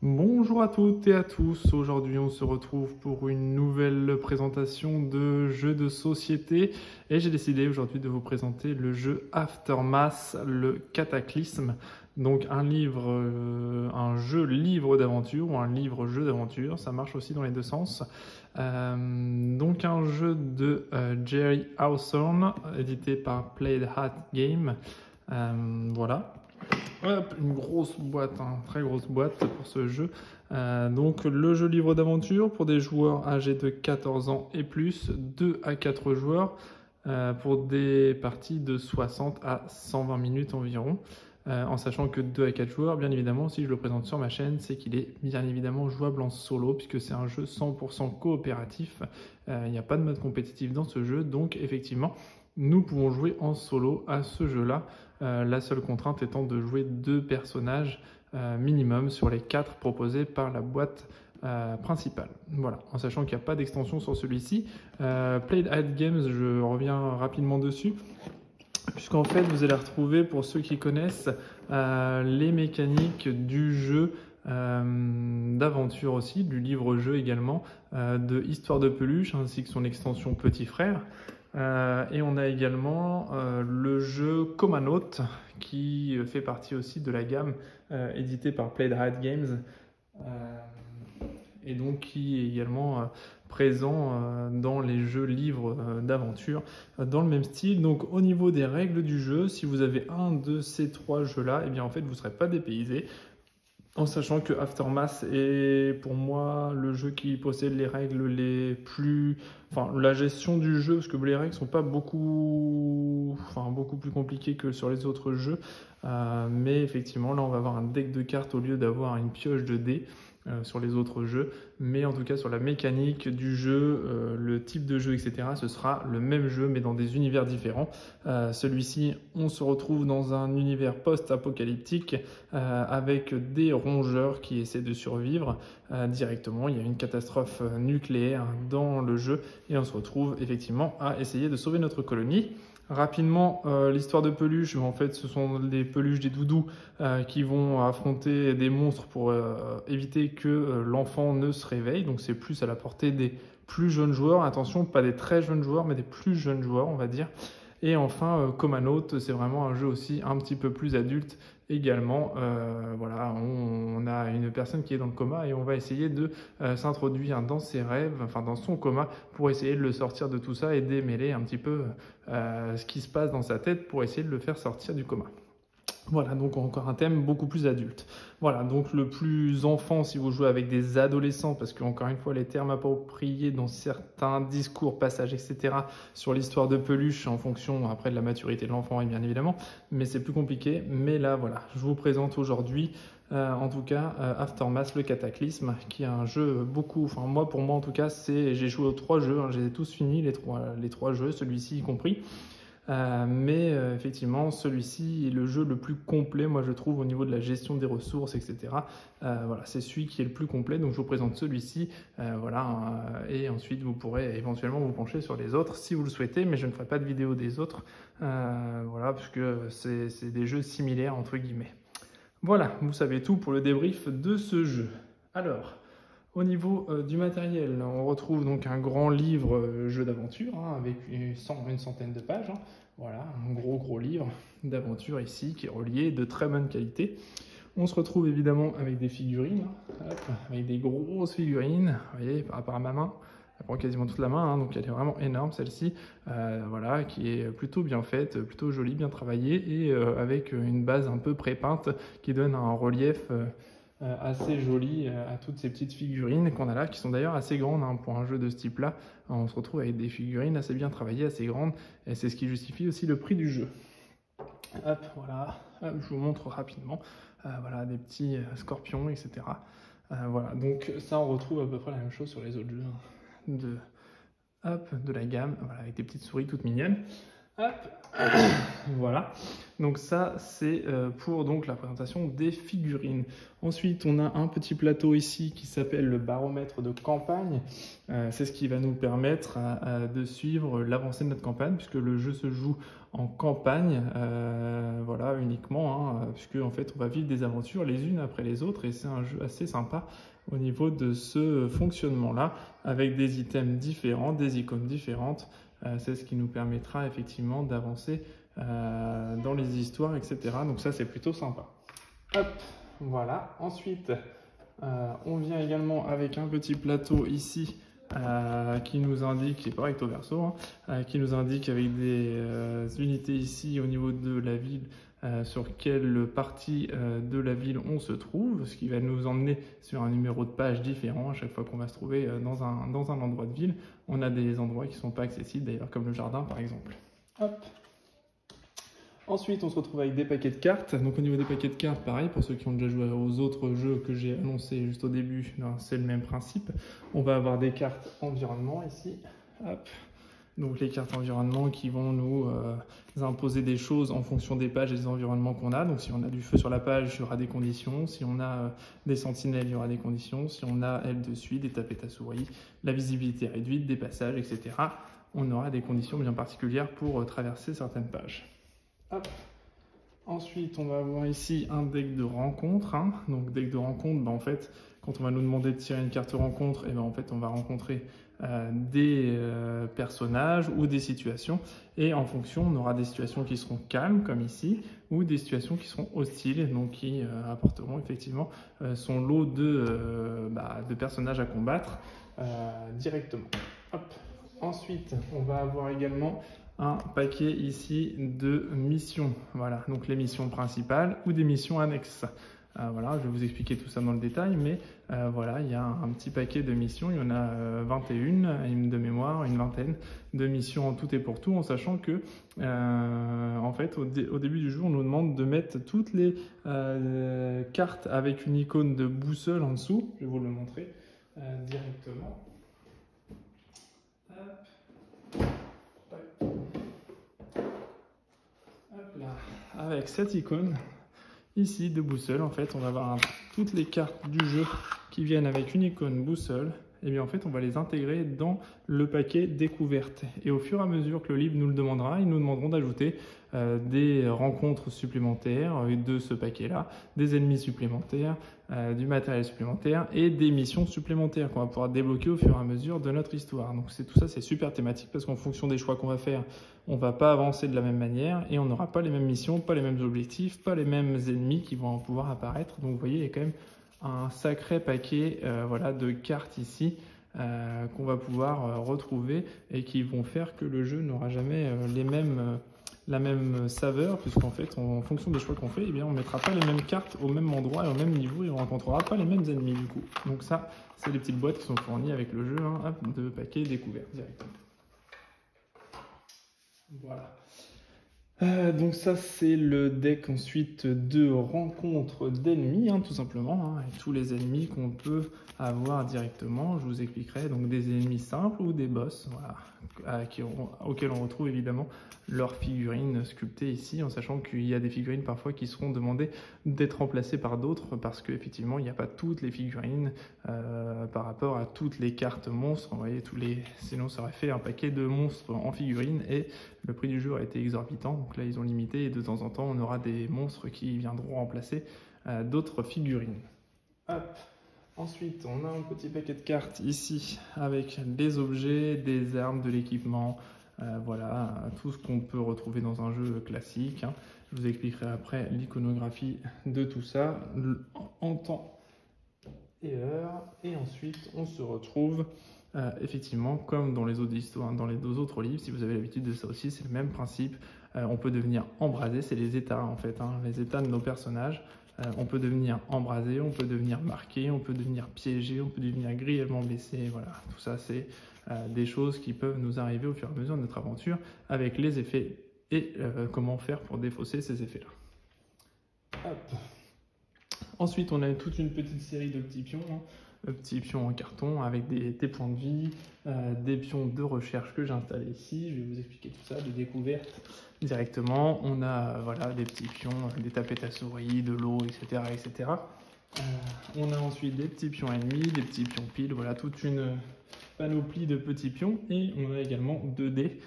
Bonjour à toutes et à tous, aujourd'hui on se retrouve pour une nouvelle présentation de jeux de société et j'ai décidé aujourd'hui de vous présenter le jeu Aftermath, le Cataclysme. Donc un jeu livre d'aventure ou un livre jeu d'aventure, ça marche aussi dans les deux sens. Donc un jeu de Jerry Hawthorne, édité par Played Hat Game. Voilà. Hop, une grosse boîte, très grosse boîte pour ce jeu. Donc le jeu livre d'aventure pour des joueurs âgés de 14 ans et plus, 2 à 4 joueurs, pour des parties de 60 à 120 minutes environ. En sachant que 2 à 4 joueurs, bien évidemment, si je le présente sur ma chaîne, c'est qu'il est bien évidemment jouable en solo, puisque c'est un jeu 100% coopératif. Il n'y a pas de mode compétitif dans ce jeu, donc effectivement, nous pouvons jouer en solo à ce jeu-là. La seule contrainte étant de jouer 2 personnages minimum sur les 4 proposés par la boîte principale. Voilà, en sachant qu'il n'y a pas d'extension sur celui-ci. Played Hat Games, je reviens rapidement dessus. Puisqu'en fait, vous allez retrouver, pour ceux qui connaissent, les mécaniques du jeu d'aventure aussi, du livre-jeu également, de Histoire de Peluche, ainsi que son extension Petit Frère. Et on a également le jeu Comanaut, qui fait partie aussi de la gamme éditée par Played Hat Games, et donc qui est également présent dans les jeux livres d'aventure dans le même style. Donc au niveau des règles du jeu, si vous avez un de ces 3 jeux-là, et bien en fait vous ne serez pas dépaysé. En sachant que Aftermath est pour moi le jeu qui possède les règles les plus... Enfin, la gestion du jeu, parce que les règles sont pas beaucoup plus compliquées que sur les autres jeux. Mais effectivement, là on va avoir un deck de cartes au lieu d'avoir une pioche de dés sur les autres jeux. Mais en tout cas, sur la mécanique du jeu, le type de jeu, etc., ce sera le même jeu, mais dans des univers différents. Celui-ci, on se retrouve dans un univers post-apocalyptique avec des rongeurs qui essaient de survivre directement. Il y a une catastrophe nucléaire dans le jeu et on se retrouve effectivement à essayer de sauver notre colonie. Rapidement, l'histoire de peluche, en fait, ce sont des peluches, des doudous qui vont affronter des monstres pour éviter que l'enfant ne se réveille. Donc c'est plus à la portée des plus jeunes joueurs. Attention, pas des très jeunes joueurs, mais des plus jeunes joueurs, on va dire. Et enfin, Comanaut, c'est vraiment un jeu aussi un petit peu plus adulte également. Voilà, on a une personne qui est dans le coma et on va essayer de s'introduire dans ses rêves, enfin dans son coma, pour essayer de le sortir de tout ça et démêler un petit peu ce qui se passe dans sa tête pour essayer de le faire sortir du coma. Voilà, donc encore un thème beaucoup plus adulte. Voilà, donc le plus enfant si vous jouez avec des adolescents, parce que encore une fois, les termes appropriés dans certains discours, passages, etc. sur l'histoire de peluche en fonction après de la maturité de l'enfant, et bien évidemment, mais c'est plus compliqué. Mais là, voilà, je vous présente aujourd'hui, en tout cas, Aftermath, le Cataclysme, qui est un jeu beaucoup, enfin moi, pour moi en tout cas, j'ai joué aux 3 jeux, j'ai tous fini les trois jeux, celui-ci y compris. Mais effectivement, celui-ci est le jeu le plus complet, moi je trouve, au niveau de la gestion des ressources, etc. Voilà, c'est celui qui est le plus complet, donc je vous présente celui-ci, et ensuite vous pourrez éventuellement vous pencher sur les autres si vous le souhaitez, mais je ne ferai pas de vidéo des autres, voilà, parce que c'est des jeux similaires, entre guillemets. Voilà, vous savez tout pour le débrief de ce jeu. Alors, au niveau du matériel, on retrouve donc un grand livre jeu d'aventure avec une centaine de pages. Voilà, un gros livre d'aventure ici qui est relié de très bonne qualité. On se retrouve évidemment avec des figurines, avec des grosses figurines, vous voyez, par rapport à ma main. Elle prend quasiment toute la main, donc elle est vraiment énorme celle-ci, voilà, qui est plutôt bien faite, plutôt jolie, bien travaillée, et avec une base un peu pré-peinte qui donne un relief assez joli à toutes ces petites figurines qu'on a là, qui sont d'ailleurs assez grandes pour un jeu de ce type-là. On se retrouve avec des figurines assez bien travaillées, assez grandes, et c'est ce qui justifie aussi le prix du jeu. Hop, voilà, hop, je vous montre rapidement, voilà, des petits scorpions, etc. Voilà, donc ça on retrouve à peu près la même chose sur les autres jeux de la gamme, voilà, avec des petites souris toutes mignonnes. Hop. Voilà, donc ça c'est pour donc la présentation des figurines. Ensuite on a un petit plateau ici qui s'appelle le baromètre de campagne. C'est ce qui va nous permettre de suivre l'avancée de notre campagne, puisque le jeu se joue en campagne, voilà, uniquement, hein, puisque en fait on va vivre des aventures les unes après les autres, et c'est un jeu assez sympa au niveau de ce fonctionnement là, avec des items différents, des icônes différentes. C'est ce qui nous permettra effectivement d'avancer dans les histoires, etc. Donc ça c'est plutôt sympa. Hop, voilà. Ensuite, on vient également avec un petit plateau ici qui nous indique, qui est pas recto verso, hein, qui nous indique avec des unités ici au niveau de la ville, sur quelle partie de la ville on se trouve, ce qui va nous emmener sur un numéro de page différent à chaque fois qu'on va se trouver dans un endroit de ville. On a des endroits qui ne sont pas accessibles d'ailleurs, comme le jardin par exemple. Hop. Ensuite, on se retrouve avec des paquets de cartes. Donc au niveau des paquets de cartes, pareil, pour ceux qui ont déjà joué aux autres jeux que j'ai annoncés juste au début, c'est le même principe. On va avoir des cartes environnement ici. Hop. Donc les cartes environnement qui vont nous imposer des choses en fonction des pages et des environnements qu'on a. Donc si on a du feu sur la page, il y aura des conditions. Si on a des sentinelles, il y aura des conditions. Si on a L dessus, des tapettes à souris, la visibilité réduite, des passages, etc. On aura des conditions bien particulières pour traverser certaines pages. Hop. Ensuite, on va avoir ici un deck de rencontre. Donc, deck de rencontre, en fait, quand on va nous demander de tirer une carte rencontre, en fait, on va rencontrer des personnages ou des situations. Et en fonction, on aura des situations qui seront calmes, comme ici, ou des situations qui seront hostiles, donc qui apporteront effectivement son lot de personnages à combattre directement. Hop. Ensuite, on va avoir également un paquet ici de missions. Voilà, donc les missions principales ou des missions annexes. Voilà, je vais vous expliquer tout ça dans le détail, mais voilà, il y a un petit paquet de missions. Il y en a 21, de mémoire, une vingtaine de missions en tout et pour tout, en sachant que, en fait, au début du jeu, on nous demande de mettre toutes les cartes avec une icône de boussole en dessous. Je vais vous le montrer directement. Avec cette icône ici de boussole, en fait, on va avoir toutes les cartes du jeu qui viennent avec une icône boussole. Et bien en fait, on va les intégrer dans le paquet découverte. Et au fur et à mesure que le livre nous le demandera, ils nous demanderont d'ajouter des rencontres supplémentaires de ce paquet-là, des ennemis supplémentaires, du matériel supplémentaire et des missions supplémentaires qu'on va pouvoir débloquer au fur et à mesure de notre histoire. Donc tout ça, c'est super thématique parce qu'en fonction des choix qu'on va faire, on ne va pas avancer de la même manière et on n'aura pas les mêmes missions, pas les mêmes objectifs, pas les mêmes ennemis qui vont pouvoir apparaître. Donc vous voyez, il y a quand même un sacré paquet voilà, de cartes ici qu'on va pouvoir retrouver et qui vont faire que le jeu n'aura jamais la même saveur, puisqu'en fait, en fonction des choix qu'on fait, on ne mettra pas les mêmes cartes au même endroit et au même niveau et on ne rencontrera pas les mêmes ennemis du coup. Donc ça, c'est les petites boîtes qui sont fournies avec le jeu de paquets découverts directement. Voilà. Donc ça c'est le deck ensuite de rencontre d'ennemis, tout simplement, et tous les ennemis qu'on peut avoir directement. Je vous expliquerai donc des ennemis simples ou des boss, voilà, auxquels on retrouve évidemment leurs figurines sculptées ici, en sachant qu'il y a des figurines parfois qui seront demandées d'être remplacées par d'autres parce qu'effectivement il n'y a pas toutes les figurines par rapport à toutes les cartes monstres. Vous voyez, sinon ça aurait fait un paquet de monstres en figurines et le prix du jeu a été exorbitant. Donc là ils ont limité et de temps en temps on aura des monstres qui viendront remplacer d'autres figurines. Hop. Ensuite on a un petit paquet de cartes ici avec des objets, des armes, de l'équipement, voilà, tout ce qu'on peut retrouver dans un jeu classique. Je vous expliquerai après l'iconographie de tout ça en temps et heure. Et ensuite on se retrouve effectivement comme dans les autres histoires, dans les deux autres livres, si vous avez l'habitude de ça aussi, c'est le même principe. On peut devenir embrasé, c'est les états en fait, les états de nos personnages. On peut devenir embrasé, on peut devenir marqué, on peut devenir piégé, on peut devenir grièvement blessé. Voilà, tout ça c'est des choses qui peuvent nous arriver au fur et à mesure de notre aventure avec les effets et comment faire pour défausser ces effets-là. Ensuite, on a toute une petite série de petits pions, hein. Petits pions en carton avec des points de vie, des pions de recherche que j'ai installés ici. Je vais vous expliquer tout ça, de découverte directement. On a voilà, des petits pions, des tapettes à souris, de l'eau, etc. etc. On a ensuite des petits pions ennemis, des petits pions piles, voilà, toute une panoplie de petits pions. Et on a également 2 dés.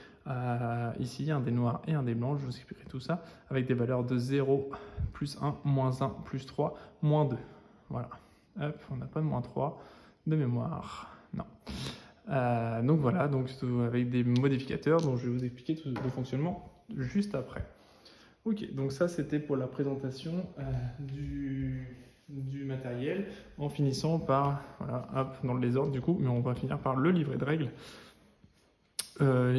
Ici, un dé noir et un dé blanc, je vous expliquerai tout ça, avec des valeurs de 0, plus 1, moins 1, plus 3, moins 2. Voilà. Hop, on n'a pas de moins 3 de mémoire. Non. Donc voilà, donc avec des modificateurs dont je vais vous expliquer tout le fonctionnement juste après. Ok, donc ça c'était pour la présentation du matériel, en finissant par, voilà, hop, dans le désordre du coup, mais on va finir par le livret de règles. Voilà,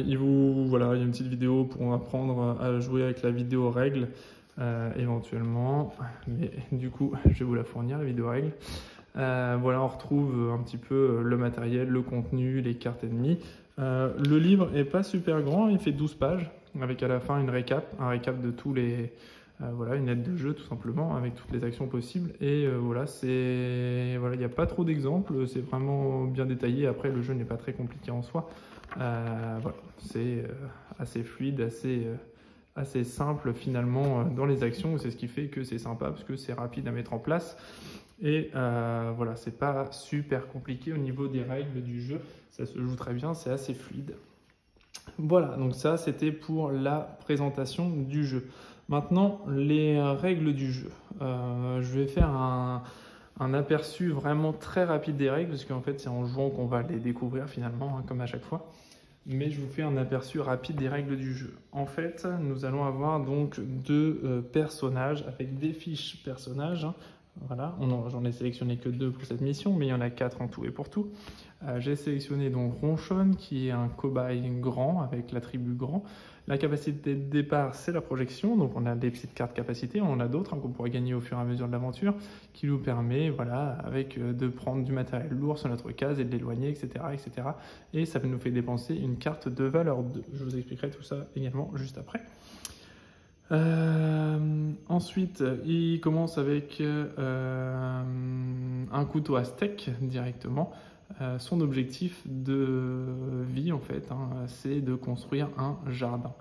il y a une petite vidéo pour apprendre à jouer avec la vidéo règles, éventuellement, mais du coup, je vais vous la fournir, la vidéo règles. Voilà, on retrouve un petit peu le matériel, le contenu, les cartes ennemies. Le livre est pas super grand, il fait 12 pages, avec à la fin un récap de tous les... voilà, une aide de jeu tout simplement, avec toutes les actions possibles. Et voilà, il n'y a pas trop d'exemples, c'est vraiment bien détaillé. Après, le jeu n'est pas très compliqué en soi. Voilà, c'est assez fluide, assez simple finalement dans les actions. C'est ce qui fait que c'est sympa, parce que c'est rapide à mettre en place. Et voilà, c'est pas super compliqué au niveau des règles du jeu. Ça se joue très bien, c'est assez fluide. Voilà, donc ça c'était pour la présentation du jeu. Maintenant, les règles du jeu. Je vais faire un aperçu vraiment très rapide des règles, parce qu'en fait c'est en jouant qu'on va les découvrir finalement, hein, comme à chaque fois. Mais je vous fais un aperçu rapide des règles du jeu. En fait, nous allons avoir donc 2 personnages avec des fiches personnages, hein. Voilà, j'en ai sélectionné que 2 pour cette mission, mais il y en a 4 en tout et pour tout. J'ai sélectionné donc Ronchon, qui est un cobaye grand avec l'attribut grand. La capacité de départ, c'est la projection, donc on a des petites cartes capacités, on en a d'autres, hein, qu'on pourra gagner au fur et à mesure de l'aventure, qui nous permet, voilà, de prendre du matériel lourd sur notre case et de l'éloigner, etc., etc. Et ça nous fait dépenser une carte de valeur 2. Je vous expliquerai tout ça également juste après. Ensuite, il commence avec un couteau à steak directement. Son objectif de vie, en fait, hein, c'est de construire un jardin.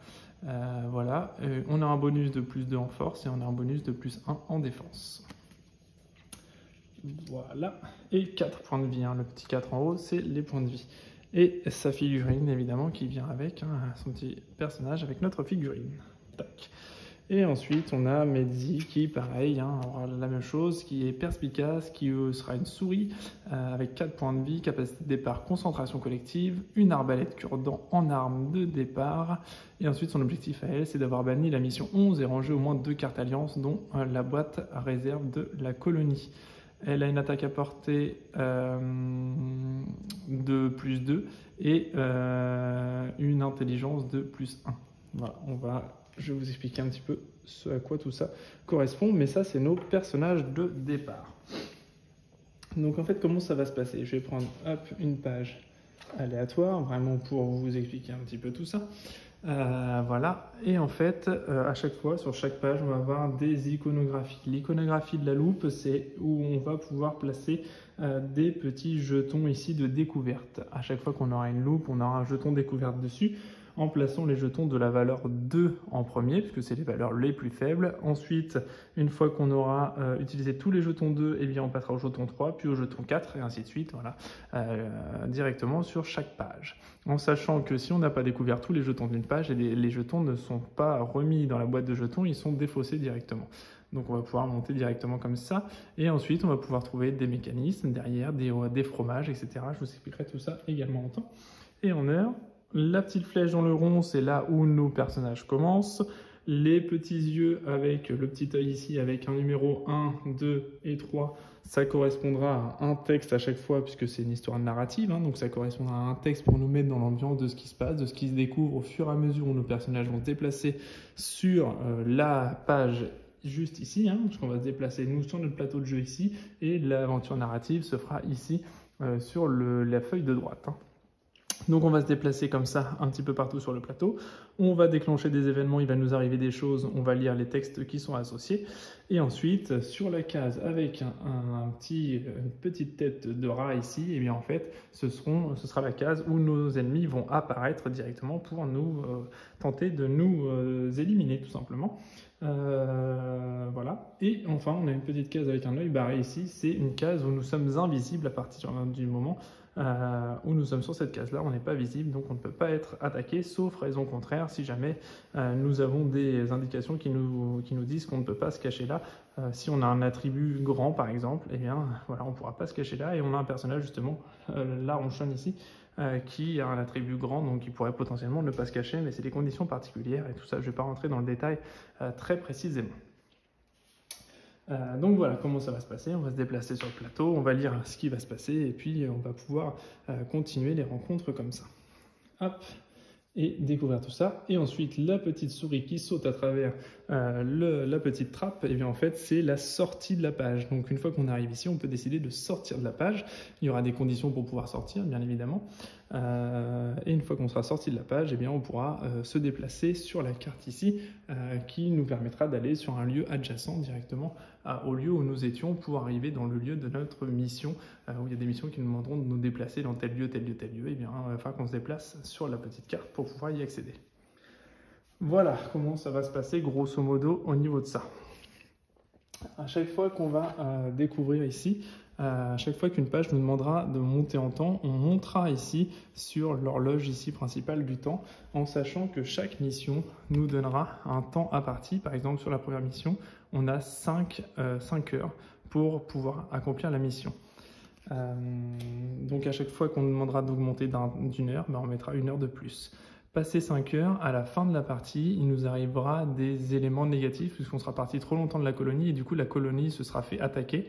Voilà, on a un bonus de plus 2 en force et on a un bonus de plus 1 en défense. Voilà, et 4 points de vie, hein. Le petit 4 en haut, c'est les points de vie. Et sa figurine, évidemment, qui vient avec, hein, son petit personnage avec notre figurine. Tac. Et ensuite, on a Medzi qui, pareil, hein, aura la même chose, qui est perspicace, qui sera une souris avec 4 points de vie, capacité de départ, concentration collective, une arbalète cure-dent en arme de départ. Et ensuite, son objectif à elle, c'est d'avoir banni la mission 11 et rangé au moins 2 cartes alliance, dont la boîte réserve de la colonie. Elle a une attaque à portée de plus 2 et une intelligence de plus 1. Voilà, je vais vous expliquer un petit peu ce à quoi tout ça correspond, mais ça, c'est nos personnages de départ. Donc, en fait, comment ça va se passer? Je vais prendre une page aléatoire, vraiment pour vous expliquer un petit peu tout ça. Voilà, et en fait, à chaque fois, sur chaque page, on va avoir des iconographies. L'iconographie de la loupe, c'est où on va pouvoir placer des petits jetons ici de découverte. À chaque fois qu'on aura une loupe, on aura un jeton découverte dessus, en plaçant les jetons de la valeur 2 en premier, puisque c'est les valeurs les plus faibles. Ensuite, une fois qu'on aura utilisé tous les jetons 2, eh bien on passera au jeton 3, puis au jeton 4, et ainsi de suite, voilà, directement sur chaque page. En sachant que si on n'a pas découvert tous les jetons d'une page, les jetons ne sont pas remis dans la boîte de jetons, ils sont défaussés directement. Donc on va pouvoir monter directement comme ça, et ensuite on va pouvoir trouver des mécanismes derrière, des fromages, etc. Je vous expliquerai tout ça également en temps et en heure. La petite flèche dans le rond, c'est là où nos personnages commencent. Les petits yeux avec le petit œil ici, avec un numéro 1, 2 et 3, ça correspondra à un texte à chaque fois, puisque c'est une histoire narrative, hein, donc ça correspondra à un texte pour nous mettre dans l'ambiance de ce qui se passe, de ce qui se découvre au fur et à mesure où nos personnages vont se déplacer sur la page juste ici, hein, parce qu'on va se déplacer nous sur notre plateau de jeu ici, et l'aventure narrative se fera ici sur la feuille de droite, hein. Donc on va se déplacer comme ça un petit peu partout sur le plateau, on va déclencher des événements, il va nous arriver des choses, on va lire les textes qui sont associés, et ensuite sur la case avec une petite tête de rat ici, et bien en fait ce sera la case où nos ennemis vont apparaître directement pour nous tenter de nous éliminer tout simplement. Voilà. Et enfin on a une petite case avec un œil barré ici, c'est une case où nous sommes invisibles à partir du moment où nous sommes sur cette case-là, on n'est pas visible, donc on ne peut pas être attaqué, sauf raison contraire, si jamais nous avons des indications qui nous disent qu'on ne peut pas se cacher là. Si on a un attribut grand, par exemple, eh bien, voilà, on ne pourra pas se cacher là, et on a un personnage, justement, la ronchonne ici, qui a un attribut grand, donc qui pourrait potentiellement ne pas se cacher, mais c'est des conditions particulières, et tout ça, je ne vais pas rentrer dans le détail très précisément. Donc voilà comment ça va se passer, on va se déplacer sur le plateau, on va lire ce qui va se passer et puis on va pouvoir continuer les rencontres comme ça. Hop, et découvrir tout ça. Et ensuite la petite souris qui saute à travers la petite trappe, et bien en fait c'est la sortie de la page. Donc une fois qu'on arrive ici, on peut décider de sortir de la page. Il y aura des conditions pour pouvoir sortir, bien évidemment. Et une fois qu'on sera sorti de la page, eh bien, on pourra se déplacer sur la carte ici, qui nous permettra d'aller sur un lieu adjacent directement au lieu où nous étions pour arriver dans le lieu de notre mission, où il y a des missions qui nous demanderont de nous déplacer dans tel lieu, tel lieu, tel lieu. Et bien, il va falloir qu'on se déplace sur la petite carte pour pouvoir y accéder. Voilà comment ça va se passer grosso modo au niveau de ça. À chaque fois qu'on va découvrir ici, à chaque fois qu'une page nous demandera de monter en temps, on montera ici sur l'horloge ici principale du temps, en sachant que chaque mission nous donnera un temps à partie. Par exemple, sur la première mission, on a 5 heures pour pouvoir accomplir la mission. Donc à chaque fois qu'on nous demandera d'augmenter d'une heure, on mettra 1 heure de plus. Passé 5 heures, à la fin de la partie, il nous arrivera des éléments négatifs puisqu'on sera parti trop longtemps de la colonie et du coup la colonie se sera fait attaquer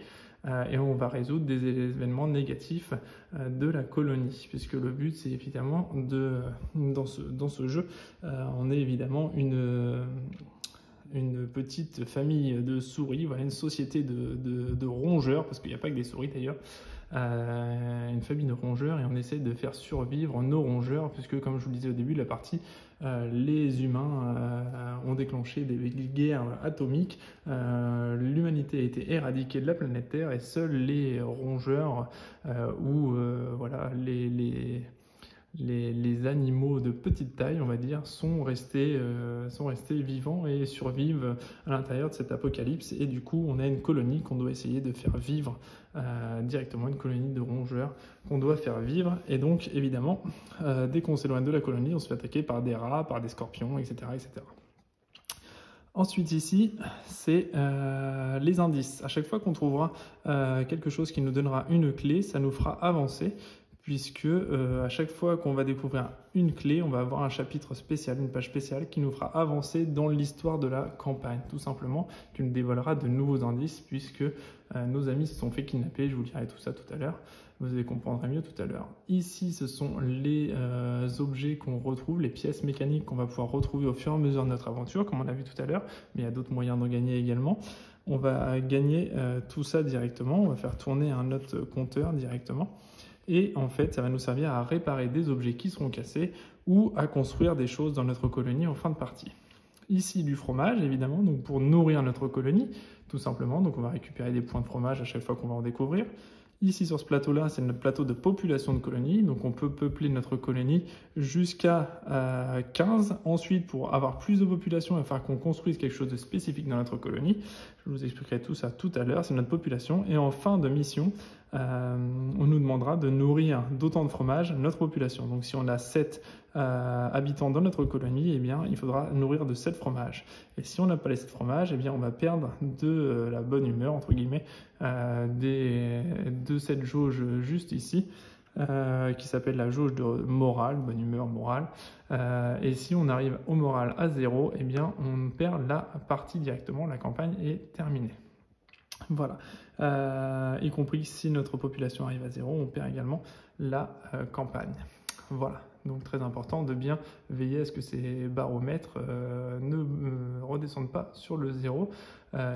et on va résoudre des événements négatifs de la colonie, puisque le but c'est évidemment dans ce jeu, on est évidemment une petite famille de souris, voilà, une société de rongeurs, parce qu'il n'y a pas que des souris d'ailleurs, une famille de rongeurs, et on essaie de faire survivre nos rongeurs, puisque comme je vous le disais au début de la partie, les humains ont déclenché des guerres atomiques, l'humanité a été éradiquée de la planète Terre, et seuls les rongeurs voilà, les animaux de petite taille, on va dire, sont restés vivants et survivent à l'intérieur de cet apocalypse. Et du coup, on a une colonie qu'on doit essayer de faire vivre directement, une colonie de rongeurs qu'on doit faire vivre. Et donc, évidemment, dès qu'on s'éloigne de la colonie, on se fait attaquer par des rats, par des scorpions, etc. etc. Ensuite ici, c'est les indices. À chaque fois qu'on trouvera quelque chose qui nous donnera une clé, ça nous fera avancer, puisque à chaque fois qu'on va découvrir une clé, on va avoir un chapitre spécial, une page spéciale qui nous fera avancer dans l'histoire de la campagne, tout simplement, qui nous dévoilera de nouveaux indices, puisque nos amis se sont fait kidnapper. Je vous dirai tout ça tout à l'heure, vous allez comprendre mieux tout à l'heure. Ici, ce sont les objets qu'on retrouve, les pièces mécaniques qu'on va pouvoir retrouver au fur et à mesure de notre aventure, comme on a vu tout à l'heure, mais il y a d'autres moyens d'en gagner également. On va gagner tout ça directement, on va faire tourner un autre compteur directement. Et en fait, ça va nous servir à réparer des objets qui seront cassés ou à construire des choses dans notre colonie en fin de partie. Ici, du fromage, évidemment, donc pour nourrir notre colonie, tout simplement. Donc on va récupérer des points de fromage à chaque fois qu'on va en découvrir. Ici, sur ce plateau-là, c'est notre plateau de population de colonie. Donc on peut peupler notre colonie jusqu'à 15. Ensuite, pour avoir plus de population, il va falloir qu'on construise quelque chose de spécifique dans notre colonie. Je vous expliquerai tout ça tout à l'heure, c'est notre population. Et en fin de mission, on nous demandera de nourrir d'autant de fromage notre population. Donc si on a 7 habitants dans notre colonie, eh bien, il faudra nourrir de 7 fromages. Et si on n'a pas les 7 fromages, eh bien, on va perdre de la bonne humeur, entre guillemets, de cette jauge juste ici, qui s'appelle la jauge de morale, bonne humeur, morale. Et si on arrive au moral à 0, eh bien, on perd la partie directement, la campagne est terminée. Voilà, y compris si notre population arrive à 0, on perd également la campagne. Voilà, donc très important de bien veiller à ce que ces baromètres ne redescendent pas sur le 0,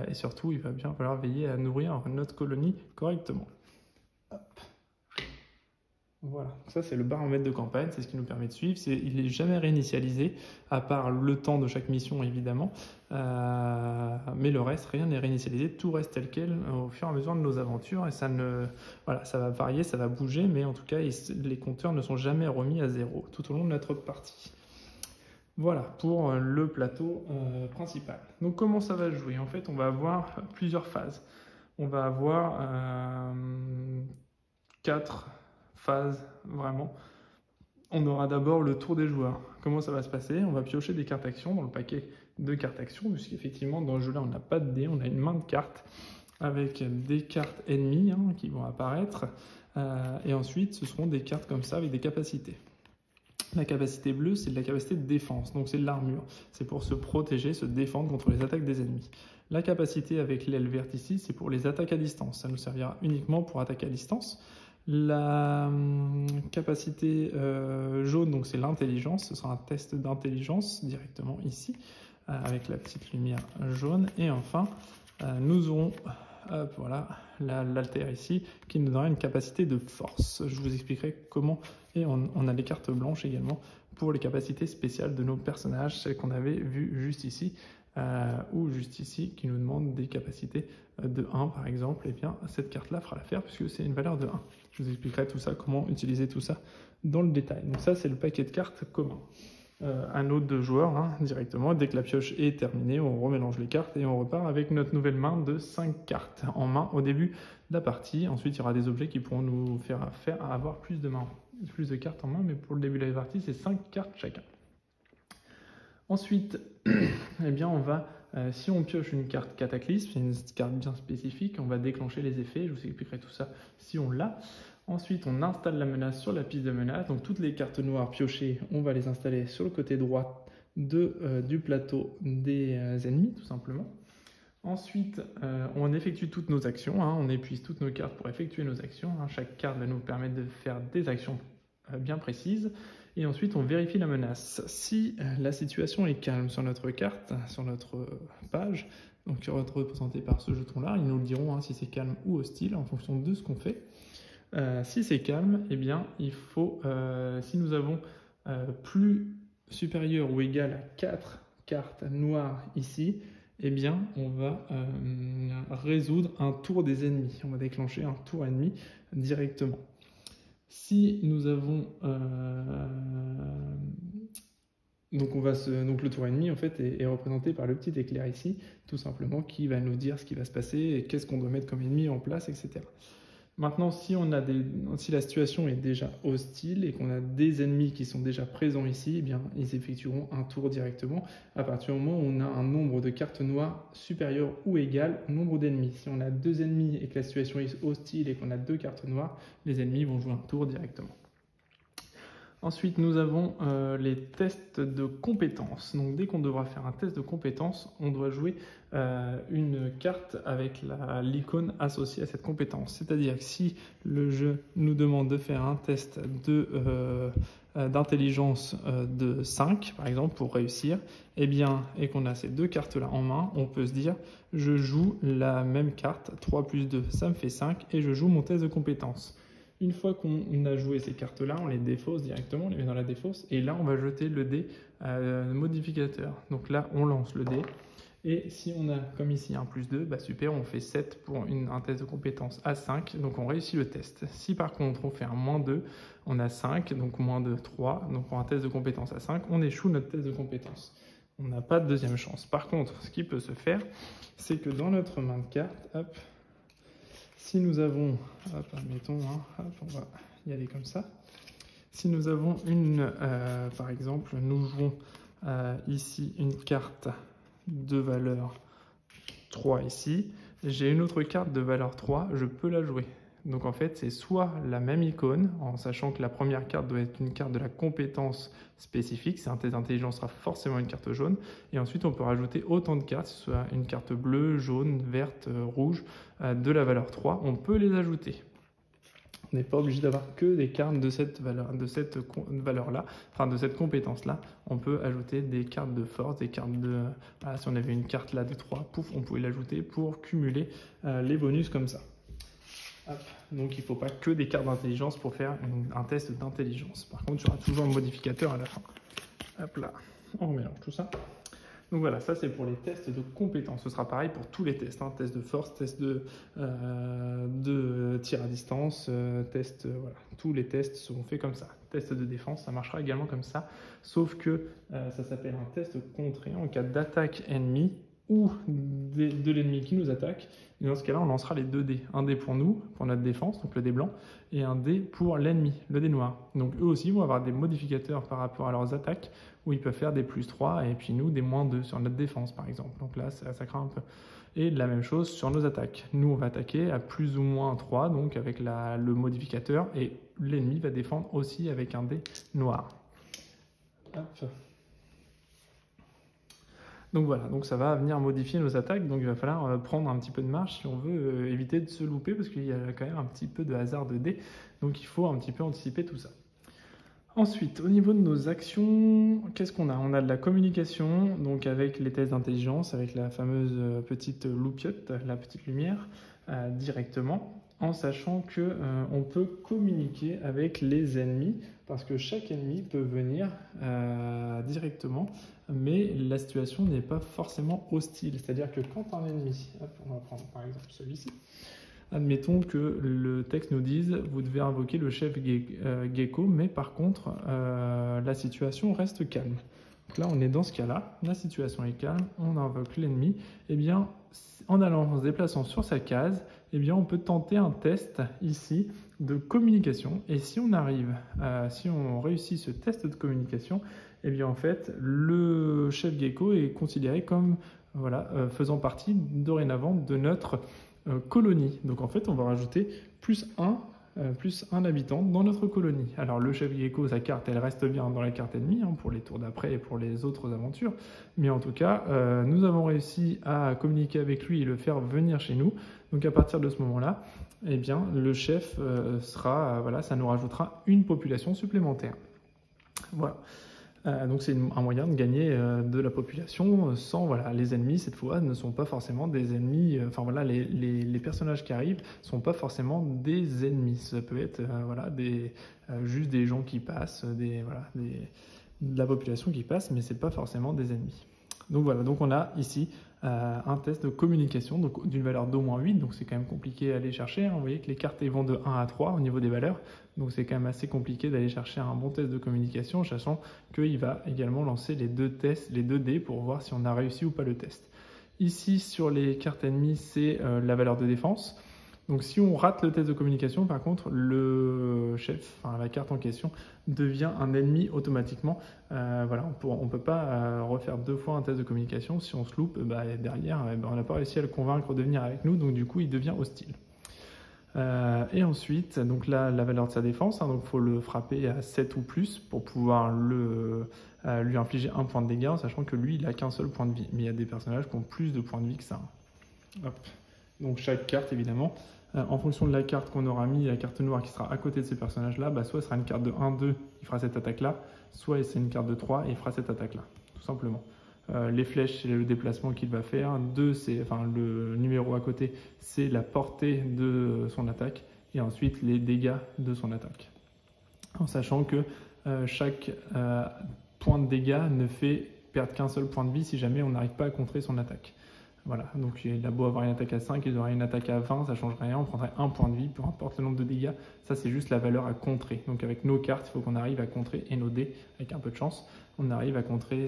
et surtout il va bien falloir veiller à nourrir notre colonie correctement. Hop. Voilà, ça c'est le baromètre de campagne, c'est ce qui nous permet de suivre. Il n'est jamais réinitialisé, à part le temps de chaque mission évidemment, mais le reste, rien n'est réinitialisé, tout reste tel quel au fur et à mesure de nos aventures. Et ça va varier, ça va bouger, mais en tout cas, les compteurs ne sont jamais remis à zéro tout au long de notre partie. Voilà pour le plateau principal. Donc comment ça va se jouer? En fait, on va avoir plusieurs phases. On va avoir 4 phases vraiment. On aura d'abord le tour des joueurs. Comment ça va se passer? On va piocher des cartes actions dans le paquet de cartes actions, puisqu'effectivement dans ce jeu-là on n'a pas de dés, on a une main de cartes avec des cartes ennemies qui vont apparaître. Et ensuite ce seront des cartes comme ça avec des capacités. La capacité bleue, c'est de la capacité de défense, donc c'est de l'armure. C'est pour se protéger, se défendre contre les attaques des ennemis. La capacité avec l'aile verte ici, c'est pour les attaques à distance. Ça nous servira uniquement pour attaquer à distance. La capacité jaune, donc c'est l'intelligence. Ce sera un test d'intelligence directement ici, avec la petite lumière jaune. Et enfin, nous aurons voilà, l'alter ici, qui nous donnera une capacité de force. Je vous expliquerai comment. Et on a les cartes blanches également pour les capacités spéciales de nos personnages, celles qu'on avait vues juste ici, ou juste ici, qui nous demandent des capacités de 1 par exemple. Et bien cette carte-là fera l'affaire puisque c'est une valeur de 1. Je vous expliquerai tout ça, comment utiliser tout ça dans le détail. Donc ça, c'est le paquet de cartes commun. Un autre de joueurs directement. Dès que la pioche est terminée, on remélange les cartes et on repart avec notre nouvelle main de 5 cartes en main au début de la partie. Ensuite, il y aura des objets qui pourront nous faire avoir plus de cartes en main, mais pour le début de la partie, c'est 5 cartes chacun. Ensuite, eh bien, on va, si on pioche une carte cataclysme, c'est une carte bien spécifique, on va déclencher les effets. Je vous expliquerai tout ça si on l'a. Ensuite, on installe la menace sur la piste de menace. Donc, toutes les cartes noires piochées, on va les installer sur le côté droit du plateau des ennemis, tout simplement. Ensuite, on effectue toutes nos actions. On épuise toutes nos cartes pour effectuer nos actions. Chaque carte va nous permettre de faire des actions bien précises. Et ensuite, on vérifie la menace. Si la situation est calme sur notre carte, sur notre page, donc qui est représentée par ce jeton-là, ils nous le diront si c'est calme ou hostile en fonction de ce qu'on fait. Si c'est calme, eh bien, il faut, si nous avons plus supérieur ou égal à 4 cartes noires ici, eh bien, on va résoudre un tour des ennemis. On va déclencher un tour ennemi directement. Si nous avons... donc le tour ennemi en fait est représenté par le petit éclair ici, tout simplement, qui va nous dire ce qui va se passer et qu'est-ce qu'on doit mettre comme ennemi en place, etc. Maintenant, si la situation est déjà hostile et qu'on a des ennemis qui sont déjà présents ici, eh bien, ils effectueront un tour directement à partir du moment où on a un nombre de cartes noires supérieur ou égal au nombre d'ennemis. Si on a 2 ennemis et que la situation est hostile et qu'on a 2 cartes noires, les ennemis vont jouer un tour directement. Ensuite, nous avons les tests de compétences. Donc, dès qu'on devra faire un test de compétences, on doit jouer une carte avec l'icône associée à cette compétence. C'est-à-dire que si le jeu nous demande de faire un test d'intelligence de 5, par exemple, pour réussir, et qu'on a ces 2 cartes-là en main, on peut se dire, je joue la même carte, 3 plus 2, ça me fait 5, et je joue mon test de compétences. Une fois qu'on a joué ces cartes-là, on les défausse directement, on les met dans la défausse, et là, on va jeter le dé modificateur. Donc là, on lance le dé, et si on a, comme ici, un plus 2, bah super, on fait 7 pour un test de compétence à 5, donc on réussit le test. Si par contre, on fait un moins 2, on a 5, donc moins 2, 3, donc pour un test de compétence à 5, on échoue notre test de compétence. On n'a pas de deuxième chance. Par contre, ce qui peut se faire, c'est que dans notre main de cartes, hop, si nous avons, admettons, on va y aller comme ça. Si nous avons par exemple, nous jouons ici une carte de valeur 3 ici, j'ai une autre carte de valeur 3, je peux la jouer. Donc en fait, c'est soit la même icône, en sachant que la première carte doit être une carte de la compétence spécifique, c'est un test d'intelligence sera forcément une carte jaune, et ensuite on peut rajouter autant de cartes, soit une carte bleue, jaune, verte, rouge, de la valeur 3, on peut les ajouter. On n'est pas obligé d'avoir que des cartes de cette valeur-là, enfin de cette compétence-là. On peut ajouter des cartes de force, des cartes de... Voilà, si on avait une carte là de 3, pouf, on pouvait l'ajouter pour cumuler les bonus comme ça. Hop. Donc il ne faut pas que des cartes d'intelligence pour faire un test d'intelligence. Par contre, il y aura toujours un modificateur à la fin. Hop là, on mélange tout ça. Donc voilà, ça c'est pour les tests de compétences. Ce sera pareil pour tous les tests, hein. Test de force, test de tir à distance, voilà. Tous les tests seront faits comme ça. Test de défense, ça marchera également comme ça, sauf que ça s'appelle un test contré en cas d'attaque ennemie ou de l'ennemi qui nous attaque. Et dans ce cas-là, on lancera les 2 dés. Un dé pour nous, pour notre défense, donc le dé blanc, et un dé pour l'ennemi, le dé noir. Donc eux aussi vont avoir des modificateurs par rapport à leurs attaques, où ils peuvent faire des +3, et puis nous, des -2 sur notre défense, par exemple. Donc là, ça craint un peu. Et la même chose sur nos attaques. Nous, on va attaquer à plus ou moins 3, donc avec le modificateur, et l'ennemi va défendre aussi avec un dé noir. Hop. Donc voilà, donc ça va venir modifier nos attaques, donc il va falloir prendre un petit peu de marge si on veut éviter de se louper, parce qu'il y a quand même un petit peu de hasard de dés, donc il faut un petit peu anticiper tout ça. Ensuite, au niveau de nos actions, qu'est-ce qu'on a? On a de la communication, donc avec les tests d'intelligence, avec la fameuse petite loupiote, la petite lumière, directement, en sachant qu'on peut communiquer avec les ennemis, parce que chaque ennemi peut venir directement, mais la situation n'est pas forcément hostile. C'est-à-dire que quand un ennemi, hop, on va prendre par exemple celui-ci, admettons que le texte nous dise « Vous devez invoquer le chef gecko, mais par contre, la situation reste calme. » Donc là, on est dans ce cas-là, la situation est calme, on invoque l'ennemi. Eh bien, en se déplaçant sur sa case, eh bien, on peut tenter un test ici de communication. Et si on réussit ce test de communication, eh bien, en fait, le chef gecko est considéré comme faisant partie dorénavant de notre colonie. Donc en fait, on va rajouter plus un habitant dans notre colonie. Alors le chef gecko, sa carte, elle reste bien dans la carte ennemie pour les tours d'après et pour les autres aventures. Mais en tout cas, nous avons réussi à communiquer avec lui et le faire venir chez nous. Donc à partir de ce moment-là, eh bien, le chef ça nous rajoutera une population supplémentaire. Voilà. Donc c'est un moyen de gagner de la population sans, les ennemis cette fois ne sont pas forcément des ennemis, les personnages qui arrivent ne sont pas forcément des ennemis, ça peut être juste des gens qui passent, de la population qui passe, mais c'est pas forcément des ennemis. Donc voilà, donc on a ici un test de communication donc d'une valeur d'au moins 8, donc c'est quand même compliqué à aller chercher, hein. Vous voyez que les cartes vont de 1 à 3 au niveau des valeurs, donc c'est quand même assez compliqué d'aller chercher un bon test de communication, sachant qu'il va également lancer les 2 tests, les 2 dés pour voir si on a réussi ou pas le test. Ici sur les cartes ennemies, c'est la valeur de défense. Donc si on rate le test de communication, par contre, le chef, la carte en question, devient un ennemi automatiquement. On ne peut pas refaire 2 fois un test de communication. Si on se loupe, derrière, on n'a pas réussi à le convaincre de venir avec nous, donc du coup, il devient hostile. Et ensuite, donc là, la valeur de sa défense, donc il faut le frapper à 7 ou plus pour pouvoir lui infliger 1 point de dégâts, en sachant que lui, il n'a qu'un seul point de vie. Mais il y a des personnages qui ont plus de points de vie que ça. Hop. Donc chaque carte, évidemment, en fonction de la carte qu'on aura mis, la carte noire qui sera à côté de ces personnages-là, soit ce sera une carte de 1-2, il fera cette attaque-là, soit c'est une carte de 3 et il fera cette attaque-là, tout simplement. Les flèches, c'est le déplacement qu'il va faire. 2, c'est le numéro à côté, c'est la portée de son attaque. Et ensuite, les dégâts de son attaque. En sachant que chaque point de dégâts ne fait perdre qu'un seul point de vie si jamais on n'arrive pas à contrer son attaque. Voilà, donc il a beau avoir une attaque à 5, il aura une attaque à 20, ça ne change rien, on prendrait 1 point de vie, peu importe le nombre de dégâts, ça c'est juste la valeur à contrer. Donc avec nos cartes, il faut qu'on arrive à contrer, et nos dés, avec un peu de chance, on arrive à contrer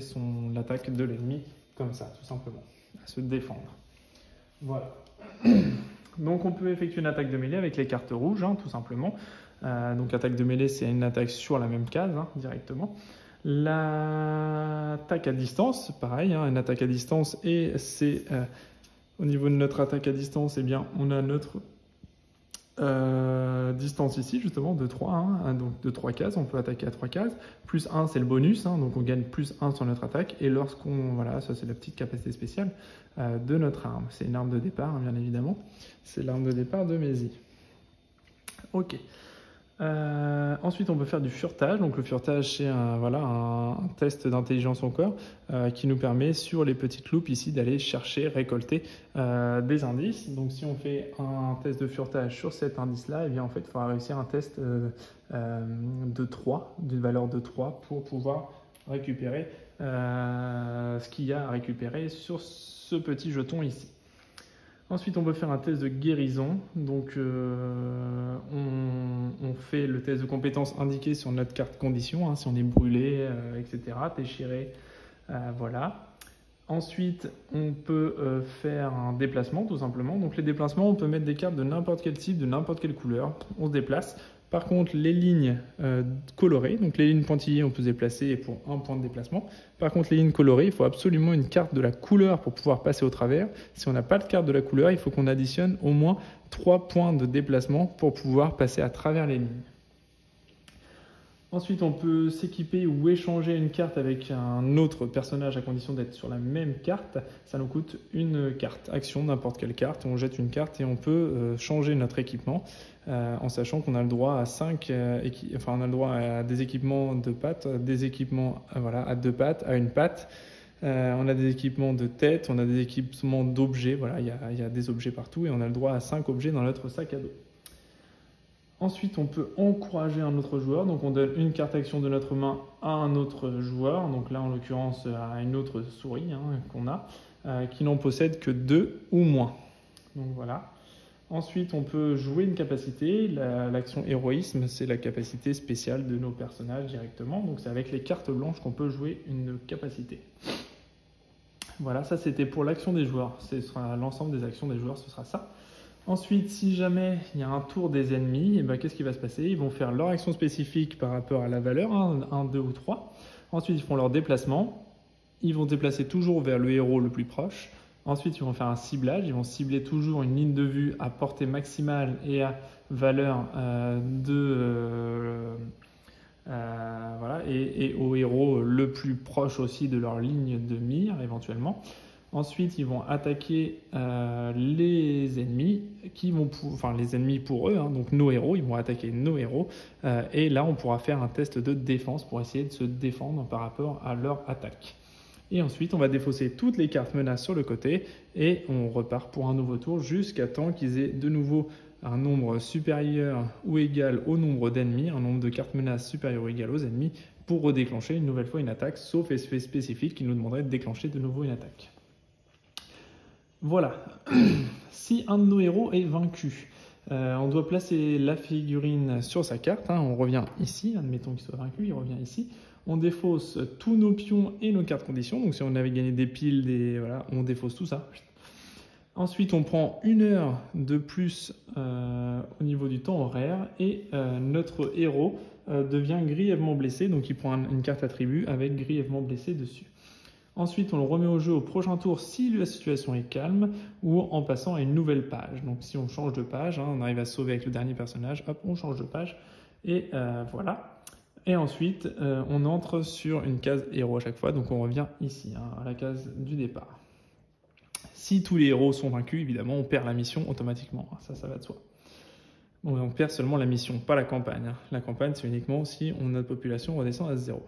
l'attaque de l'ennemi, comme ça, tout simplement, à se défendre. Voilà. Donc on peut effectuer une attaque de mêlée avec les cartes rouges, tout simplement. Donc attaque de mêlée, c'est une attaque sur la même case, directement. L'attaque à distance, pareil, une attaque à distance, et c'est au niveau de notre attaque à distance, eh bien, on a notre distance ici, justement, de 3, donc de 3 cases, on peut attaquer à 3 cases, plus 1 c'est le bonus, donc on gagne plus 1 sur notre attaque, et lorsqu'on, ça c'est la petite capacité spéciale de notre arme, c'est une arme de départ, bien évidemment, c'est l'arme de départ de Mézi. Ok. Ensuite, on peut faire du furetage. Donc, le furetage, c'est un test d'intelligence encore qui nous permet sur les petites loupes ici d'aller chercher, récolter des indices. Donc, si on fait un test de furetage sur cet indice-là, et bien en fait, il faudra réussir un test de 3, d'une valeur de 3 pour pouvoir récupérer ce qu'il y a à récupérer sur ce petit jeton ici. Ensuite, on peut faire un test de guérison. Donc, on fait le test de compétences indiqué sur notre carte condition, si on est brûlé, etc., déchiré, voilà. Ensuite, on peut faire un déplacement, tout simplement. Donc, les déplacements, on peut mettre des cartes de n'importe quel type, de n'importe quelle couleur. On se déplace. Par contre, les lignes colorées, donc les lignes pointillées, on peut se déplacer pour un point de déplacement. Par contre, les lignes colorées, il faut absolument une carte de la couleur pour pouvoir passer au travers. Si on n'a pas de carte de la couleur, il faut qu'on additionne au moins 3 points de déplacement pour pouvoir passer à travers les lignes. Ensuite, on peut s'équiper ou échanger une carte avec un autre personnage à condition d'être sur la même carte. Ça nous coûte une carte. Action, n'importe quelle carte. On jette une carte et on peut changer notre équipement en sachant qu'on a le droit à on a le droit à des équipements de pattes, des équipements à 2 pattes, à une patte. On a des équipements de tête, on a des équipements d'objets. Voilà, il y a des objets partout et on a le droit à 5 objets dans notre sac à dos. Ensuite, on peut encourager un autre joueur. Donc, on donne une carte action de notre main à un autre joueur. Donc là, en l'occurrence, à une autre souris qu'on a, qui n'en possède que 2 ou moins. Donc voilà. Ensuite, on peut jouer une capacité. L'action héroïsme, c'est la capacité spéciale de nos personnages directement. Donc, c'est avec les cartes blanches qu'on peut jouer une capacité. Voilà, ça c'était pour l'action des joueurs. Ce sera l'ensemble des actions des joueurs, ce sera ça. Ensuite, si jamais il y a un tour des ennemis, qu'est-ce qui va se passer? Ils vont faire leur action spécifique par rapport à la valeur, 1, 2 ou 3. Ensuite, ils font leur déplacement. Ils vont déplacer toujours vers le héros le plus proche. Ensuite, ils vont faire un ciblage. Ils vont cibler toujours une ligne de vue à portée maximale et à valeur et au héros le plus proche aussi de leur ligne de mire éventuellement. Ensuite, ils vont attaquer les ennemis les ennemis pour eux, donc nos héros, ils vont attaquer nos héros. Et là, on pourra faire un test de défense pour essayer de se défendre par rapport à leur attaque. Et ensuite, on va défausser toutes les cartes menaces sur le côté et on repart pour un nouveau tour jusqu'à temps qu'ils aient de nouveau un nombre supérieur ou égal au nombre d'ennemis, un nombre de cartes menaces supérieur ou égal aux ennemis pour redéclencher une nouvelle fois une attaque, sauf effet spécifique qui nous demanderait de déclencher de nouveau une attaque. Voilà. Si un de nos héros est vaincu, on doit placer la figurine sur sa carte. On revient ici, admettons qu'il soit vaincu, il revient ici. On défausse tous nos pions et nos cartes conditions. Donc si on avait gagné des piles, on défausse tout ça. Ensuite, on prend 1 heure de plus au niveau du temps horaire et notre héros devient grièvement blessé. Donc il prend une carte attribut avec grièvement blessé dessus. Ensuite, on le remet au jeu au prochain tour si la situation est calme ou en passant à une nouvelle page. Donc si on change de page, on arrive à sauver avec le dernier personnage, hop, on change de page et voilà. Et ensuite, on entre sur une case héros à chaque fois, donc on revient ici, à la case du départ. Si tous les héros sont vaincus, évidemment, on perd la mission automatiquement, ça va de soi. Bon, on perd seulement la mission, pas la campagne. La campagne, c'est uniquement si notre population redescend à 0.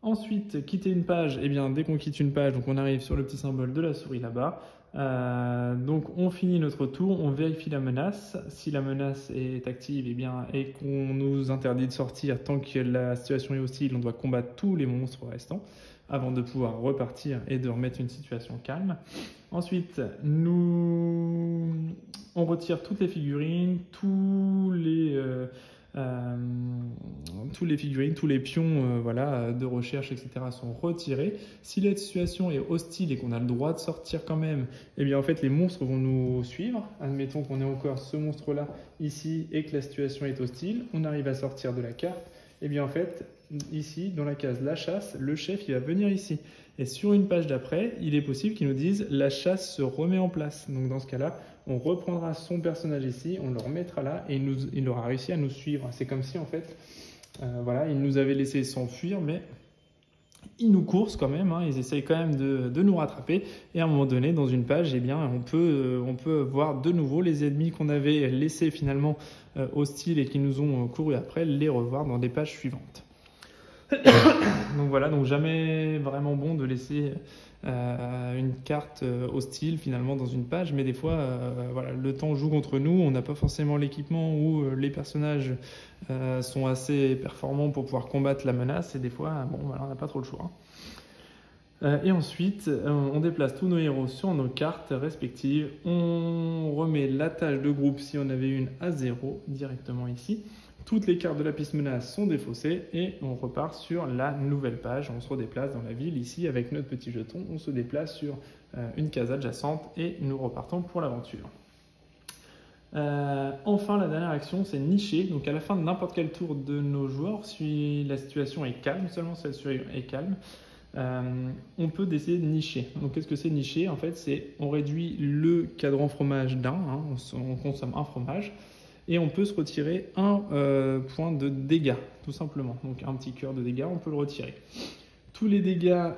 Ensuite, quitter une page, dès qu'on quitte une page, donc on arrive sur le petit symbole de la souris là-bas. Donc on finit notre tour, on vérifie la menace. Si la menace est active et qu'on nous interdit de sortir tant que la situation est hostile, on doit combattre tous les monstres restants avant de pouvoir repartir et de remettre une situation calme. Ensuite, on retire toutes les figurines, tous les figurines, tous les pions de recherche, etc. sont retirés. Si la situation est hostile et qu'on a le droit de sortir quand même, en fait les monstres vont nous suivre. Admettons qu'on ait encore ce monstre-là ici et que la situation est hostile. On arrive à sortir de la carte. En fait, ici, dans la case la chasse, le chef il va venir ici. Et sur une page d'après, il est possible qu'il nous dise la chasse se remet en place. Donc dans ce cas-là, on reprendra son personnage ici, on le remettra là et il aura réussi à nous suivre. C'est comme si en fait, il nous avait laissé s'enfuir, mais ils nous coursent quand même, hein, ils essayent quand même de nous rattraper. Et à un moment donné, dans une page, eh bien, on peut voir de nouveau les ennemis qu'on avait laissés finalement hostiles et qui nous ont couru après, les revoir dans des pages suivantes. Donc voilà, donc jamais vraiment bon de laisser une carte hostile finalement dans une page, mais des fois voilà, le temps joue contre nous, on n'a pas forcément l'équipement ou les personnages sont assez performants pour pouvoir combattre la menace, et des fois bon, voilà, on n'a pas trop le choix. Et ensuite, on déplace tous nos héros sur nos cartes respectives, on remet la tâche de groupe si on avait une à 0 directement ici. Toutes les cartes de la piste menace sont défaussées et on repart sur la nouvelle page. On se redéplace dans la ville ici avec notre petit jeton. On se déplace sur une case adjacente et nous repartons pour l'aventure. Enfin, la dernière action, c'est nicher. Donc à la fin de n'importe quel tour de nos joueurs, si la situation est calme, seulement si la situation est calme, on peut décider de nicher. Donc qu'est-ce que c'est nicher? En fait, c'est on réduit le cadran fromage d'un, hein, on consomme un fromage. Et on peut se retirer un point de dégâts, tout simplement. Donc un petit cœur de dégâts, on peut le retirer. Tous les dégâts,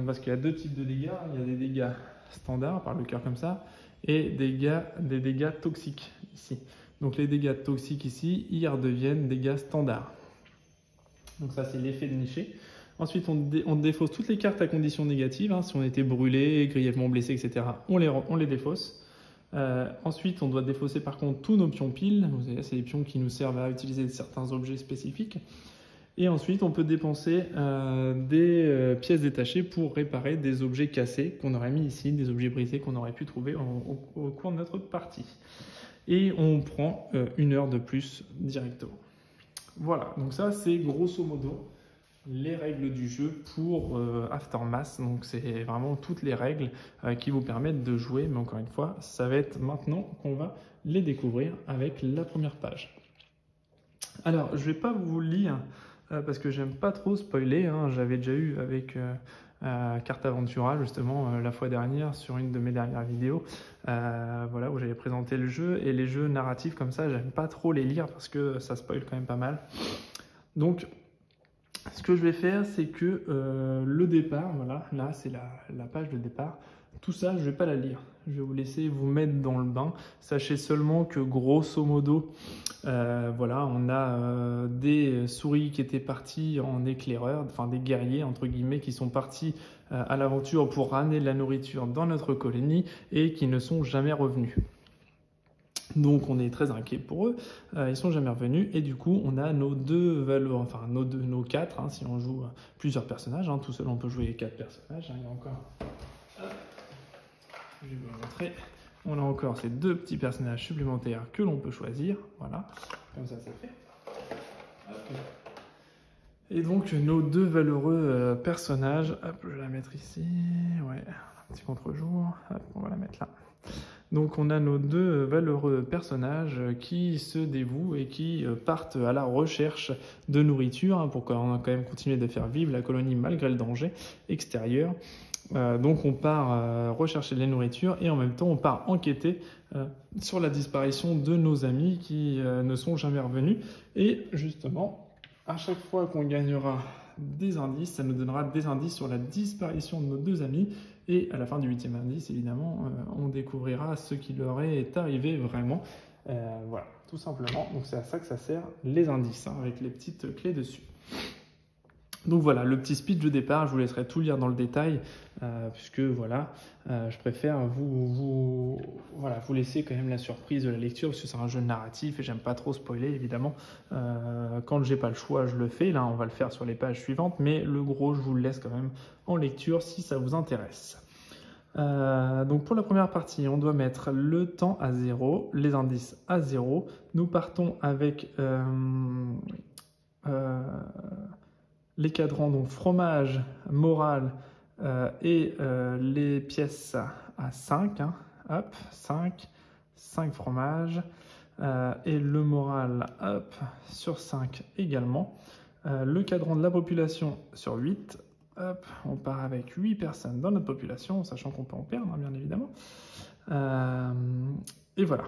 parce qu'il y a deux types de dégâts, il y a des dégâts standards, par le cœur comme ça, et des dégâts toxiques ici. Donc les dégâts toxiques ici, ils redeviennent dégâts standards. Donc ça, c'est l'effet de nicher. Ensuite, on défausse toutes les cartes à condition négative. Hein, si on était brûlé, grièvement blessé, etc., on les défausse. Ensuite, on doit défausser par contre tous nos pions piles. Vous savez, c'est les pions qui nous servent à utiliser certains objets spécifiques. Et ensuite, on peut dépenser des pièces détachées pour réparer des objets cassés qu'on aurait mis ici, des objets brisés qu'on aurait pu trouver au cours de notre partie. Et on prend 1 heure de plus directement. Voilà, donc ça c'est grosso modo les règles du jeu pour Aftermath. Donc c'est vraiment toutes les règles qui vous permettent de jouer, mais encore une fois, ça va être maintenant qu'on va les découvrir avec la première page. Alors, je ne vais pas vous lire parce que j'aime pas trop spoiler, hein. J'avais déjà eu avec Cartaventura justement la fois dernière sur une de mes dernières vidéos, voilà, où j'avais présenté le jeu, et les jeux narratifs comme ça, j'aime pas trop les lire parce que ça spoil quand même pas mal. Donc, ce que je vais faire, c'est que le départ, voilà, là c'est la page de départ, tout ça je ne vais pas la lire, je vais vous laisser vous mettre dans le bain. Sachez seulement que grosso modo, voilà, on a des souris qui étaient partis en éclaireur, enfin des guerriers entre guillemets qui sont partis à l'aventure pour ramener de la nourriture dans notre colonie et qui ne sont jamais revenus. Donc on est très inquiet pour eux, ils sont jamais revenus, et du coup on a nos deux valeurs, enfin nos quatre, hein, si on joue plusieurs personnages, hein, tout seul on peut jouer 4 personnages, hein, il y a encore, hop, je vais vous montrer, on a encore ces 2 petits personnages supplémentaires que l'on peut choisir, voilà, comme ça c'est fait. Hop. Et donc nos 2 valeureux personnages, hop, je vais la mettre ici, ouais, un petit contre-jour, hop, on va la mettre là. Donc on a nos 2 valeureux personnages qui se dévouent et qui partent à la recherche de nourriture, hein, pour quand même continuer de faire vivre la colonie malgré le danger extérieur. Donc on part rechercher de la nourriture et en même temps on part enquêter sur la disparition de nos amis qui ne sont jamais revenus. Et justement, à chaque fois qu'on gagnera des indices, ça nous donnera des indices sur la disparition de nos 2 amis. Et à la fin du 8e indice, évidemment, on découvrira ce qui leur est arrivé vraiment. Voilà, tout simplement. Donc c'est à ça que ça sert, les indices, hein, avec les petites clés dessus. Donc voilà, le petit speech de départ, je vous laisserai tout lire dans le détail, puisque voilà, je préfère vous laisser quand même la surprise de la lecture, parce que c'est un jeu narratif et j'aime pas trop spoiler, évidemment. Quand j'ai pas le choix, je le fais. Là, on va le faire sur les pages suivantes, mais le gros, je vous le laisse quand même en lecture si ça vous intéresse. Donc pour la première partie, on doit mettre le temps à 0, les indices à 0. Nous partons avec les cadrans, donc fromage, morale et les pièces à 5. Hein. Hop, 5 fromages. Et le moral, hop, sur 5 également. Le cadran de la population sur 8. Hop, on part avec 8 personnes dans notre population, sachant qu'on peut en perdre, hein, bien évidemment. Et voilà.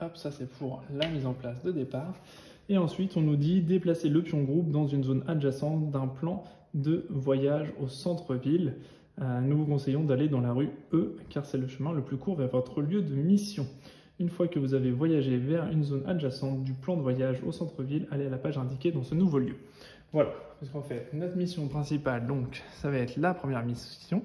Hop, ça c'est pour la mise en place de départ. Et ensuite, on nous dit déplacer le pion groupe dans une zone adjacente d'un plan de voyage au centre-ville. Nous vous conseillons d'aller dans la rue E, car c'est le chemin le plus court vers votre lieu de mission. Une fois que vous avez voyagé vers une zone adjacente du plan de voyage au centre-ville, allez à la page indiquée dans ce nouveau lieu. Voilà, parce qu'en fait, notre mission principale, donc, ça va être la première mission,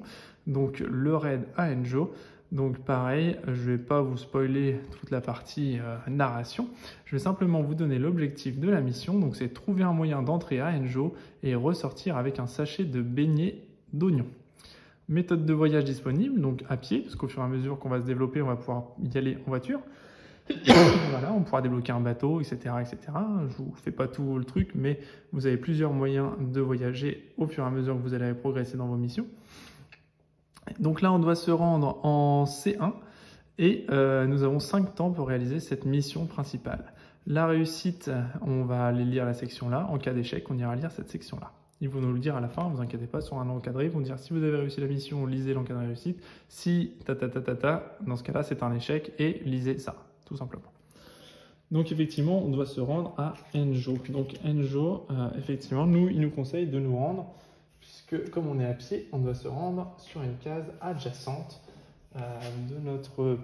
donc le raid à Enjo. Donc pareil, je ne vais pas vous spoiler toute la partie narration, je vais simplement vous donner l'objectif de la mission, donc c'est trouver un moyen d'entrer à Enjo et ressortir avec un sachet de beignets d'oignons. Méthode de voyage disponible, donc à pied, parce qu'au fur et à mesure qu'on va se développer, on va pouvoir y aller en voiture. Voilà, on pourra débloquer un bateau, etc., etc. Je vous fais pas tout le truc, mais vous avez plusieurs moyens de voyager au fur et à mesure que vous allez progresser dans vos missions. Donc là, on doit se rendre en C1 et nous avons 5 temps pour réaliser cette mission principale. La réussite, on va aller lire la section là. En cas d'échec, on ira lire cette section là. Ils vont nous le dire à la fin, ne vous inquiétez pas, sur un encadré, ils vont dire si vous avez réussi la mission, lisez l'encadré réussite. Si dans ce cas-là, c'est un échec et lisez ça, tout simplement. Donc effectivement, on doit se rendre à Enjo. Donc Enjo, effectivement, il nous conseille de nous rendre, puisque comme on est à pied, on doit se rendre sur une case adjacente de notre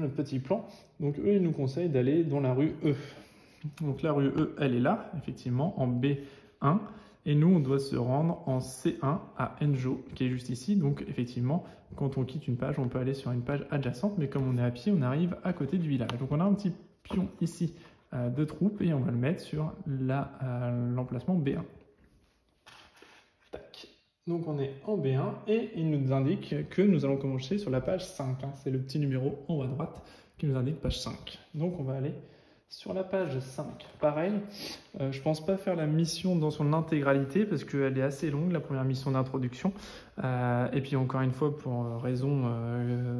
petit plan. Donc eux, ils nous conseillent d'aller dans la rue E. Donc la rue E, elle est là, effectivement, en B1. Et nous, on doit se rendre en C1 à Enjo, qui est juste ici. Donc effectivement, quand on quitte une page, on peut aller sur une page adjacente. Mais comme on est à pied, on arrive à côté du village. Donc on a un petit pion ici de troupe et on va le mettre sur l'emplacement B1. Tac. Donc on est en B1 et il nous indique que nous allons commencer sur la page 5. C'est le petit numéro en haut à droite qui nous indique page 5. Donc on va aller sur la page 5. Pareil, je ne pense pas faire la mission dans son intégralité parce qu'elle est assez longue, la première mission d'introduction. Et puis encore une fois, pour raison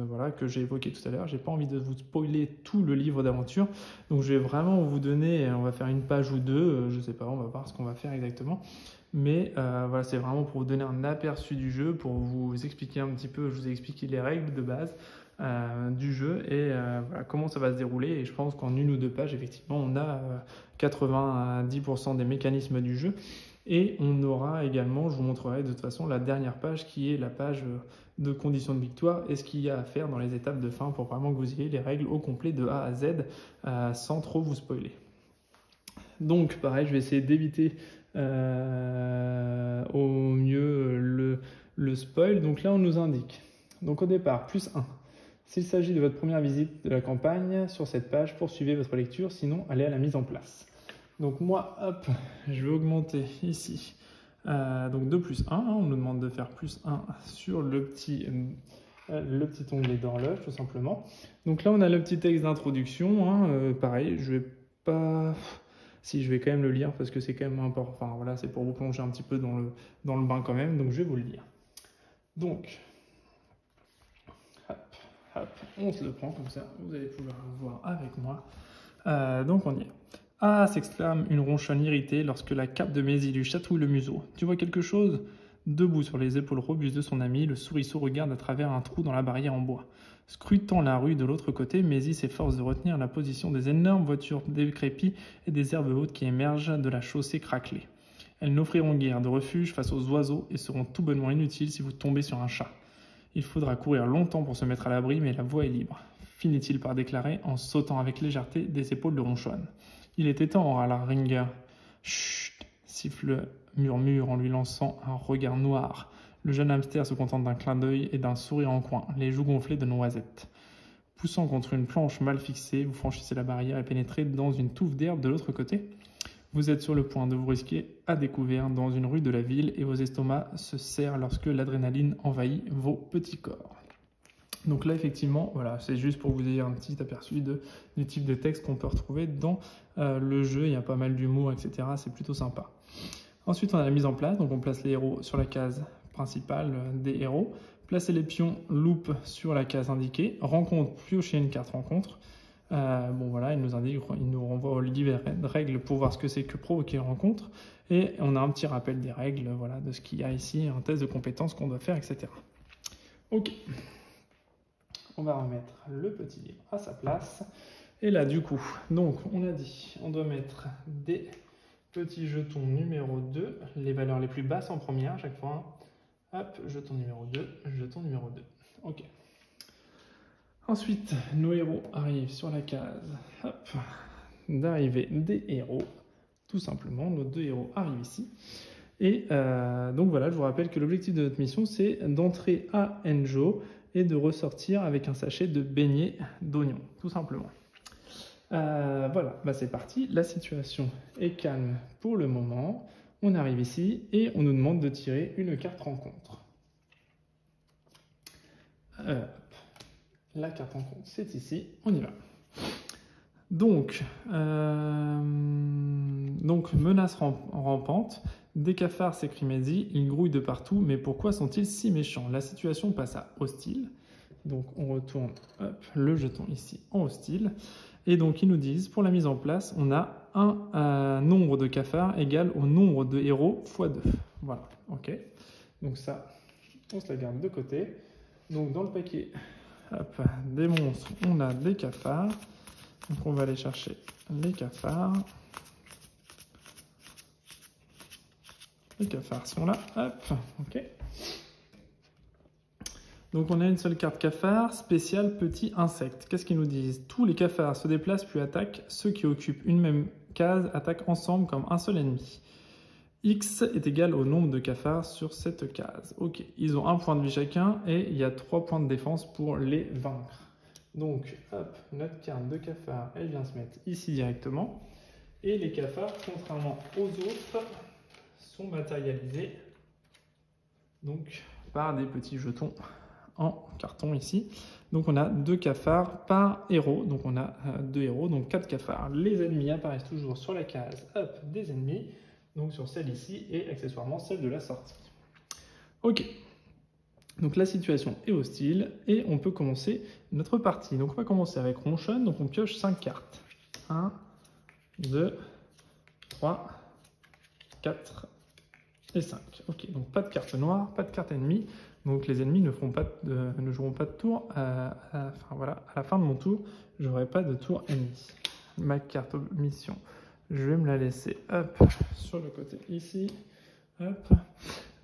voilà, que j'ai évoquée tout à l'heure, j'ai pas envie de vous spoiler tout le livre d'aventure. Donc je vais vraiment vous donner, on va faire une page ou deux, je sais pas, on va voir ce qu'on va faire exactement. Mais voilà, c'est vraiment pour vous donner un aperçu du jeu, pour vous expliquer un petit peu, je vous ai expliqué les règles de base du jeu et voilà, comment ça va se dérouler. Et je pense qu'en une ou deux pages, effectivement, on a 90% des mécanismes du jeu. Et on aura également, je vous montrerai de toute façon, la dernière page qui est la page de conditions de victoire et ce qu'il y a à faire dans les étapes de fin pour vraiment que vous ayez les règles au complet de A à Z sans trop vous spoiler. Donc pareil, je vais essayer d'éviter au mieux le spoil. Donc là, on nous indique, donc au départ, +1. S'il s'agit de votre première visite de la campagne, sur cette page, poursuivez votre lecture, sinon allez à la mise en place. Donc moi, hop, je vais augmenter ici. Donc 2 + 1, on nous demande de faire +1 sur le petit onglet d'horloge, tout simplement. Donc là, on a le petit texte d'introduction. Pareil, je vais pas... Si, je vais quand même le lire parce que c'est quand même important. Enfin voilà, c'est pour vous plonger un petit peu dans le bain quand même. Donc je vais vous le lire. Donc, hop, on se le prend comme ça. Vous allez pouvoir le voir avec moi. Donc on y est. Ah, s'exclame une ronchonne irritée lorsque la cape de Mézy lui chatouille le museau. Tu vois quelque chose? Debout sur les épaules robustes de son ami, le souriceau regarde à travers un trou dans la barrière en bois. Scrutant la rue de l'autre côté, Mézy s'efforce de retenir la position des énormes voitures décrépies et des herbes hautes qui émergent de la chaussée craquelée. Elles n'offriront guère de refuge face aux oiseaux et seront tout bonnement inutiles si vous tombez sur un chat. Il faudra courir longtemps pour se mettre à l'abri, mais la voie est libre, finit-il par déclarer en sautant avec légèreté des épaules de Ronchonne. Il était temps, râla Ringer. Chut, siffle murmure en lui lançant un regard noir. Le jeune hamster se contente d'un clin d'œil et d'un sourire en coin, les joues gonflées de noisettes. Poussant contre une planche mal fixée, vous franchissez la barrière et pénétrez dans une touffe d'herbe de l'autre côté. Vous êtes sur le point de vous risquer à découvert dans une rue de la ville et vos estomacs se serrent lorsque l'adrénaline envahit vos petits corps. Donc là, effectivement, voilà, c'est juste pour vous ayez un petit aperçu du type de texte qu'on peut retrouver dans le jeu. Il y a pas mal d'humour, etc. C'est plutôt sympa. Ensuite, on a la mise en place. Donc, on place les héros sur la case principale des héros. Placez les pions loop sur la case indiquée. Rencontre, piochez une carte rencontre. Bon, voilà, il nous indique, il nous renvoie au livre de règles pour voir ce que c'est que provoquer une rencontre. Et on a un petit rappel des règles, voilà, de ce qu'il y a ici, un test de compétences qu'on doit faire, etc. Ok. On va remettre le petit livre à sa place. Et là, du coup, donc on a dit, on doit mettre des Petit jeton numéro 2, les valeurs les plus basses en première à chaque fois. Hop, jeton numéro 2, jeton numéro 2. Ok. Ensuite, nos héros arrivent sur la case d'arrivée des héros. Tout simplement, nos 2 héros arrivent ici. Et donc voilà, je vous rappelle que l'objectif de notre mission, c'est d'entrer à Enjo et de ressortir avec un sachet de beignets d'oignons, tout simplement. Voilà, bah c'est parti. La situation est calme pour le moment. On arrive ici et on nous demande de tirer une carte rencontre. La carte rencontre, c'est ici. On y va. Donc menace rampante. Des cafards, s'écrie Mehdi. Ils grouillent de partout, mais pourquoi sont-ils si méchants? La situation passe à hostile. Donc on retourne le jeton ici en hostile. Et donc ils nous disent, pour la mise en place, on a un nombre de cafards égal au nombre de héros x 2. Voilà, ok. Donc ça, on se la garde de côté. Donc dans le paquet des monstres, on a des cafards. Donc on va aller chercher les cafards. Les cafards sont là, hop, ok. Donc on a une seule carte cafard, spécial petit insecte. Qu'est-ce qu'ils nous disent? Tous les cafards se déplacent puis attaquent. Ceux qui occupent une même case attaquent ensemble comme un seul ennemi. X est égal au nombre de cafards sur cette case. Ok, ils ont 1 point de vie chacun et il y a 3 points de défense pour les vaincre. Donc, hop, notre carte de cafard, elle vient se mettre ici directement. Et les cafards, contrairement aux autres, sont matérialisés donc par des petits jetons en carton ici. Donc on a 2 cafards par héros, donc on a 2 héros, donc 4 cafards. Les ennemis apparaissent toujours sur la case des ennemis, donc sur celle ici et accessoirement celle de la sortie. Ok, donc la situation est hostile et on peut commencer notre partie. Donc on va commencer avec Ronchon, donc on pioche 5 cartes. 1, 2, 3, 4 et 5. Ok, donc pas de carte noire, pas de carte ennemie. Donc les ennemis ne joueront pas de tour. Voilà, à la fin de mon tour, je n'aurai pas de tour ennemi. Ma carte mission, je vais me la laisser sur le côté ici. Hop.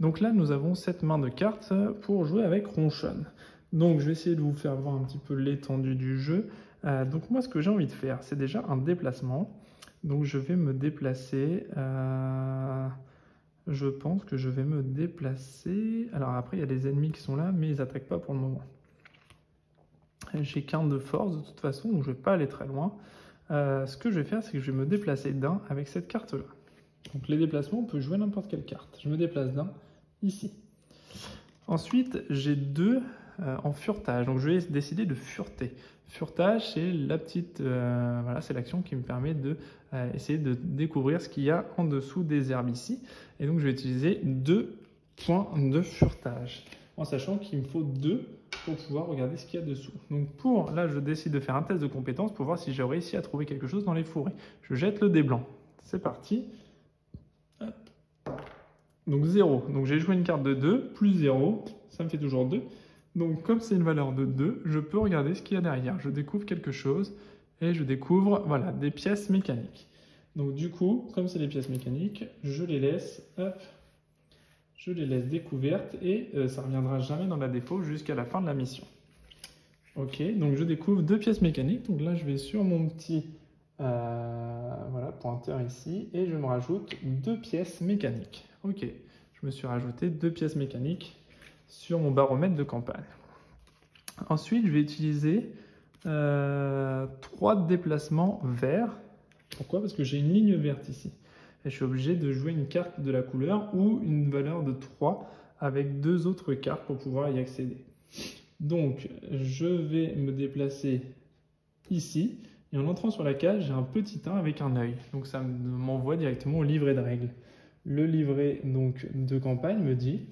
Donc là, nous avons cette main de cartes pour jouer avec Ronchon. Donc je vais essayer de vous faire voir un petit peu l'étendue du jeu. Donc moi, ce que j'ai envie de faire, c'est déjà un déplacement. Donc je vais me déplacer... Je pense que je vais me déplacer. Alors après, il y a des ennemis qui sont là, mais ils n'attaquent pas pour le moment. J'ai qu'un de force de toute façon, donc je ne vais pas aller très loin. Ce que je vais faire, c'est que je vais me déplacer d'un avec cette carte-là. Donc les déplacements, on peut jouer n'importe quelle carte. Je me déplace d'un ici. Ensuite, j'ai 2 en furetage. Donc je vais décider de fureter. Furetage, c'est la petite, voilà, c'est l'action qui me permet de essayer de découvrir ce qu'il y a en dessous des herbes ici. Et donc je vais utiliser 2 points de furetage, en sachant qu'il me faut 2 pour pouvoir regarder ce qu'il y a dessous. Donc là, je décide de faire un test de compétence pour voir si j'ai réussi à trouver quelque chose dans les fourrés. Je jette le dé blanc. C'est parti. Hop. Donc 0. Donc j'ai joué une carte de 2, plus 0, ça me fait toujours 2. Donc comme c'est une valeur de 2, je peux regarder ce qu'il y a derrière. Je découvre quelque chose et je découvre voilà, des pièces mécaniques. Donc du coup, comme c'est des pièces mécaniques, je les laisse, découvertes et ça ne reviendra jamais dans la défaut jusqu'à la fin de la mission. Ok, donc je découvre 2 pièces mécaniques. Donc là, je vais sur mon petit pointeur ici et je me rajoute 2 pièces mécaniques. Ok, je me suis rajouté 2 pièces mécaniques sur mon baromètre de campagne. Ensuite, je vais utiliser 3 déplacements verts. Pourquoi? Parce que j'ai une ligne verte ici. Et je suis obligé de jouer une carte de la couleur ou une valeur de 3 avec 2 autres cartes pour pouvoir y accéder. Donc, je vais me déplacer ici. Et en entrant sur la case, j'ai un petit 1 avec un œil. Donc, ça m'envoie directement au livret de règles. Le livret donc, de campagne me dit...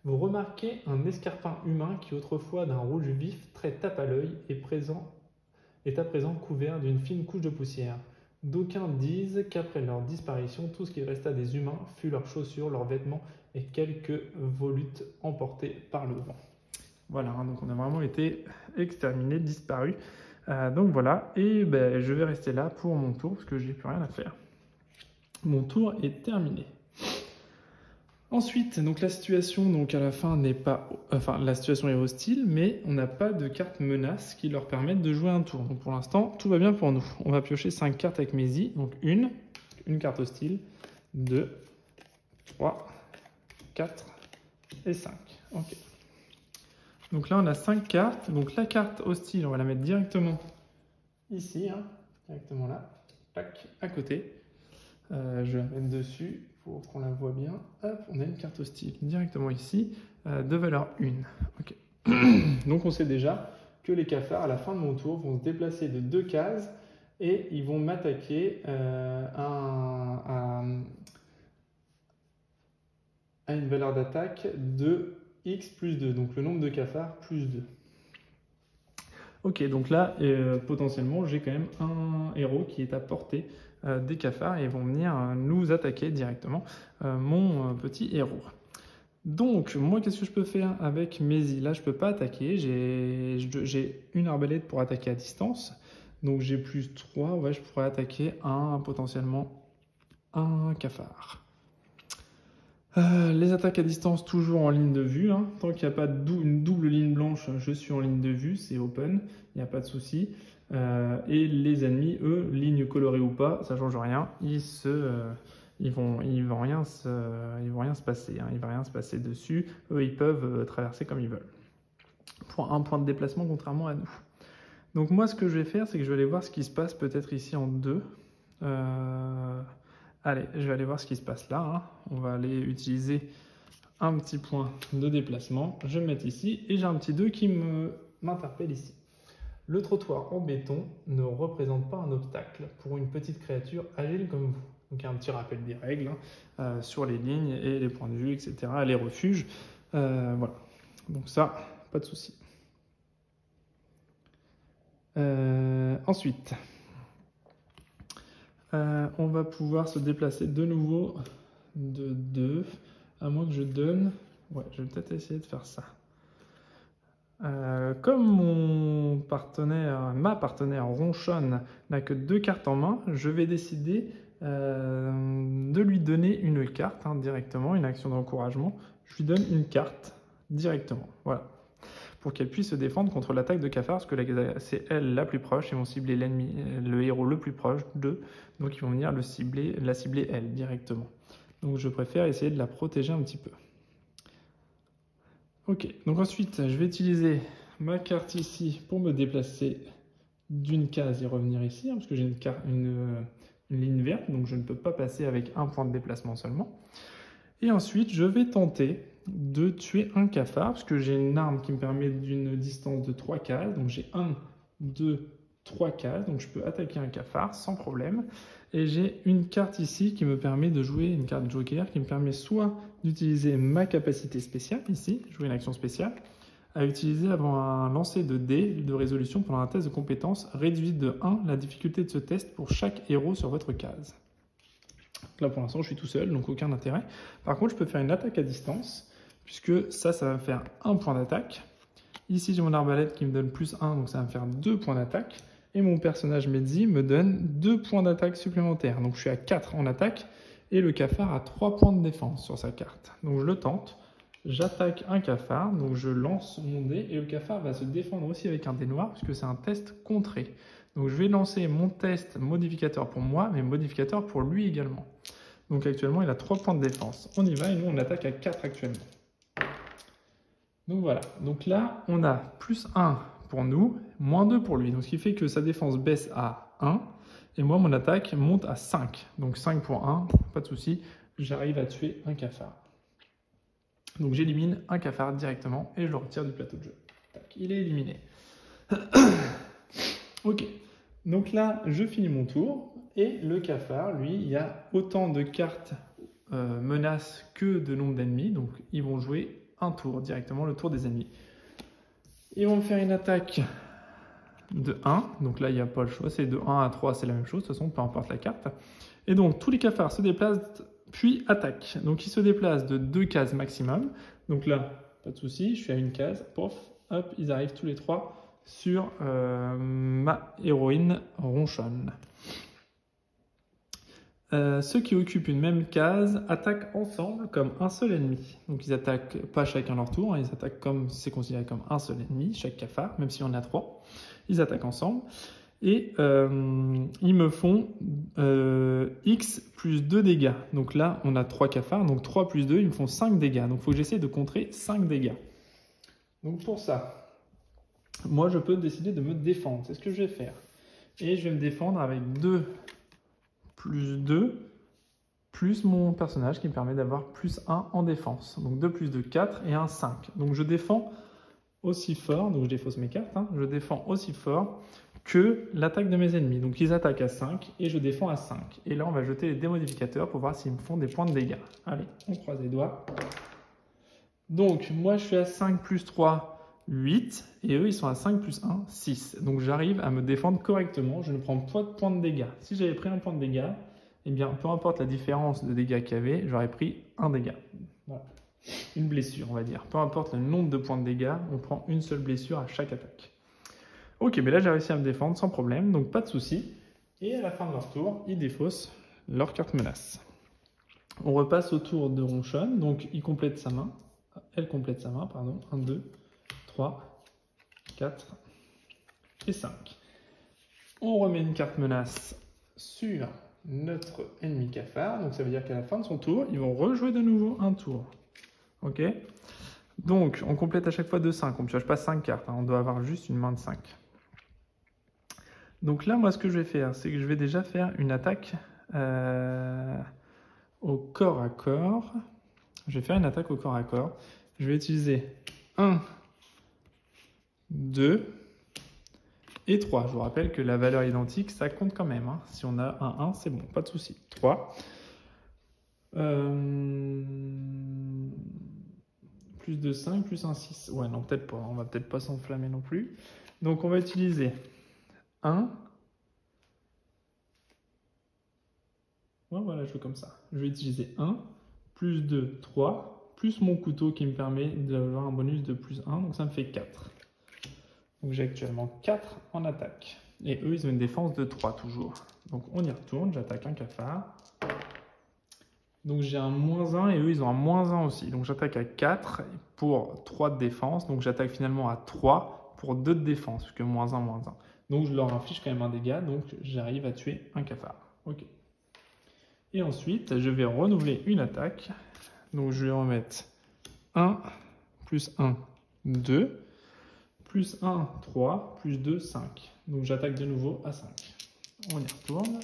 Vous remarquez un escarpin humain qui autrefois d'un rouge vif très tape à l'œil est à présent couvert d'une fine couche de poussière. D'aucuns disent qu'après leur disparition, tout ce qui resta des humains fut leurs chaussures, leurs vêtements et quelques volutes emportés par le vent. Voilà, donc on a vraiment été exterminés, disparus. Donc voilà, et je vais rester là pour mon tour parce que j'ai plus rien à faire. Mon tour est terminé. Ensuite, donc la situation donc à la fin n'est pas, enfin la situation est hostile, mais on n'a pas de carte menace qui leur permettent de jouer un tour. Donc pour l'instant, tout va bien pour nous. On va piocher 5 cartes avec Maisie. Donc une carte hostile, 2, 3, 4 et 5. Ok. Donc là on a 5 cartes. Donc la carte hostile, on va la mettre directement ici, hein, directement là, tac, à côté. Je vais la mettre dessus pour qu'on la voit bien. Hop, on a une carte hostile directement ici, de valeur 1. Okay. Donc on sait déjà que les cafards, à la fin de mon tour, vont se déplacer de 2 cases et ils vont m'attaquer à une valeur d'attaque de x plus 2, donc le nombre de cafards plus 2. Ok, donc là, potentiellement, j'ai quand même un héros qui est à portée des cafards et ils vont venir nous attaquer directement, mon petit héros. Donc, moi, qu'est-ce que je peux faire avec Maisie? Là, je ne peux pas attaquer, j'ai une arbalète pour attaquer à distance, donc j'ai plus 3, ouais, je pourrais attaquer potentiellement un cafard. Les attaques à distance, toujours en ligne de vue. Hein. Tant qu'il n'y a pas une double ligne blanche, je suis en ligne de vue, c'est open, il n'y a pas de souci. Et les ennemis, eux, ligne colorée ou pas, ça ne change rien. Ils vont rien se passer. Hein. Il ne va rien se passer dessus. Eux, ils peuvent traverser comme ils veulent. Pour un point de déplacement, contrairement à nous. Donc moi, ce que je vais faire, c'est que je vais aller voir ce qui se passe peut-être ici en 2. Allez, je vais aller voir ce qui se passe là. Hein. On va aller utiliser un petit point de déplacement. Je vais me mettre ici et j'ai un petit 2 qui m'interpelle ici. Le trottoir en béton ne représente pas un obstacle pour une petite créature agile comme vous. Donc il y a un petit rappel des règles hein, sur les lignes et les points de vue, etc. Les refuges. Voilà. Donc ça, pas de souci. Ensuite... on va pouvoir se déplacer de nouveau de 2, à moins que je donne... Ouais, je vais peut-être essayer de faire ça. Comme ma partenaire ronchonne n'a que 2 cartes en main, je vais décider de lui donner une carte hein, directement, une action d'encouragement. Je lui donne une carte directement, voilà. Pour qu'elle puisse se défendre contre l'attaque de cafard, parce que c'est elle la plus proche, ils vont cibler l'ennemi, le héros le plus proche d'eux, donc ils vont venir la cibler elle directement. Donc je préfère essayer de la protéger un petit peu. Ok, donc ensuite je vais utiliser ma carte ici pour me déplacer d'une case et revenir ici, hein, parce que j'ai une ligne verte, donc je ne peux pas passer avec un point de déplacement seulement. Et ensuite je vais tenter de tuer un cafard, parce que j'ai une arme qui me permet d'une distance de 3 cases. Donc j'ai 1, 2, 3 cases, donc je peux attaquer un cafard sans problème. Et j'ai une carte ici qui me permet de jouer une carte joker, qui me permet soit d'utiliser ma capacité spéciale, ici, jouer une action spéciale, à utiliser avant un lancer de dés de résolution pendant un test de compétence, réduite de 1 la difficulté de ce test pour chaque héros sur votre case. Là pour l'instant je suis tout seul, donc aucun intérêt. Par contre je peux faire une attaque à distance, puisque ça va me faire 1 point d'attaque. Ici j'ai mon arbalète qui me donne plus 1, donc ça va me faire 2 points d'attaque. Et mon personnage Maisie me donne 2 points d'attaque supplémentaires. Donc je suis à 4 en attaque, et le cafard a 3 points de défense sur sa carte. Donc je le tente, j'attaque un cafard, donc je lance mon dé, et le cafard va se défendre aussi avec un dé noir, puisque c'est un test contré. Donc je vais lancer mon test modificateur pour moi, mais modificateur pour lui également. Donc actuellement il a 3 points de défense. On y va, et nous on attaque à 4 actuellement. Donc voilà, donc là on a plus 1 pour nous, moins 2 pour lui. Donc ce qui fait que sa défense baisse à 1, et moi mon attaque monte à 5. Donc 5 pour 1, pas de souci, j'arrive à tuer un cafard. Donc j'élimine un cafard directement et je le retire du plateau de jeu. Tac, il est éliminé. Ok, donc là je finis mon tour, et le cafard, lui, il y a autant de cartes menaces que de nombre d'ennemis, donc ils vont jouer un tour directement, le tour des ennemis. Ils vont me faire une attaque de 1, donc là il n'y a pas le choix, c'est de 1 à 3, c'est la même chose, de toute façon, peu importe la carte. Et donc tous les cafards se déplacent, puis attaquent. Donc ils se déplacent de 2 cases maximum, donc là, pas de souci, je suis à une case, pof, hop, ils arrivent tous les 3 sur ma héroïne ronchonne. Ceux qui occupent une même case attaquent ensemble comme un seul ennemi. Donc ils attaquent pas chacun leur tour, hein, ils attaquent comme c'est considéré comme un seul ennemi, chaque cafard, même si on a 3. Ils attaquent ensemble. Et ils me font X plus 2 dégâts. Donc là, on a 3 cafards, donc 3 plus 2, ils me font 5 dégâts. Donc il faut que j'essaie de contrer 5 dégâts. Donc pour ça, moi je peux décider de me défendre. C'est ce que je vais faire. Et je vais me défendre avec 2 plus 2 plus mon personnage qui me permet d'avoir plus 1 en défense. Donc 2 plus 2, 4 et 1, 5. Donc je défends aussi fort, donc je défausse mes cartes, hein, je défends aussi fort que l'attaque de mes ennemis. Donc ils attaquent à 5 et je défends à 5. Et là on va jeter les démodificateurs pour voir s'ils me font des points de dégâts. Allez, on croise les doigts. Donc moi je suis à 5 plus 3, 8. Et eux ils sont à 5 plus 1, 6. Donc j'arrive à me défendre correctement. Je ne prends pas de points de dégâts. Si j'avais pris un point de dégâts, eh bien peu importe la différence de dégâts qu'il y avait, j'aurais pris un dégât. Voilà. Une blessure on va dire. Peu importe le nombre de points de dégâts, on prend une seule blessure à chaque attaque. Ok, mais là j'ai réussi à me défendre sans problème, donc pas de souci. Et à la fin de leur tour, ils défaussent leur carte menace. On repasse au tour de Ronchonne, donc il complète sa main. Elle complète sa main, pardon. 1, 2, 3, 4 et 5. On remet une carte menace sur notre ennemi cafard, donc ça veut dire qu'à la fin de son tour, ils vont rejouer de nouveau un tour. Ok? Donc on complète à chaque fois de 5, on ne pioche pas 5 cartes, hein, on doit avoir juste une main de 5. Donc là, moi, ce que je vais faire, c'est que je vais déjà faire une attaque au corps à corps. Je vais faire une attaque au corps à corps. Je vais utiliser 1, 2 et 3. Je vous rappelle que la valeur identique, ça compte quand même. Hein. Si on a un 1, c'est bon, pas de souci. 3. Plus de 5, plus un 6. Ouais, non, peut-être pas. On va peut-être pas s'enflammer non plus. Donc, on va utiliser 1. Ouais, voilà, je fais comme ça. Je vais utiliser 1, plus 2, 3, plus mon couteau qui me permet d'avoir un bonus de plus 1. Donc, ça me fait 4. Donc, j'ai actuellement 4 en attaque. Et eux, ils ont une défense de 3 toujours. Donc, on y retourne. J'attaque un cafard. Donc, j'ai un -1 et eux, ils ont un -1 aussi. Donc, j'attaque à 4 pour 3 de défense. Donc, j'attaque finalement à 3 pour 2 de défense, puisque -1, -1. Donc, je leur inflige quand même un dégât. Donc, j'arrive à tuer un cafard. Ok. Et ensuite, je vais renouveler une attaque. Donc, je vais remettre 1, plus 1, 2, plus 1, 3, plus 2, 5. Donc, j'attaque de nouveau à 5. On y retourne.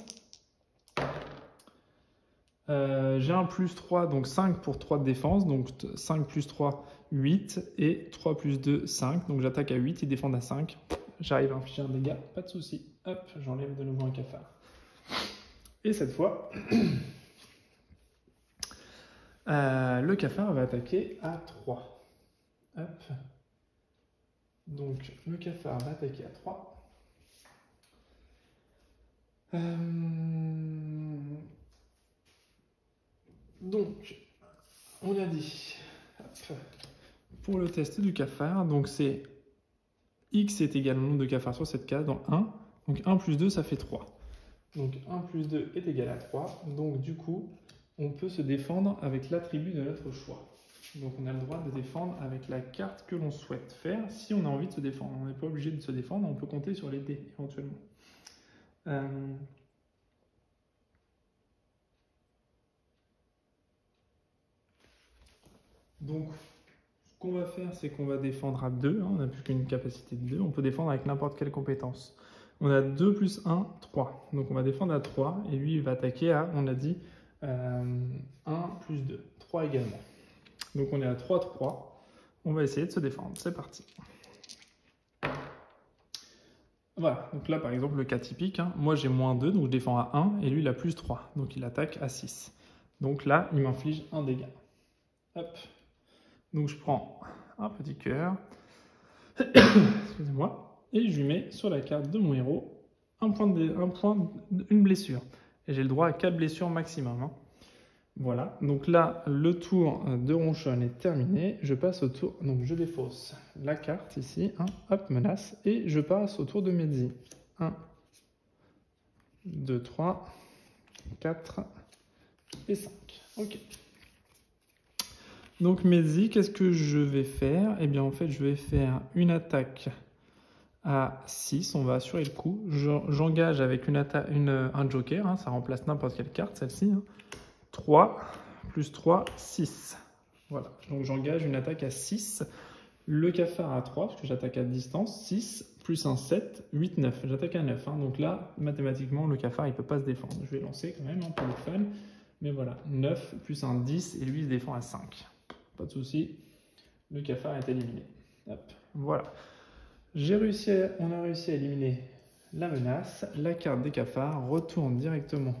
J'ai un plus 3, donc 5 pour 3 de défense. Donc, 5 plus 3, 8. Et 3 plus 2, 5. Donc, j'attaque à 8, ils défendent à 5. J'arrive à infliger un dégât, pas de souci. Hop, j'enlève de nouveau un cafard. Et cette fois, le cafard va attaquer à 3. Hop. Donc, le cafard va attaquer à 3. Donc, on a dit, hop, pour le test du cafard, donc c'est X est égal au nombre de cafards sur cette case, donc 1. Donc 1 plus 2, ça fait 3. Donc 1 plus 2 est égal à 3. Donc du coup, on peut se défendre avec l'attribut de notre choix. Donc on a le droit de défendre avec la carte que l'on souhaite faire si on a envie de se défendre. On n'est pas obligé de se défendre, on peut compter sur les dés éventuellement. Donc ce qu'on va faire, c'est qu'on va défendre à 2. Hein, on n'a plus qu'une capacité de 2. On peut défendre avec n'importe quelle compétence. On a 2 plus 1, 3. Donc on va défendre à 3 et lui il va attaquer à, on a dit, 1 plus 2. 3 également. Donc on est à 3, 3. On va essayer de se défendre. C'est parti. Voilà, donc là par exemple le cas typique, hein, moi j'ai -2, donc je défends à 1 et lui il a plus 3. Donc il attaque à 6. Donc là il m'inflige un dégât. Hop. Donc je prends un petit cœur. Excusez-moi. Et je lui mets sur la carte de mon héros une blessure. Et j'ai le droit à 4 blessures maximum. Hein. Voilà, donc là, le tour de Ronchonne est terminé. Je passe au tour, donc je défausse la carte ici, hein, hop, menace, et je passe au tour de Medzi. 1, 2, 3, 4 et 5. Ok. Donc Mehdi, qu'est-ce que je vais faire? Eh bien en fait je vais faire une attaque à 6, on va assurer le coup. J'engage avec un joker, hein, ça remplace n'importe quelle carte, celle-ci. Hein. 3, plus 3, 6. Voilà, donc j'engage une attaque à 6. Le cafard à 3, parce que j'attaque à distance. 6, plus un 7, 8, 9. J'attaque à 9. Hein. Donc là, mathématiquement, le cafard, il ne peut pas se défendre. Je vais lancer quand même, hein, pour le fun. Mais voilà, 9 plus un 10, et lui, il se défend à 5. Pas de souci, le cafard est éliminé. Hop, voilà. On a réussi à éliminer la menace. La carte des cafards retourne directement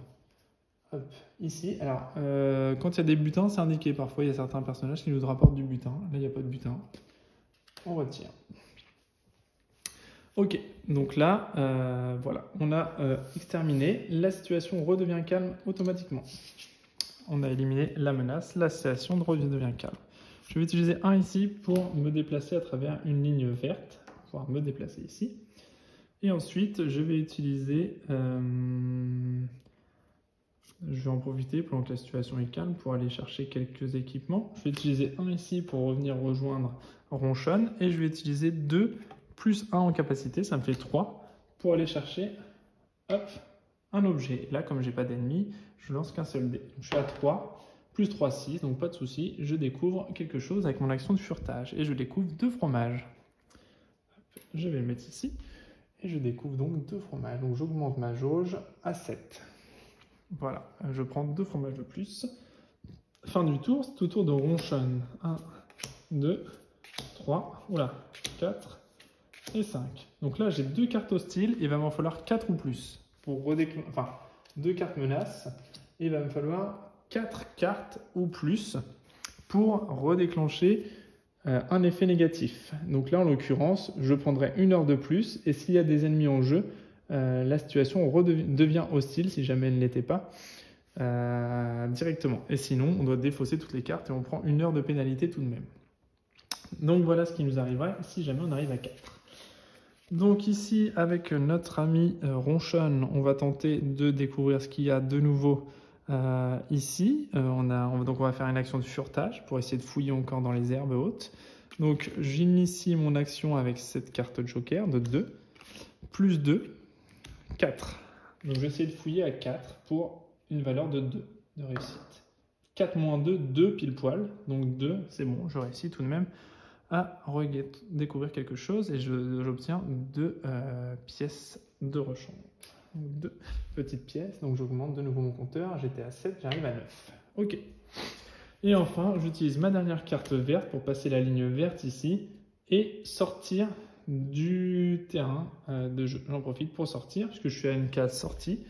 hop, ici. Alors, quand il y a des butins, c'est indiqué. Parfois, il y a certains personnages qui nous rapportent du butin. Là, il n'y a pas de butin. On retire. Ok, donc là, voilà, on a exterminé. La situation redevient calme automatiquement. On a éliminé la menace. La situation redevient calme. Je vais utiliser un ici pour me déplacer à travers une ligne verte. Pour pouvoir me déplacer ici. Et ensuite, je vais utiliser... je vais en profiter pendant que la situation est calme pour aller chercher quelques équipements. Je vais utiliser un ici pour revenir rejoindre Ronchon. Et je vais utiliser 2 plus 1 en capacité, ça me fait 3, pour aller chercher hop, un objet. Là, comme j'ai pas d'ennemi, je lance qu'un seul dé. Donc, je suis à 3, plus 3, 6, donc pas de souci. Je découvre quelque chose avec mon action de furetage. Et je découvre 2 fromages. Je vais le mettre ici. Et je découvre donc 2 fromages. Donc j'augmente ma jauge à 7. Voilà, je prends 2 fromages de plus. Fin du tour, c'est au tour de Ronchon. 1, 2, 3, oula, 4 et 5. Donc là, j'ai 2 cartes hostiles, et il va m'en falloir 4 ou plus. Pour redéclencher, enfin, 2 cartes menaces, et il va me falloir 4 cartes ou plus pour redéclencher un effet négatif. Donc là, en l'occurrence, je prendrai 1 heure de plus, et s'il y a des ennemis en jeu, la situation devient hostile, si jamais elle ne l'était pas, directement. Et sinon, on doit défausser toutes les cartes, et on prend 1 heure de pénalité tout de même. Donc voilà ce qui nous arriverait si jamais on arrive à 4. Donc ici, avec notre ami Ronchon, on va tenter de découvrir ce qu'il y a de nouveau ici. Donc on va faire une action de furetage pour essayer de fouiller encore dans les herbes hautes. Donc j'initie mon action avec cette carte joker de 2, plus 2, 4. Donc je vais essayer de fouiller à 4 pour une valeur de 2 de réussite. 4 moins 2, 2 pile poil. Donc 2, c'est bon, je réussis tout de même à découvrir quelque chose, et j'obtiens 2 pièces de rechange. 2 petites pièces, donc j'augmente de nouveau mon compteur. J'étais à 7, j'arrive à 9. Ok. Et enfin, j'utilise ma dernière carte verte pour passer la ligne verte ici et sortir du terrain de jeu. J'en profite pour sortir, puisque je suis à une case sortie.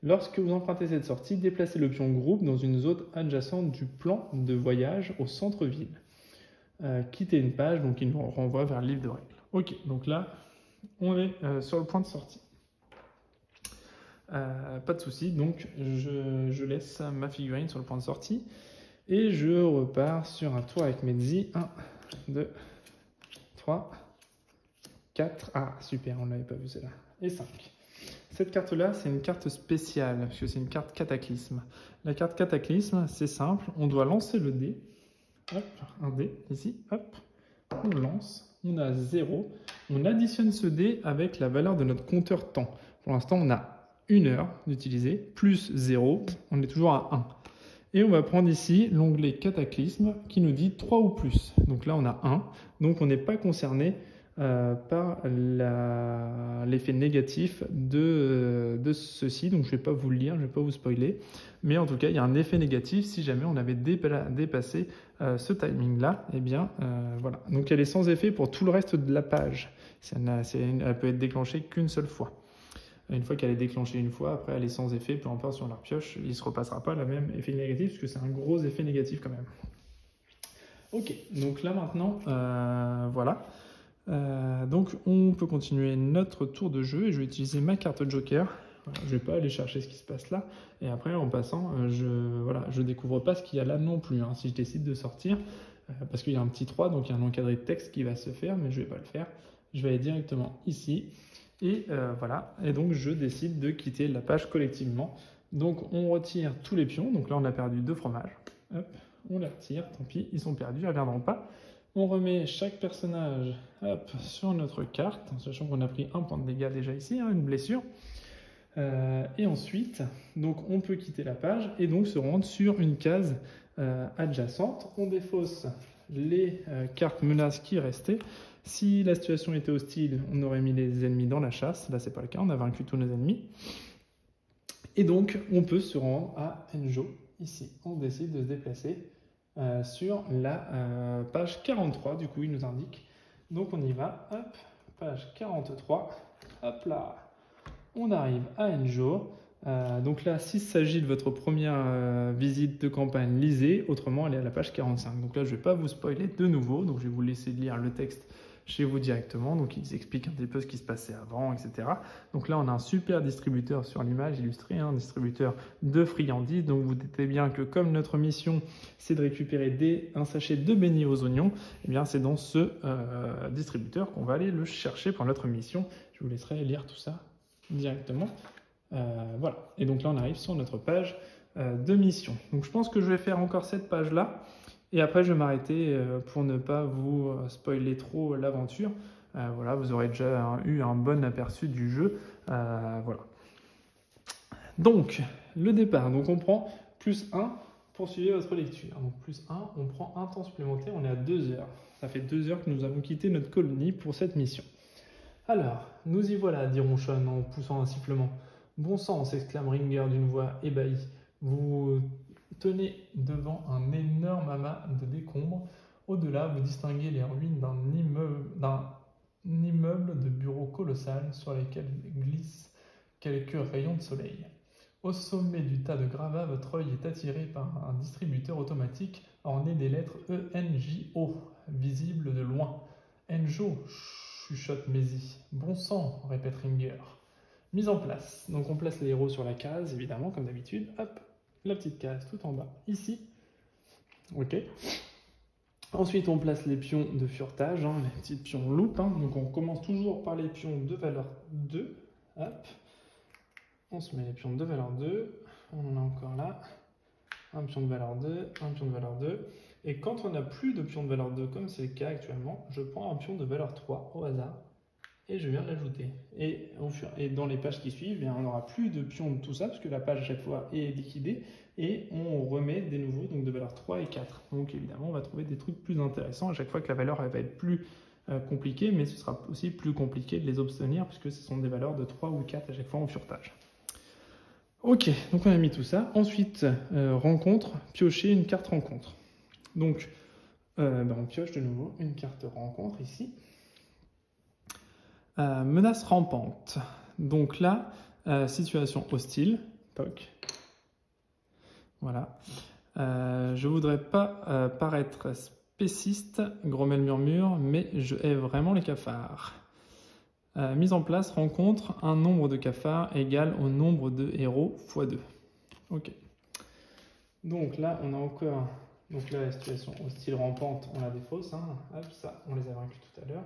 Lorsque vous empruntez cette sortie, déplacez le pion groupe dans une zone adjacente du plan de voyage au centre-ville. Quitter une page, donc il nous renvoie vers le livre de règles. Ok, donc là, on est sur le point de sortie. Pas de souci, donc je laisse ma figurine sur le point de sortie et je repars sur un tour avec Mehdi. 1, 2, 3, 4. Ah, super, on ne l'avait pas vu celle-là. Et 5. Cette carte-là, c'est une carte spéciale, parce que c'est une carte cataclysme. La carte cataclysme, c'est simple, on doit lancer le dé. Hop, un dé ici, hop, on lance, on a 0. On additionne ce dé avec la valeur de notre compteur temps. Pour l'instant, on a 1 heure d'utiliser, plus 0, on est toujours à 1. Et on va prendre ici l'onglet cataclysme qui nous dit 3 ou plus. Donc là, on a 1, donc on n'est pas concerné par l'effet négatif de ceci. Donc je ne vais pas vous le lire, je ne vais pas vous spoiler. Mais en tout cas, il y a un effet négatif si jamais on avait dépassé ce timing-là. Eh bien, voilà. Donc elle est sans effet pour tout le reste de la page. Elle peut être déclenchée qu'une seule fois. Une fois qu'elle est déclenchée une fois, après elle est sans effet, peu importe sur la pioche, il ne se repassera pas le même effet négatif, parce que c'est un gros effet négatif quand même. Ok, donc là maintenant, voilà. Donc on peut continuer notre tour de jeu, et je vais utiliser ma carte joker. Voilà, je ne vais pas aller chercher ce qui se passe là, et après en passant, je découvre pas ce qu'il y a là non plus, hein, si je décide de sortir, parce qu'il y a un petit 3, donc il y a un encadré de texte qui va se faire, mais je ne vais pas le faire. Je vais aller directement ici, Et voilà, et donc je décide de quitter la page collectivement. Donc on retire tous les pions, donc là on a perdu 2 fromages. Hop, on les retire, tant pis, ils sont perdus, ils ne reviendront pas. On remet chaque personnage hop, sur notre carte, en sachant qu'on a pris 1 point de dégâts déjà ici, hein, une blessure. Et ensuite, donc on peut quitter la page et donc se rendre sur une case adjacente. On défausse les cartes menaces qui restaient. Si la situation était hostile, on aurait mis les ennemis dans la chasse. Là, c'est pas le cas, on a vaincu tous nos ennemis. Et donc, on peut se rendre à Enjo, ici. On décide de se déplacer sur la page 43, du coup, il nous indique. Donc, on y va, hop, page 43, hop là. On arrive à Enjo. Donc là, s'il s'agit de votre première visite de campagne, lisez. Autrement, elle est à la page 45. Donc là, je ne vais pas vous spoiler de nouveau. Donc je vais vous laisser lire le texte chez vous directement. Donc ils expliquent un petit peu ce qui se passait avant, etc. Donc là, on a un super distributeur sur l'image illustrée, un distributeur de friandises. Donc vous doutez bien que comme notre mission, c'est de récupérer un sachet de beignets aux oignons, eh bien c'est dans ce distributeur qu'on va aller le chercher pour notre mission. Je vous laisserai lire tout ça directement. Voilà, et donc là on arrive sur notre page de mission. Donc je pense que je vais faire encore cette page là et après je vais m'arrêter pour ne pas vous spoiler trop l'aventure. Voilà, vous aurez déjà eu un bon aperçu du jeu. Voilà. Donc le départ, donc on prend +1 pour suivre votre lecture. Donc +1, on prend un temps supplémentaire, on est à 2 heures. Ça fait 2 heures que nous avons quitté notre colonie pour cette mission. Alors, nous y voilà, dit Ronchon en poussant un sifflement. Bon sang, s'exclame Ringer d'une voix ébahie. Vous tenez devant un énorme amas de décombres. Au-delà, vous distinguez les ruines d'un immeuble de bureaux colossal sur lesquels glissent quelques rayons de soleil. Au sommet du tas de gravats, votre œil est attiré par un distributeur automatique orné des lettres ENJO, visible de loin. Enjo, chuchote Mézi. Bon sang, répète Ringer. Mise en place. Donc on place les héros sur la case, évidemment, comme d'habitude. Hop, la petite case tout en bas, ici. Ok. Ensuite, on place les pions de furetage, hein, les petits pions loup. Hein. Donc on commence toujours par les pions de valeur 2. Hop. On se met les pions de valeur 2. On en a encore là. Un pion de valeur 2, un pion de valeur 2. Et quand on n'a plus de pions de valeur 2, comme c'est le cas actuellement, je prends un pion de valeur 3 au hasard. Et je viens de l'ajouter. Et dans les pages qui suivent, bien, on n'aura plus de pions de tout ça, parce que la page à chaque fois est liquidée, et on remet des nouveaux, donc de valeur 3 et 4. Donc évidemment, on va trouver des trucs plus intéressants à chaque fois que la valeur elle va être plus compliquée, mais ce sera aussi plus compliqué de les obtenir, puisque ce sont des valeurs de 3 ou 4 à chaque fois en furetage. Ok, donc on a mis tout ça. Ensuite, rencontre, piocher une carte rencontre. Donc, on pioche de nouveau une carte rencontre ici. Menace rampante. Donc là, situation hostile. Toc. Voilà. Je voudrais pas paraître spéciste, Grommel murmure, mais je hais vraiment les cafards. Mise en place, rencontre, un nombre de cafards égal au nombre de héros x 2. Ok. Donc là, on a encore... Donc là, la situation hostile rampante, on la défausse. Hein. Hop, ça, on les a vaincus tout à l'heure.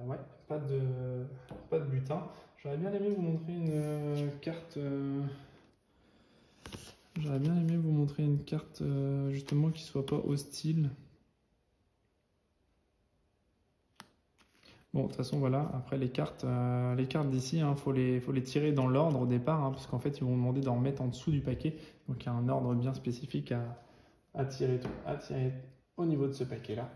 Ouais, pas de butin. J'aurais bien aimé vous montrer une carte... J'aurais bien aimé vous montrer une carte justement qui soit pas hostile. Bon, de toute façon, voilà, après les cartes d'ici, hein, faut les tirer dans l'ordre au départ, hein, parce qu'en fait, ils vont demander d'en mettre en dessous du paquet. Donc, il y a un ordre bien spécifique à tirer au niveau de ce paquet-là.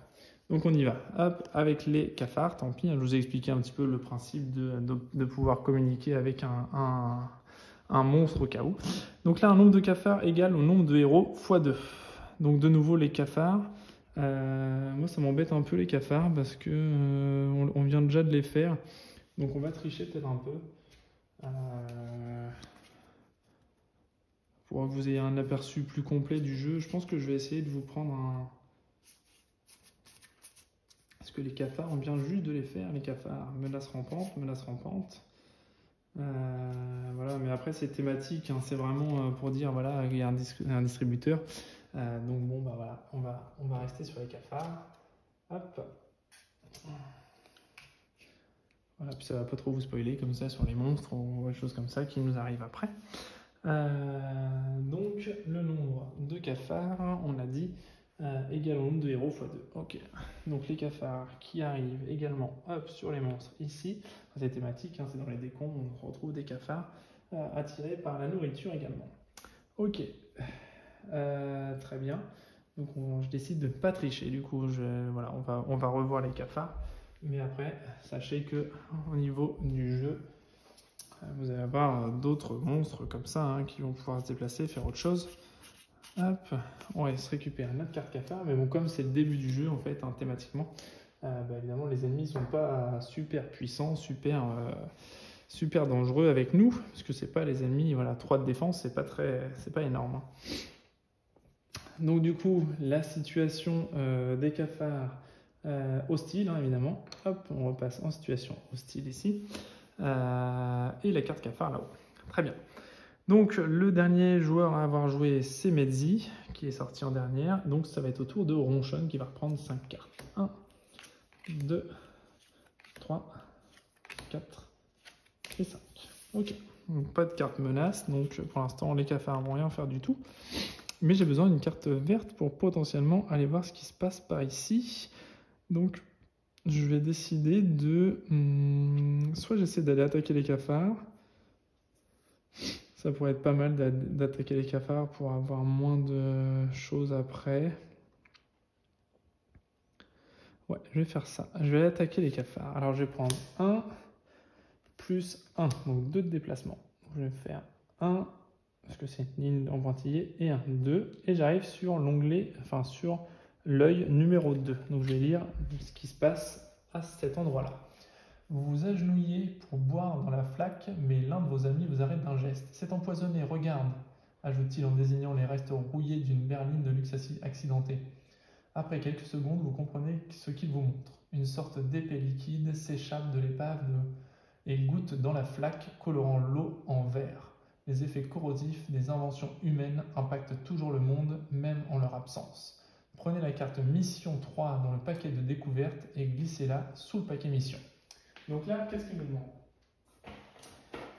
Donc, on y va. Hop, avec les cafards, tant pis, hein, je vous ai expliqué un petit peu le principe de pouvoir communiquer avec un monstre au cas où. Donc là, un nombre de cafards égal au nombre de héros x 2. Donc, de nouveau, les cafards. Moi ça m'embête un peu les cafards parce que on vient déjà de les faire, donc on va tricher peut-être un peu pour que vous ayez un aperçu plus complet du jeu. Je pense que je vais essayer de vous prendre parce que les cafards, on vient juste de les faire, les cafards. Menace rampante. Voilà, mais après c'est thématique, hein, c'est vraiment pour dire voilà, il y a un distributeur. Donc bon bah voilà, on va rester sur les cafards. Hop. Voilà, puis ça va pas trop vous spoiler comme ça sur les monstres ou des choses comme ça qui nous arrivent après. Donc le nombre de cafards, on l'a dit, égale au nombre de héros x 2. Ok, donc les cafards qui arrivent également hop, sur les monstres ici, c'est thématique, hein, c'est dans les décombres, on retrouve des cafards attirés par la nourriture également. Ok, très bien. Donc je décide de ne pas tricher, du coup voilà, on va revoir les cafards, mais après sachez que au niveau du jeu, vous allez avoir d'autres monstres comme ça hein, qui vont pouvoir se déplacer, faire autre chose. Hop, on va se récupérer notre carte cafard, mais bon, comme c'est le début du jeu en fait, hein, thématiquement, évidemment les ennemis sont pas super puissants, super dangereux avec nous, parce que c'est pas les ennemis, voilà, 3 de défense, c'est pas énorme. Hein. Donc du coup, la situation des cafards hostile, hein, évidemment. Hop, on repasse en situation hostile ici. Et la carte cafard là-haut. Très bien. Donc le dernier joueur à avoir joué, c'est Medzi, qui est sorti en dernière. Donc ça va être au tour de Ronchon qui va reprendre 5 cartes. 1, 2, 3, 4 et 5. Ok. Donc pas de carte menace, donc pour l'instant les cafards vont rien faire du tout. Mais j'ai besoin d'une carte verte pour potentiellement aller voir ce qui se passe par ici. Donc je vais décider de... soit j'essaie d'aller attaquer les cafards. Ça pourrait être pas mal d'attaquer les cafards pour avoir moins de choses après. Ouais, je vais faire ça. Je vais attaquer les cafards. Alors je vais prendre 1 plus 1, donc 2 de déplacement. Je vais faire 1, parce que c'est une ligne en pointillé, et 1, 2. Et j'arrive sur l'onglet, enfin sur l'œil numéro 2. Donc je vais lire ce qui se passe à cet endroit-là. Vous vous agenouillez pour boire dans la flaque, mais l'un de vos amis vous arrête d'un geste. C'est empoisonné, regarde, ajoute-t-il en désignant les restes rouillés d'une berline de luxe accidentée. Après quelques secondes, vous comprenez ce qu'il vous montre. Une sorte d'épée liquide s'échappe de l'épave et goutte dans la flaque, colorant l'eau en vert. Les effets corrosifs des inventions humaines impactent toujours le monde, même en leur absence. Prenez la carte Mission 3 dans le paquet de découverte et glissez-la sous le paquet Mission. Donc là, qu'est-ce qu'il nous demande?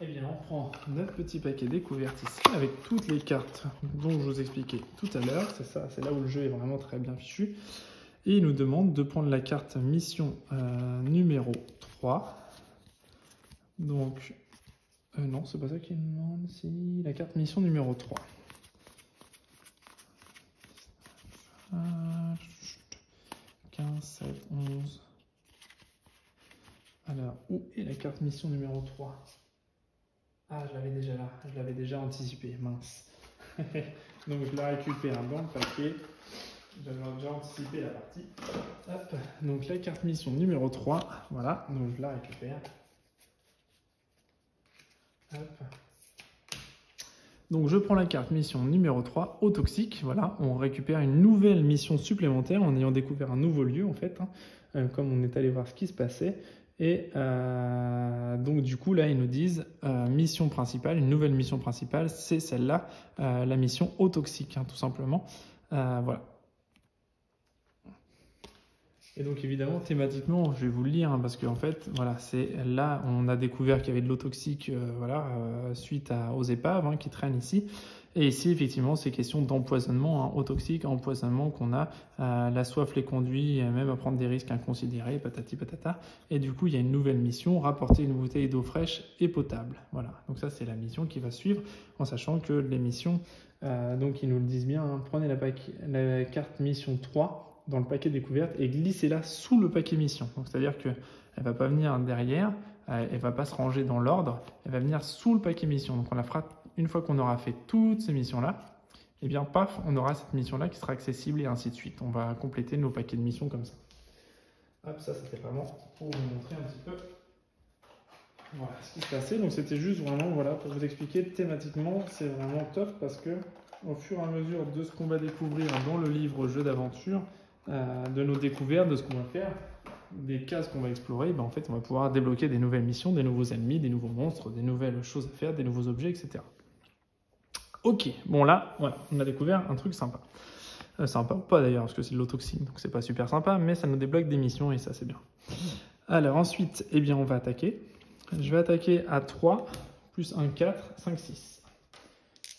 Eh bien, on prend notre petit paquet découverte ici, avec toutes les cartes dont je vous expliquais tout à l'heure. C'est ça, c'est là où le jeu est vraiment très bien fichu. Et il nous demande de prendre la carte mission numéro 3. Donc, non, c'est pas ça qu'il nous demande. Si, la carte mission numéro 3. 15, 7, 11... Alors, où est la carte mission numéro 3? Ah, je l'avais déjà là, je l'avais déjà anticipé, mince. Donc je la récupère dans le paquet. J'avais déjà anticipé la partie. Hop. Donc la carte mission numéro 3, voilà, donc je la récupère. Hop. Donc je prends la carte mission numéro 3, au toxique, voilà, on récupère une nouvelle mission supplémentaire en ayant découvert un nouveau lieu en fait, hein, comme on est allé voir ce qui se passait. Et donc du coup là ils nous disent mission principale, une nouvelle mission principale, c'est celle-là, la mission au toxique, hein, tout simplement. Voilà. Et donc évidemment thématiquement, je vais vous le lire hein, parce qu'en fait voilà, c'est là on a découvert qu'il y avait de l'eau toxique suite aux épaves hein, qui traînent ici. Et ici, effectivement, c'est question d'empoisonnement, hein, eau toxique, empoisonnement qu'on a. La soif les conduit même à prendre des risques inconsidérés, patati patata. Et du coup, il y a une nouvelle mission, rapporter une bouteille d'eau fraîche et potable. Voilà, donc ça, c'est la mission qui va suivre, en sachant que les missions, donc ils nous le disent bien, hein, prenez la carte mission 3 dans le paquet découverte et glissez-la sous le paquet mission. Donc c'est-à-dire qu'elle ne va pas venir derrière, elle ne va pas se ranger dans l'ordre, elle va venir sous le paquet mission. Donc on la fera une fois qu'on aura fait toutes ces missions-là, et bien paf, on aura cette mission-là qui sera accessible et ainsi de suite. On va compléter nos paquets de missions comme ça. Hop, ça c'était vraiment pour vous montrer un petit peu voilà, ce qui se passait. Donc c'était juste vraiment voilà, pour vous expliquer thématiquement, c'est vraiment top parce que au fur et à mesure de ce qu'on va découvrir dans le livre jeu d'aventure, de nos découvertes, de ce qu'on va faire, des cases qu'on va explorer, ben en fait on va pouvoir débloquer des nouvelles missions, des nouveaux ennemis, des nouveaux monstres, des nouvelles choses à faire, des nouveaux objets, etc. Ok, bon là, voilà, on a découvert un truc sympa. Sympa ou pas d'ailleurs, parce que c'est de l'eau toxique, donc c'est pas super sympa, mais ça nous débloque des missions et ça c'est bien. Alors ensuite, eh bien, on va attaquer. Je vais attaquer à 3, plus 1, 4, 5, 6.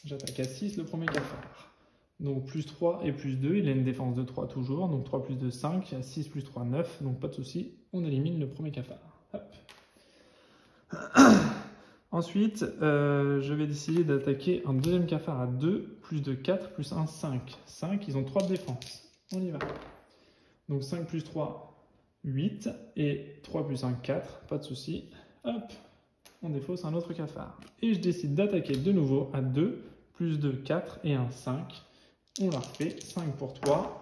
J'attaque à 6, le premier cafard. Donc plus 3 et plus 2, il a une défense de 3 toujours. Donc 3 plus 2, 5, 6 plus 3, 9. Donc pas de souci, on élimine le premier cafard. Hop. Ensuite, je vais décider d'attaquer un deuxième cafard à 2, plus 2, 4, plus 1, 5. 5, ils ont 3 de défense. On y va. Donc 5 plus 3, 8. Et 3 plus 1, 4. Pas de souci. Hop, on défausse un autre cafard. Et je décide d'attaquer de nouveau à 2, plus 2, 4 et 1, 5. On la refait. 5 pour 3.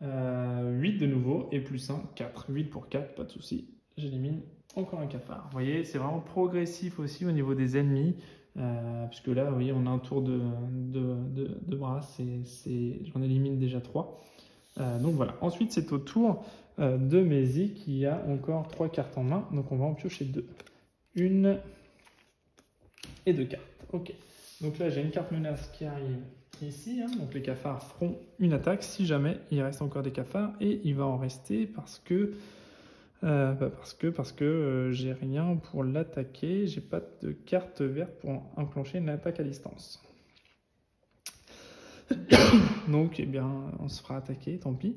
8 de nouveau. Et plus 1, 4. 8 pour 4, pas de souci. J'élimine encore un cafard. Vous voyez, c'est vraiment progressif aussi au niveau des ennemis. Puisque là, vous voyez, on a un tour de bras. J'en élimine déjà 3. Donc voilà. Ensuite, c'est au tour de Mézi qui a encore 3 cartes en main. Donc on va en piocher 2. 1 et 2 cartes. Ok. Donc là, j'ai une carte menace qui arrive ici. Donc les cafards feront une attaque si jamais il reste encore des cafards. Et il va en rester parce que j'ai rien pour l'attaquer. J'ai pas de carte verte pour enclencher une attaque à distance. Donc, eh bien, on se fera attaquer, tant pis.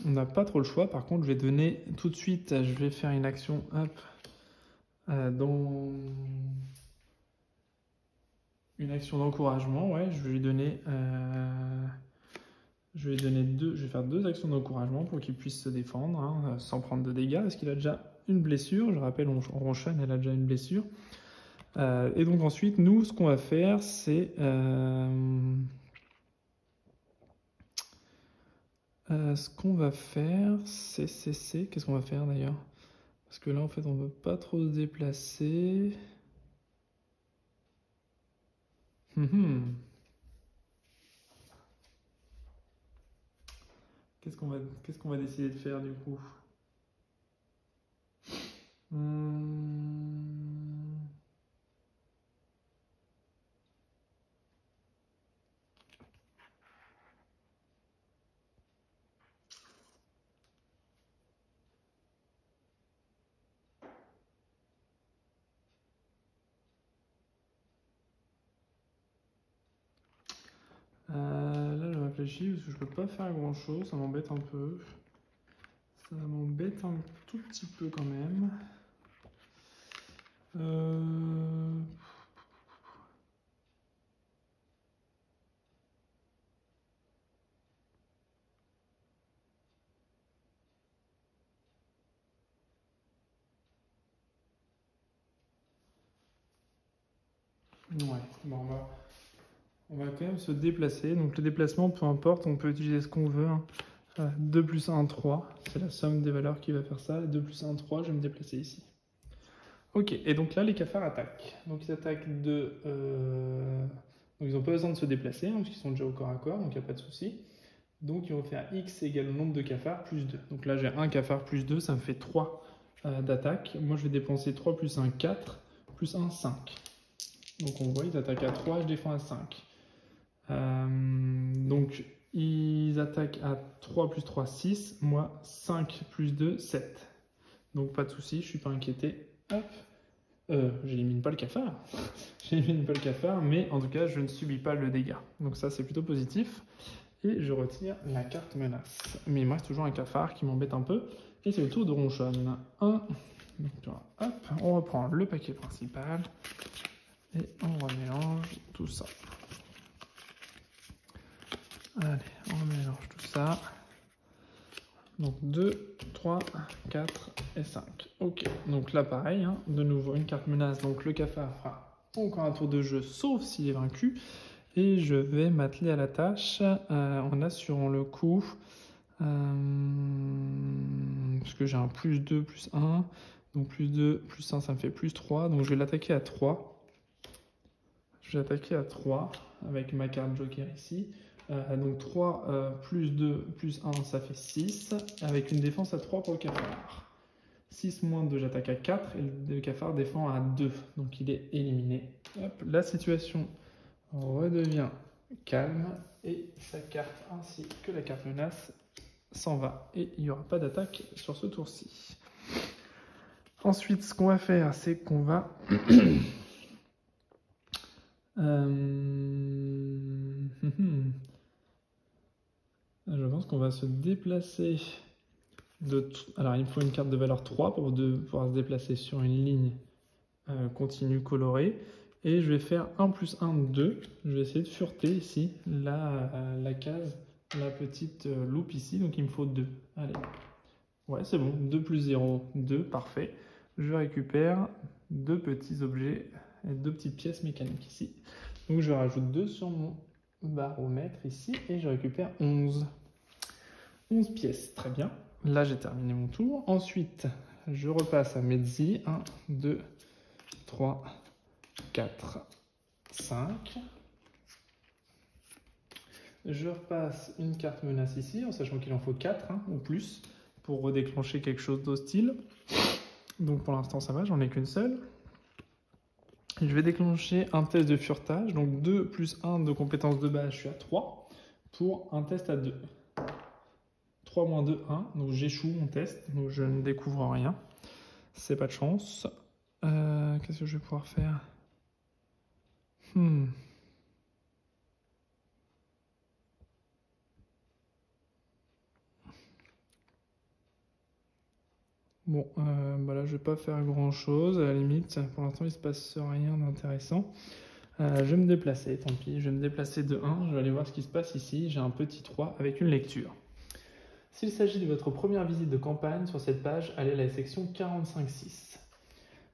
On n'a pas trop le choix. Par contre, je vais donner tout de suite, je vais faire une action, hop, dans une action d'encouragement. Ouais, je vais lui donner, je vais faire 2 actions d'encouragement pour qu'il puisse se défendre, sans prendre de dégâts, parce qu'il a déjà une blessure. Je rappelle, Ronchon, elle a déjà une blessure. Et donc ensuite, nous, ce qu'on va faire, c'est qu'est-ce qu'on va faire d'ailleurs? Parce que là, en fait, on ne veut pas trop se déplacer. Qu'est-ce qu'on va décider de faire du coup? Là, je réfléchis parce que je peux pas faire grand chose, ça m'embête un peu. Ça m'embête un tout petit peu quand même. Ouais, bon, on va quand même se déplacer. Donc le déplacement, peu importe, on peut utiliser ce qu'on veut. 2 plus 1, 3. C'est la somme des valeurs qui va faire ça. 2 plus 1, 3, je vais me déplacer ici. Ok, et donc là, les cafards attaquent. Donc ils attaquent de... Donc ils n'ont pas besoin de se déplacer, parce qu'ils sont déjà au corps à corps, donc il n'y a pas de souci. Donc ils vont faire x égale le nombre de cafards plus 2. Donc là, j'ai un cafard plus 2, ça me fait 3 d'attaque. Moi, je vais dépenser 3 plus 1, 4, plus 1, 5. Donc on voit, ils attaquent à 3, je défends à 5. Donc ils attaquent à 3 plus 3, 6. Moi, 5 plus 2, 7. Donc pas de souci, je ne suis pas inquiété. Hop. J'élimine pas le cafard. J'élimine pas le cafard, mais en tout cas, je ne subis pas le dégât. Donc ça, c'est plutôt positif. Et je retire la carte menace. Mais il me reste toujours un cafard qui m'embête un peu. Et c'est le tour de Ronchon. 1. Donc, hop, on reprend le paquet principal. Et on remélange tout ça. Allez, on mélange tout ça. Donc 2, 3, 4 et 5. Ok, donc là pareil, de nouveau une carte menace. Donc le cafard fera encore un tour de jeu, sauf s'il est vaincu. Et je vais m'atteler à la tâche en assurant le coup. Parce que j'ai un plus 2, plus 1. Donc plus 2, plus 1, ça me fait plus 3. Donc je vais l'attaquer à 3. Je vais attaquer à 3 avec ma carte joker ici. Donc 3 plus 2 plus 1, ça fait 6. Avec une défense à 3 pour le cafard. 6 moins 2, j'attaque à 4. Et le cafard défend à 2. Donc il est éliminé. Hop, la situation redevient calme. Et sa carte ainsi que la carte menace s'en va. Et il n'y aura pas d'attaque sur ce tour-ci. Ensuite, ce qu'on va faire, c'est qu'on va... Je pense qu'on va se déplacer Alors, il me faut une carte de valeur 3 pour pouvoir se déplacer sur une ligne continue colorée. Et je vais faire 1 plus 1, 2. Je vais essayer de fureter ici la case, la petite loupe ici. Donc, il me faut 2. Allez. Ouais, c'est bon. 2 plus 0, 2. Parfait. Je récupère 2 petits objets et 2 petites pièces mécaniques ici. Donc, je rajoute 2 sur mon baromètre ici et je récupère 11. 11 pièces. Très bien. Là, j'ai terminé mon tour. Ensuite, je repasse à Mezzi. 1, 2, 3, 4, 5. Je repasse une carte menace ici, en sachant qu'il en faut 4 ou plus pour redéclencher quelque chose d'hostile. Donc pour l'instant, ça va, j'en ai qu'une seule. Je vais déclencher un test de furetage. Donc 2 plus 1 de compétence de base, je suis à 3 pour un test à 2. 3 moins 2, 1. Donc j'échoue mon test, donc je ne découvre rien. C'est pas de chance. Qu'est-ce que je vais pouvoir faire? Bon, là je vais pas faire grand chose, à la limite, pour l'instant il se passe rien d'intéressant. Je vais me déplacer, tant pis, je vais me déplacer de 1, je vais aller voir ce qui se passe ici, j'ai un petit 3 avec une lecture. S'il s'agit de votre première visite de campagne sur cette page, allez à la section 45.6.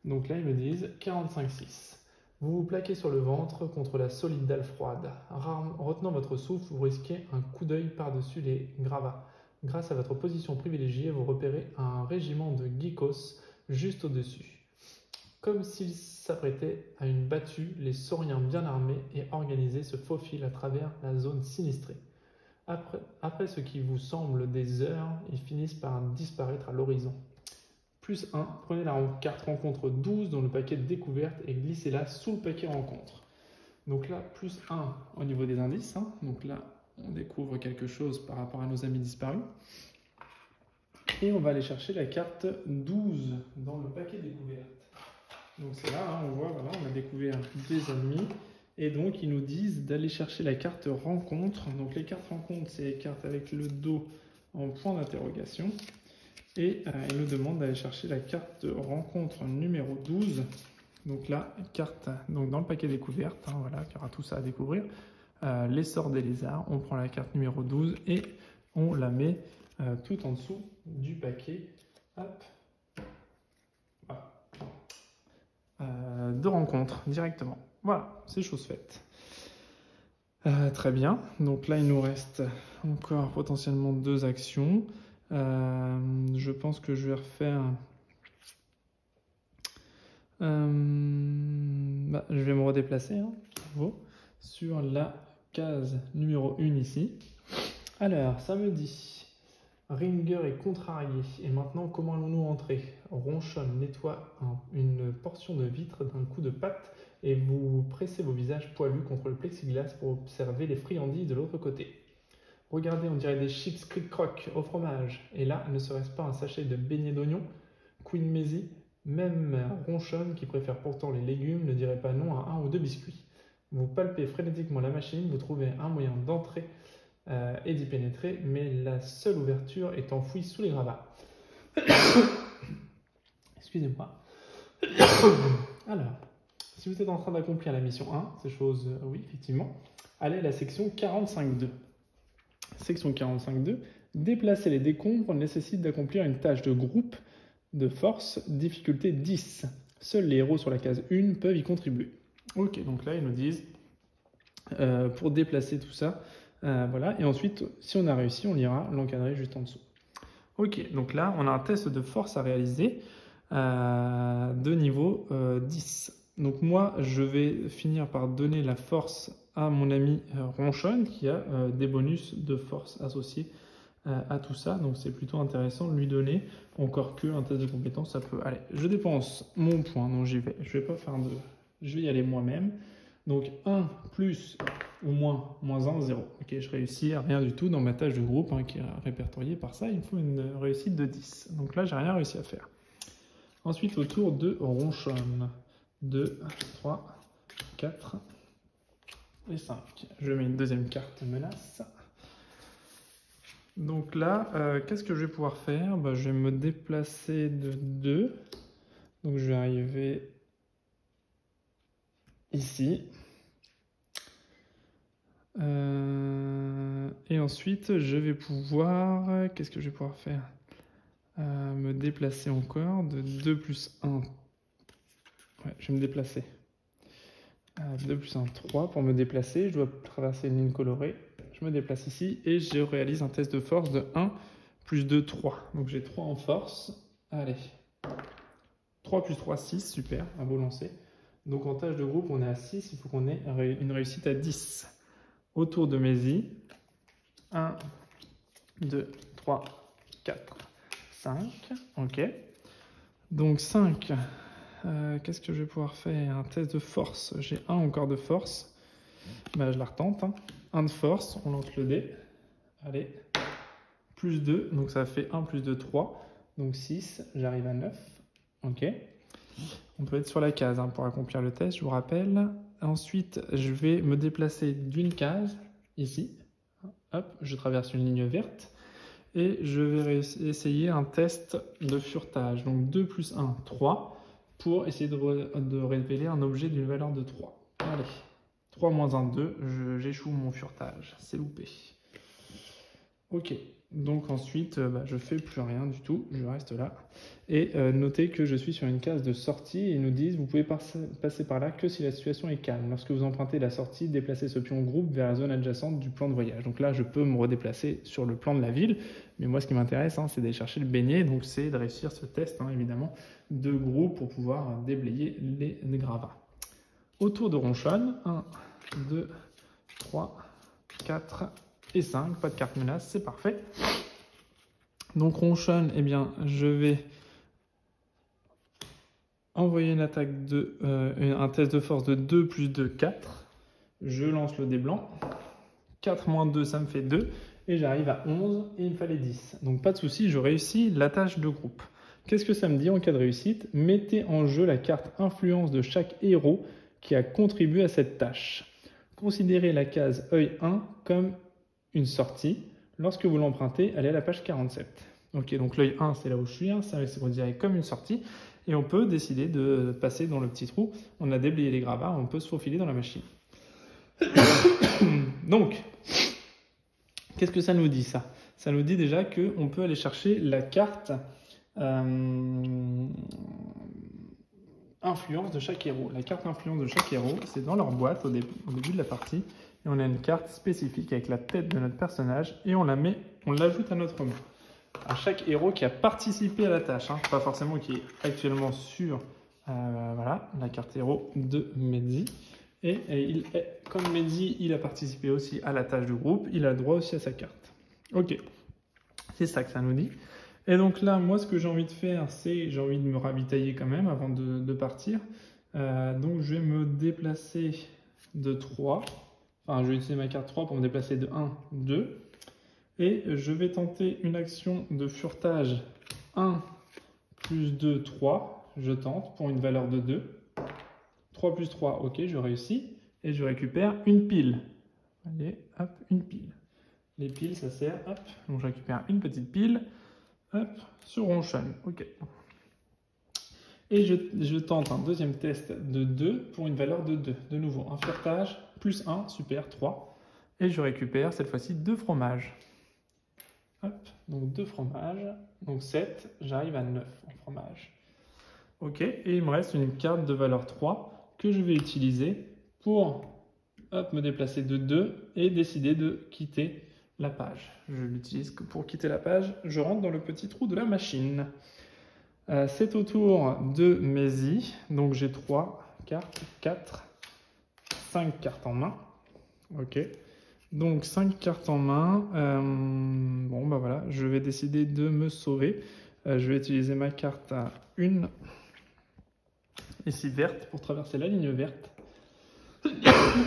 Donc là ils me disent 45.6. Vous vous plaquez sur le ventre contre la solide dalle froide. Retenant votre souffle, vous risquez un coup d'œil par-dessus les gravats. Grâce à votre position privilégiée, vous repérez un régiment de geekos juste au-dessus. Comme s'ils s'apprêtaient à une battue, les sauriens bien armés et organisés se faufilent à travers la zone sinistrée. Après ce qui vous semble des heures, ils finissent par disparaître à l'horizon. Plus 1, prenez la carte rencontre 12 dans le paquet de découverte et glissez-la sous le paquet rencontre. Donc là, plus 1 au niveau des indices. Donc là, on découvre quelque chose par rapport à nos amis disparus. Et on va aller chercher la carte 12 dans le paquet découverte. Donc c'est là, on voit, voilà, on a découvert des ennemis. Et donc, ils nous disent d'aller chercher la carte rencontre. Donc les cartes rencontre, c'est les cartes avec le dos en point d'interrogation. Et ils nous demandent d'aller chercher la carte rencontre numéro 12. Donc là, carte donc dans le paquet découverte, voilà, il y aura tout ça à découvrir. Les sorts des lézards, on prend la carte numéro 12 et on la met tout en dessous du paquet de rencontre directement. Voilà, c'est chose faite. Très bien, donc là il nous reste encore potentiellement 2 actions. Je pense que je vais refaire... je vais me redéplacer sur la case numéro 1 ici. Alors, ça me dit, Ringer est contrarié. Et maintenant, comment allons-nous entrer? Ronchonne nettoie une portion de vitre d'un coup de patte et vous pressez vos visages poilus contre le plexiglas pour observer les friandises de l'autre côté. Regardez, on dirait des chips cric-croc au fromage. Et là, ne serait-ce pas un sachet de beignets d'oignons? Queen Maisie, même Ronchonne, qui préfère pourtant les légumes, ne dirait pas non à 1 ou 2 biscuits. Vous palpez frénétiquement la machine, vous trouvez un moyen d'entrer et d'y pénétrer, mais la seule ouverture est enfouie sous les gravats. Excusez-moi. Alors, si vous êtes en train d'accomplir la mission 1, c'est chose, oui, effectivement, allez à la section 45.2. Section 45.2, déplacer les décombres nécessite d'accomplir une tâche de groupe de force, difficulté 10. Seuls les héros sur la case 1 peuvent y contribuer. Ok, donc là ils nous disent, pour déplacer tout ça, voilà, et ensuite, si on a réussi, on ira l'encadrer juste en dessous. Ok, donc là, on a un test de force à réaliser de niveau 10. Donc moi, je vais finir par donner la force à mon ami Ronchonne, qui a des bonus de force associés à tout ça. Donc c'est plutôt intéressant de lui donner, encore qu'un test de compétence, ça peut aller. Je dépense mon point, donc j'y vais. Je vais pas faire de... Je vais y aller moi-même. Donc 1 plus ou moins 1, 0. Ok, je réussis à rien du tout dans ma tâche de groupe qui est répertoriée par ça. Il me faut une réussite de 10. Donc là, j'ai rien réussi à faire. Ensuite, au tour de ronchonne. 2, 3, 4 et 5. Je mets une deuxième carte menace. Donc là, qu'est-ce que je vais pouvoir faire? Je vais me déplacer de 2. Donc je vais arriver ici. Et ensuite, je vais pouvoir... Qu'est-ce que je vais pouvoir faire? Me déplacer encore de 2 plus 1. Ouais, je vais me déplacer. 2 plus 1, 3 pour me déplacer. Je dois traverser une ligne colorée. Je me déplace ici et je réalise un test de force de 1 plus 2, 3. Donc j'ai 3 en force. Allez. 3 plus 3, 6. Super, un beau lancer. Donc en tâche de groupe, on est à 6. Il faut qu'on ait une réussite à 10. Autour de mes i. 1, 2, 3, 4, 5. Ok. Donc 5. Qu'est-ce que je vais pouvoir faire? Un test de force. J'ai 1 encore de force. Je la retente. 1 de force, on lance le dé. Allez. Plus 2, donc ça fait 1 plus 2, 3. Donc 6, j'arrive à 9. Ok. On peut être sur la case pour accomplir le test, je vous rappelle. Ensuite, je vais me déplacer d'une case, ici. Hop, je traverse une ligne verte. Et je vais essayer un test de furetage. Donc 2 plus 1, 3. Pour essayer de révéler un objet d'une valeur de 3. Allez. 3 moins 1, 2, j'échoue mon furetage, c'est loupé. Ok, donc ensuite, je fais plus rien du tout, je reste là. Et notez que je suis sur une case de sortie et ils nous disent, vous pouvez passer par là que si la situation est calme. Lorsque vous empruntez la sortie, déplacez ce pion groupe vers la zone adjacente du plan de voyage. Donc là, je peux me redéplacer sur le plan de la ville, mais moi, ce qui m'intéresse, c'est d'aller chercher le beignet, donc c'est de réussir ce test, évidemment, de groupe pour pouvoir déblayer les gravats. Autour de ronchonne, 1, 2, 3, 4 et 5. Pas de carte menace, c'est parfait. Donc ronchonne, je vais envoyer une attaque un test de force de 2 plus 2, 4. Je lance le dé blanc. 4 moins 2, ça me fait 2. Et j'arrive à 11 et il me fallait 10. Donc pas de souci, je réussis la tâche de groupe. Qu'est-ce que ça me dit en cas de réussite? Mettez en jeu la carte influence de chaque héros qui a contribué à cette tâche. Considérez la case œil 1 comme une sortie. Lorsque vous l'empruntez, allez à la page 47. Ok, donc l'œil 1, c'est là où je suis, c'est considéré comme une sortie. Et on peut décider de passer dans le petit trou. On a déblayé les gravats, on peut se faufiler dans la machine. Donc, qu'est-ce que ça nous dit ça? Ça nous dit déjà qu'on peut aller chercher la carte influence de chaque héros. La carte influence de chaque héros, c'est dans leur boîte au début de la partie. Et on a une carte spécifique avec la tête de notre personnage et on l'ajoute à notre main. À chaque héros qui a participé à la tâche, pas forcément qui est actuellement sur la carte héros de Mehdi. Et comme Mehdi, il a participé aussi à la tâche de groupe, il a le droit aussi à sa carte. Ok, c'est ça que ça nous dit. Et donc là, moi, ce que j'ai envie de faire, c'est j'ai envie de me ravitailler quand même avant de partir. Donc je vais me déplacer de 3. Enfin, je vais utiliser ma carte 3 pour me déplacer de 1, 2. Et je vais tenter une action de furetage 1 plus 2, 3. Je tente pour une valeur de 2. 3 plus 3, ok, je réussis. Et je récupère une pile. Allez, hop, une pile. Les piles, ça sert, hop. Donc je récupère une petite pile. Hop, sur ronchonne, ok. Et je tente un deuxième test de 2 pour une valeur de 2. De nouveau, un furetage, plus 1, super, 3. Et je récupère cette fois-ci 2 fromages. Hop, donc 2 fromages, donc 7, j'arrive à 9 en fromage. Ok, et il me reste une carte de valeur 3 que je vais utiliser pour me déplacer de 2 et décider de quitter la page. Je l'utilise pour quitter la page, je rentre dans le petit trou de la machine. C'est au tour de Mehdi, donc j'ai 3 cartes, 4, 5 cartes en main. Ok, donc 5 cartes en main. Voilà, je vais décider de me sauver. Je vais utiliser ma carte à 1, ici verte, pour traverser la ligne verte.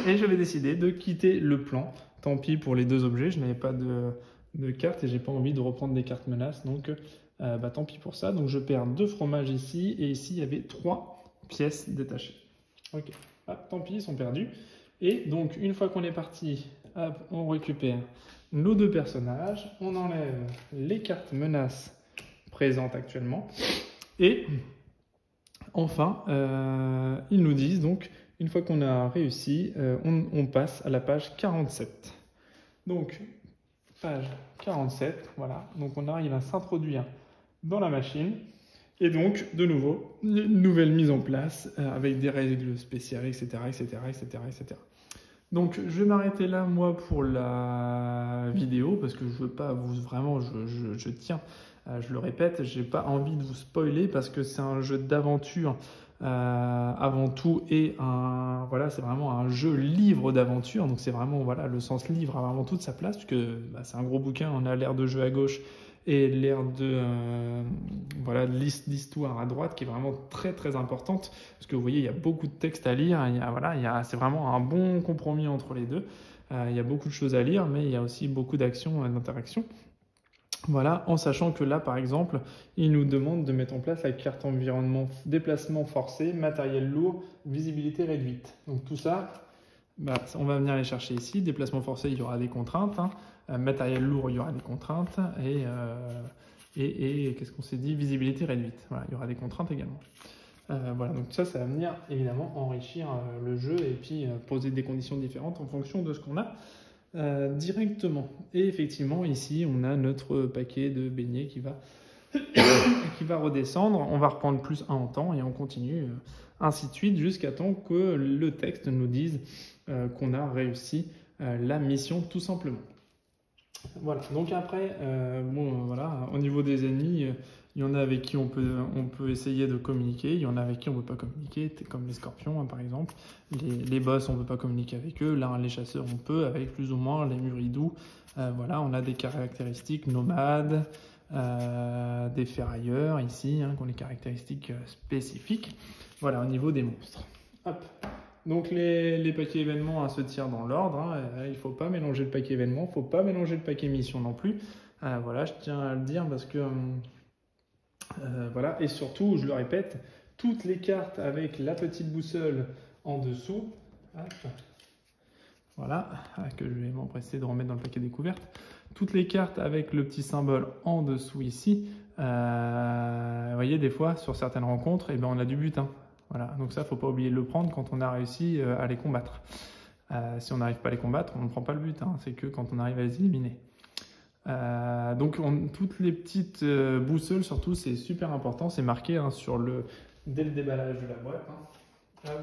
Et je vais décider de quitter le plan. Tant pis pour les 2 objets, je n'avais pas de carte et j'ai pas envie de reprendre des cartes menaces. Donc bah, tant pis pour ça. Donc je perds 2 fromages ici, et ici il y avait 3 pièces détachées. Ok, ah, tant pis, ils sont perdus. Et donc une fois qu'on est parti, hop, on récupère nos 2 personnages, on enlève les cartes menaces présentes actuellement, et enfin, ils nous disent donc, une fois qu'on a réussi, on passe à la page 47. Donc, page 47, voilà. Donc, on arrive à s'introduire dans la machine. Et donc, de nouveau, une nouvelle mise en place avec des règles spéciales, etc., etc., etc., etc. Donc, je vais m'arrêter là, moi, pour la vidéo, parce que je veux pas vous... Vraiment, je tiens... je le répète, j'ai pas envie de vous spoiler parce que c'est un jeu d'aventure avant tout, et voilà, c'est vraiment un jeu livre d'aventure, donc c'est vraiment, voilà, le sens livre a vraiment toute sa place puisque bah, c'est un gros bouquin, on a l'aire de jeu à gauche et l'aire de voilà, de liste d'histoire à droite qui est vraiment très très importante parce que vous voyez, il y a beaucoup de textes à lire, voilà, c'est vraiment un bon compromis entre les deux. Il y a beaucoup de choses à lire, mais il y a aussi beaucoup d'actions et d'interactions. Voilà, en sachant que là, par exemple, il nous demande de mettre en place la carte environnement, déplacement forcé, matériel lourd, visibilité réduite. Donc tout ça, bah, on va venir les chercher ici. Déplacement forcé, il y aura des contraintes. Matériel lourd, il y aura des contraintes. Et qu'est-ce qu'on s'est dit? Visibilité réduite. Voilà, il y aura des contraintes également. Voilà, donc ça va venir évidemment enrichir le jeu et puis poser des conditions différentes en fonction de ce qu'on a. Directement. Et effectivement, ici, on a notre paquet de beignets qui va redescendre. On va reprendre plus 1 en temps et on continue ainsi de suite jusqu'à temps que le texte nous dise qu'on a réussi la mission tout simplement. Voilà, donc après, voilà, au niveau des ennemis, il y en a avec qui on peut essayer de communiquer, il y en a avec qui on ne peut pas communiquer, comme les scorpions par exemple. Les boss, on ne peut pas communiquer avec eux. Là, les chasseurs, on peut, avec plus ou moins les muridous. Voilà, on a des caractéristiques nomades, des ferrailleurs ici, qui ont des caractéristiques spécifiques. Voilà, au niveau des monstres. Hop. Donc les paquets événements se tirent dans l'ordre. Il ne faut pas mélanger le paquet événement, il ne faut pas mélanger le paquet mission non plus. Voilà, je tiens à le dire parce que... voilà, et surtout, je le répète, toutes les cartes avec la petite boussole en dessous, hop, voilà, que je vais m'empresser de remettre dans le paquet découverte, toutes les cartes avec le petit symbole en dessous ici, vous voyez, des fois, sur certaines rencontres, on a du butin. Voilà, donc ça, il ne faut pas oublier de le prendre quand on a réussi à les combattre. Si on n'arrive pas à les combattre, on ne prend pas le butin, c'est que quand on arrive à les éliminer. Donc toutes les petites boussoles, surtout, c'est super important, c'est marqué dès le déballage de la boîte,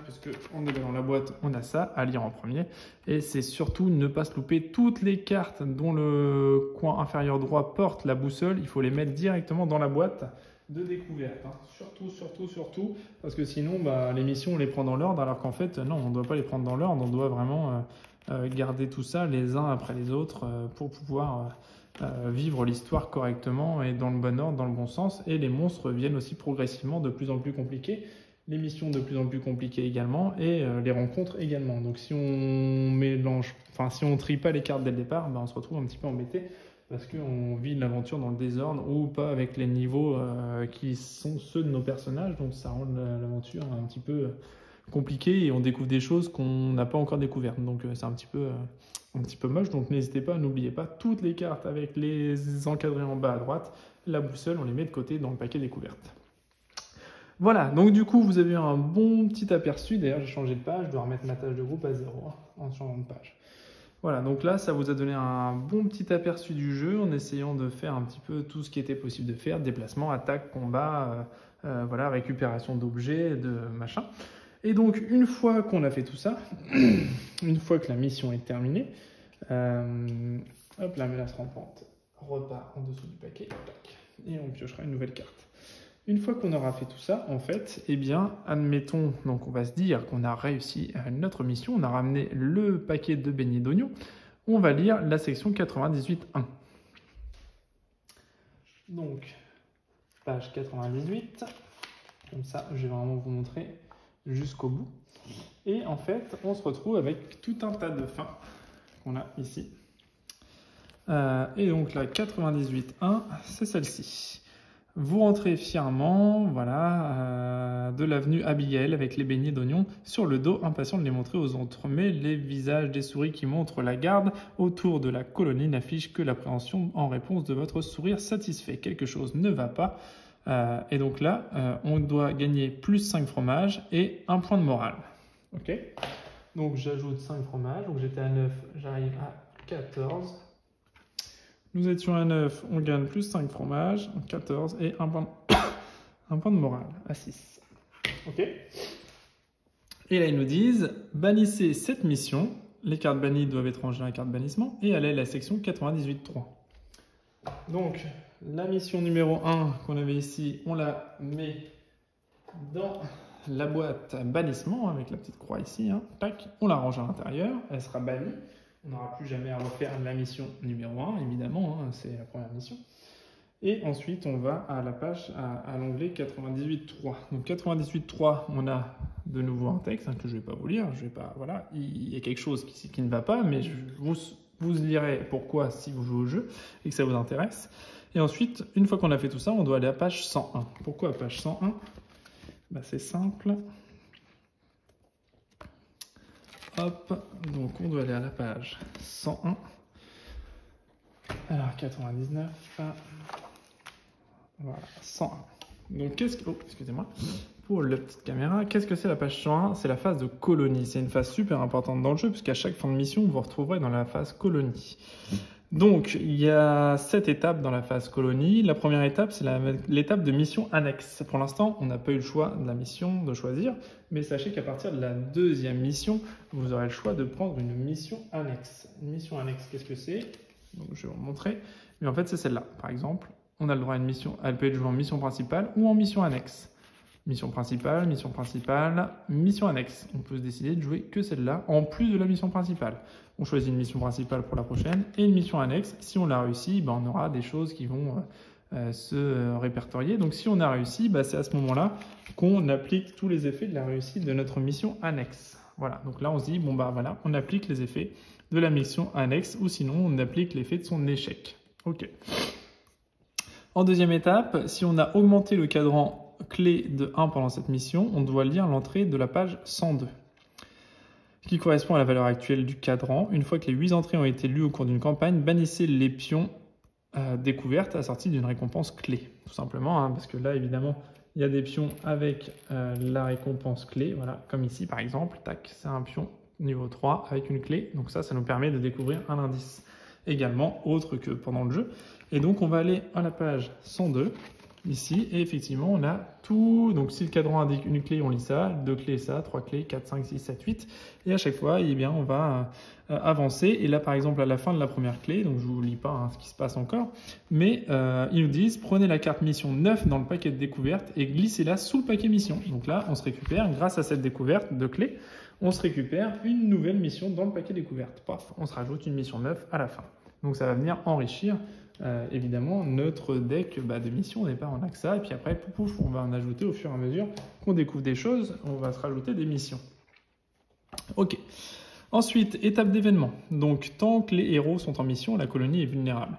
puisque en déballant la boîte, on a ça à lire en premier, et c'est surtout ne pas se louper. Toutes les cartes dont le coin inférieur droit porte la boussole, il faut les mettre directement dans la boîte de découverte, surtout, parce que sinon les missions on les prend dans l'ordre, alors qu'en fait non, on ne doit pas les prendre dans l'ordre, on doit vraiment garder tout ça les uns après les autres pour pouvoir vivre l'histoire correctement et dans le bon ordre, dans le bon sens. Et les monstres viennent aussi progressivement de plus en plus compliqués, les missions de plus en plus compliquées également, et les rencontres également. Donc si on trie pas les cartes dès le départ, on se retrouve un petit peu embêté parce qu'on vit l'aventure dans le désordre ou pas avec les niveaux qui sont ceux de nos personnages, donc ça rend l'aventure un petit peu compliquée et on découvre des choses qu'on n'a pas encore découvertes, donc c'est un petit peu moche. Donc n'hésitez pas, n'oubliez pas, toutes les cartes avec les encadrés en bas à droite, la boussole, on les met de côté dans le paquet découverte. Voilà, donc du coup vous avez eu un bon petit aperçu. D'ailleurs j'ai changé de page, je dois remettre ma tâche de groupe à 0 en changeant de page. Voilà, donc là, ça vous a donné un bon petit aperçu du jeu en essayant de faire un petit peu tout ce qui était possible de faire, déplacement, attaque, combat, voilà, récupération d'objets, de machin. Et donc, une fois qu'on a fait tout ça, une fois que la mission est terminée, hop, la menace rampante repart en dessous du paquet, et on piochera une nouvelle carte. Une fois qu'on aura fait tout ça, en fait, admettons, donc on va se dire qu'on a réussi notre mission, on a ramené le paquet de beignets d'oignons, on va lire la section 98.1. Donc, page 98, comme ça, je vais vraiment vous montrer jusqu'au bout. Et en fait, on se retrouve avec tout un tas de fins qu'on a ici. Et donc la 98.1, c'est celle-ci. Vous rentrez fièrement, voilà, de l'avenue Abigail avec les beignets d'oignons sur le dos, impatient de les montrer aux autres. Mais les visages des souris qui montrent la garde autour de la colonie n'affichent que l'appréhension en réponse de votre sourire satisfait. Quelque chose ne va pas. Et donc là, on doit gagner plus 5 fromages et 1 point de morale. Ok. Donc j'ajoute 5 fromages. Donc j'étais à 9, j'arrive à 14. Nous étions à 9, on gagne plus 5 fromages, 14 et 1 point de morale à 6. Ok. Et là, ils nous disent, bannissez cette mission. Les cartes bannies doivent être rangées dans la carte bannissement et aller à la section 98.3. Donc, la mission numéro 1 qu'on avait ici, on la met dans la boîte bannissement avec la petite croix ici. Hein. Tac, on la range à l'intérieur, elle sera bannie. On n'aura plus jamais à refaire la mission numéro 1, évidemment, hein, c'est la première mission. Et ensuite, on va à la page, à l'onglet 98.3. Donc 98.3, on a de nouveau un texte hein, que je ne vais pas vous lire. Je vais pas, voilà, il y a quelque chose qui ne va pas, mais vous lirez pourquoi si vous jouez au jeu et que ça vous intéresse. Et ensuite, une fois qu'on a fait tout ça, on doit aller à page 101. Pourquoi page 101 ? Ben, c'est simple. Hop, donc on doit aller à la page 101. Alors 99, voilà, 101. Donc qu'est-ce que... Oh, excusez-moi. Pour la petite caméra, qu'est-ce que c'est la page 101 ? C'est la phase de colonie. C'est une phase super importante dans le jeu, puisqu'à chaque fin de mission, vous vous retrouverez dans la phase colonie. Donc, il y a 7 étapes dans la phase colonie. La première étape, c'est l'étape de mission annexe. Pour l'instant, on n'a pas eu le choix de la mission de choisir, mais sachez qu'à partir de la deuxième mission, vous aurez le choix de prendre une mission annexe. Une mission annexe, qu'est-ce que c'est ? Donc, je vais vous montrer. Mais en fait, c'est celle-là. Par exemple, on a le droit à une mission, elle peut être jouée en mission principale ou en mission annexe. Mission principale, mission annexe. On peut se décider de jouer que celle-là, en plus de la mission principale. On choisit une mission principale pour la prochaine et une mission annexe. Si on l'a réussi, ben, on aura des choses qui vont se répertorier. Donc si on a réussi, ben, c'est à ce moment-là qu'on applique tous les effets de la réussite de notre mission annexe. Voilà, donc là on se dit, bon bah voilà, on applique les effets de la mission annexe ou sinon on applique l'effet de son échec. Ok. En deuxième étape, si on a augmenté le cadran clé de 1 pendant cette mission, on doit lire l'entrée de la page 102, qui correspond à la valeur actuelle du cadran. Une fois que les 8 entrées ont été lues au cours d'une campagne, bannissez les pions découvertes assortis d'une récompense clé. Tout simplement, hein, parce que là, évidemment, il y a des pions avec la récompense clé. Voilà, comme ici, par exemple. Tac, c'est un pion niveau 3 avec une clé. Donc ça nous permet de découvrir un indice également, autre que pendant le jeu. Et donc, on va aller à la page 102. Ici, et effectivement, on a tout. Donc, si le cadran indique une clé, on lit ça, 2 clés, ça, 3 clés, 4, 5, 6, 7, 8. Et à chaque fois, eh bien, on va avancer. Et là, par exemple, à la fin de la première clé, donc je ne vous lis pas hein, ce qui se passe encore, mais ils nous disent, prenez la carte mission 9 dans le paquet de découverte et glissez-la sous le paquet mission. Donc là, on se récupère, grâce à cette découverte de clé, on se récupère une nouvelle mission dans le paquet découverte. Paf, on se rajoute une mission 9 à la fin. Donc, ça va venir enrichir évidemment notre deck de mission. Au départ on n'a que ça et puis après pouf, on va en ajouter au fur et à mesure qu'on découvre des choses, on va se rajouter des missions. Ok, ensuite étape d'événement. Donc tant que les héros sont en mission, la colonie est vulnérable.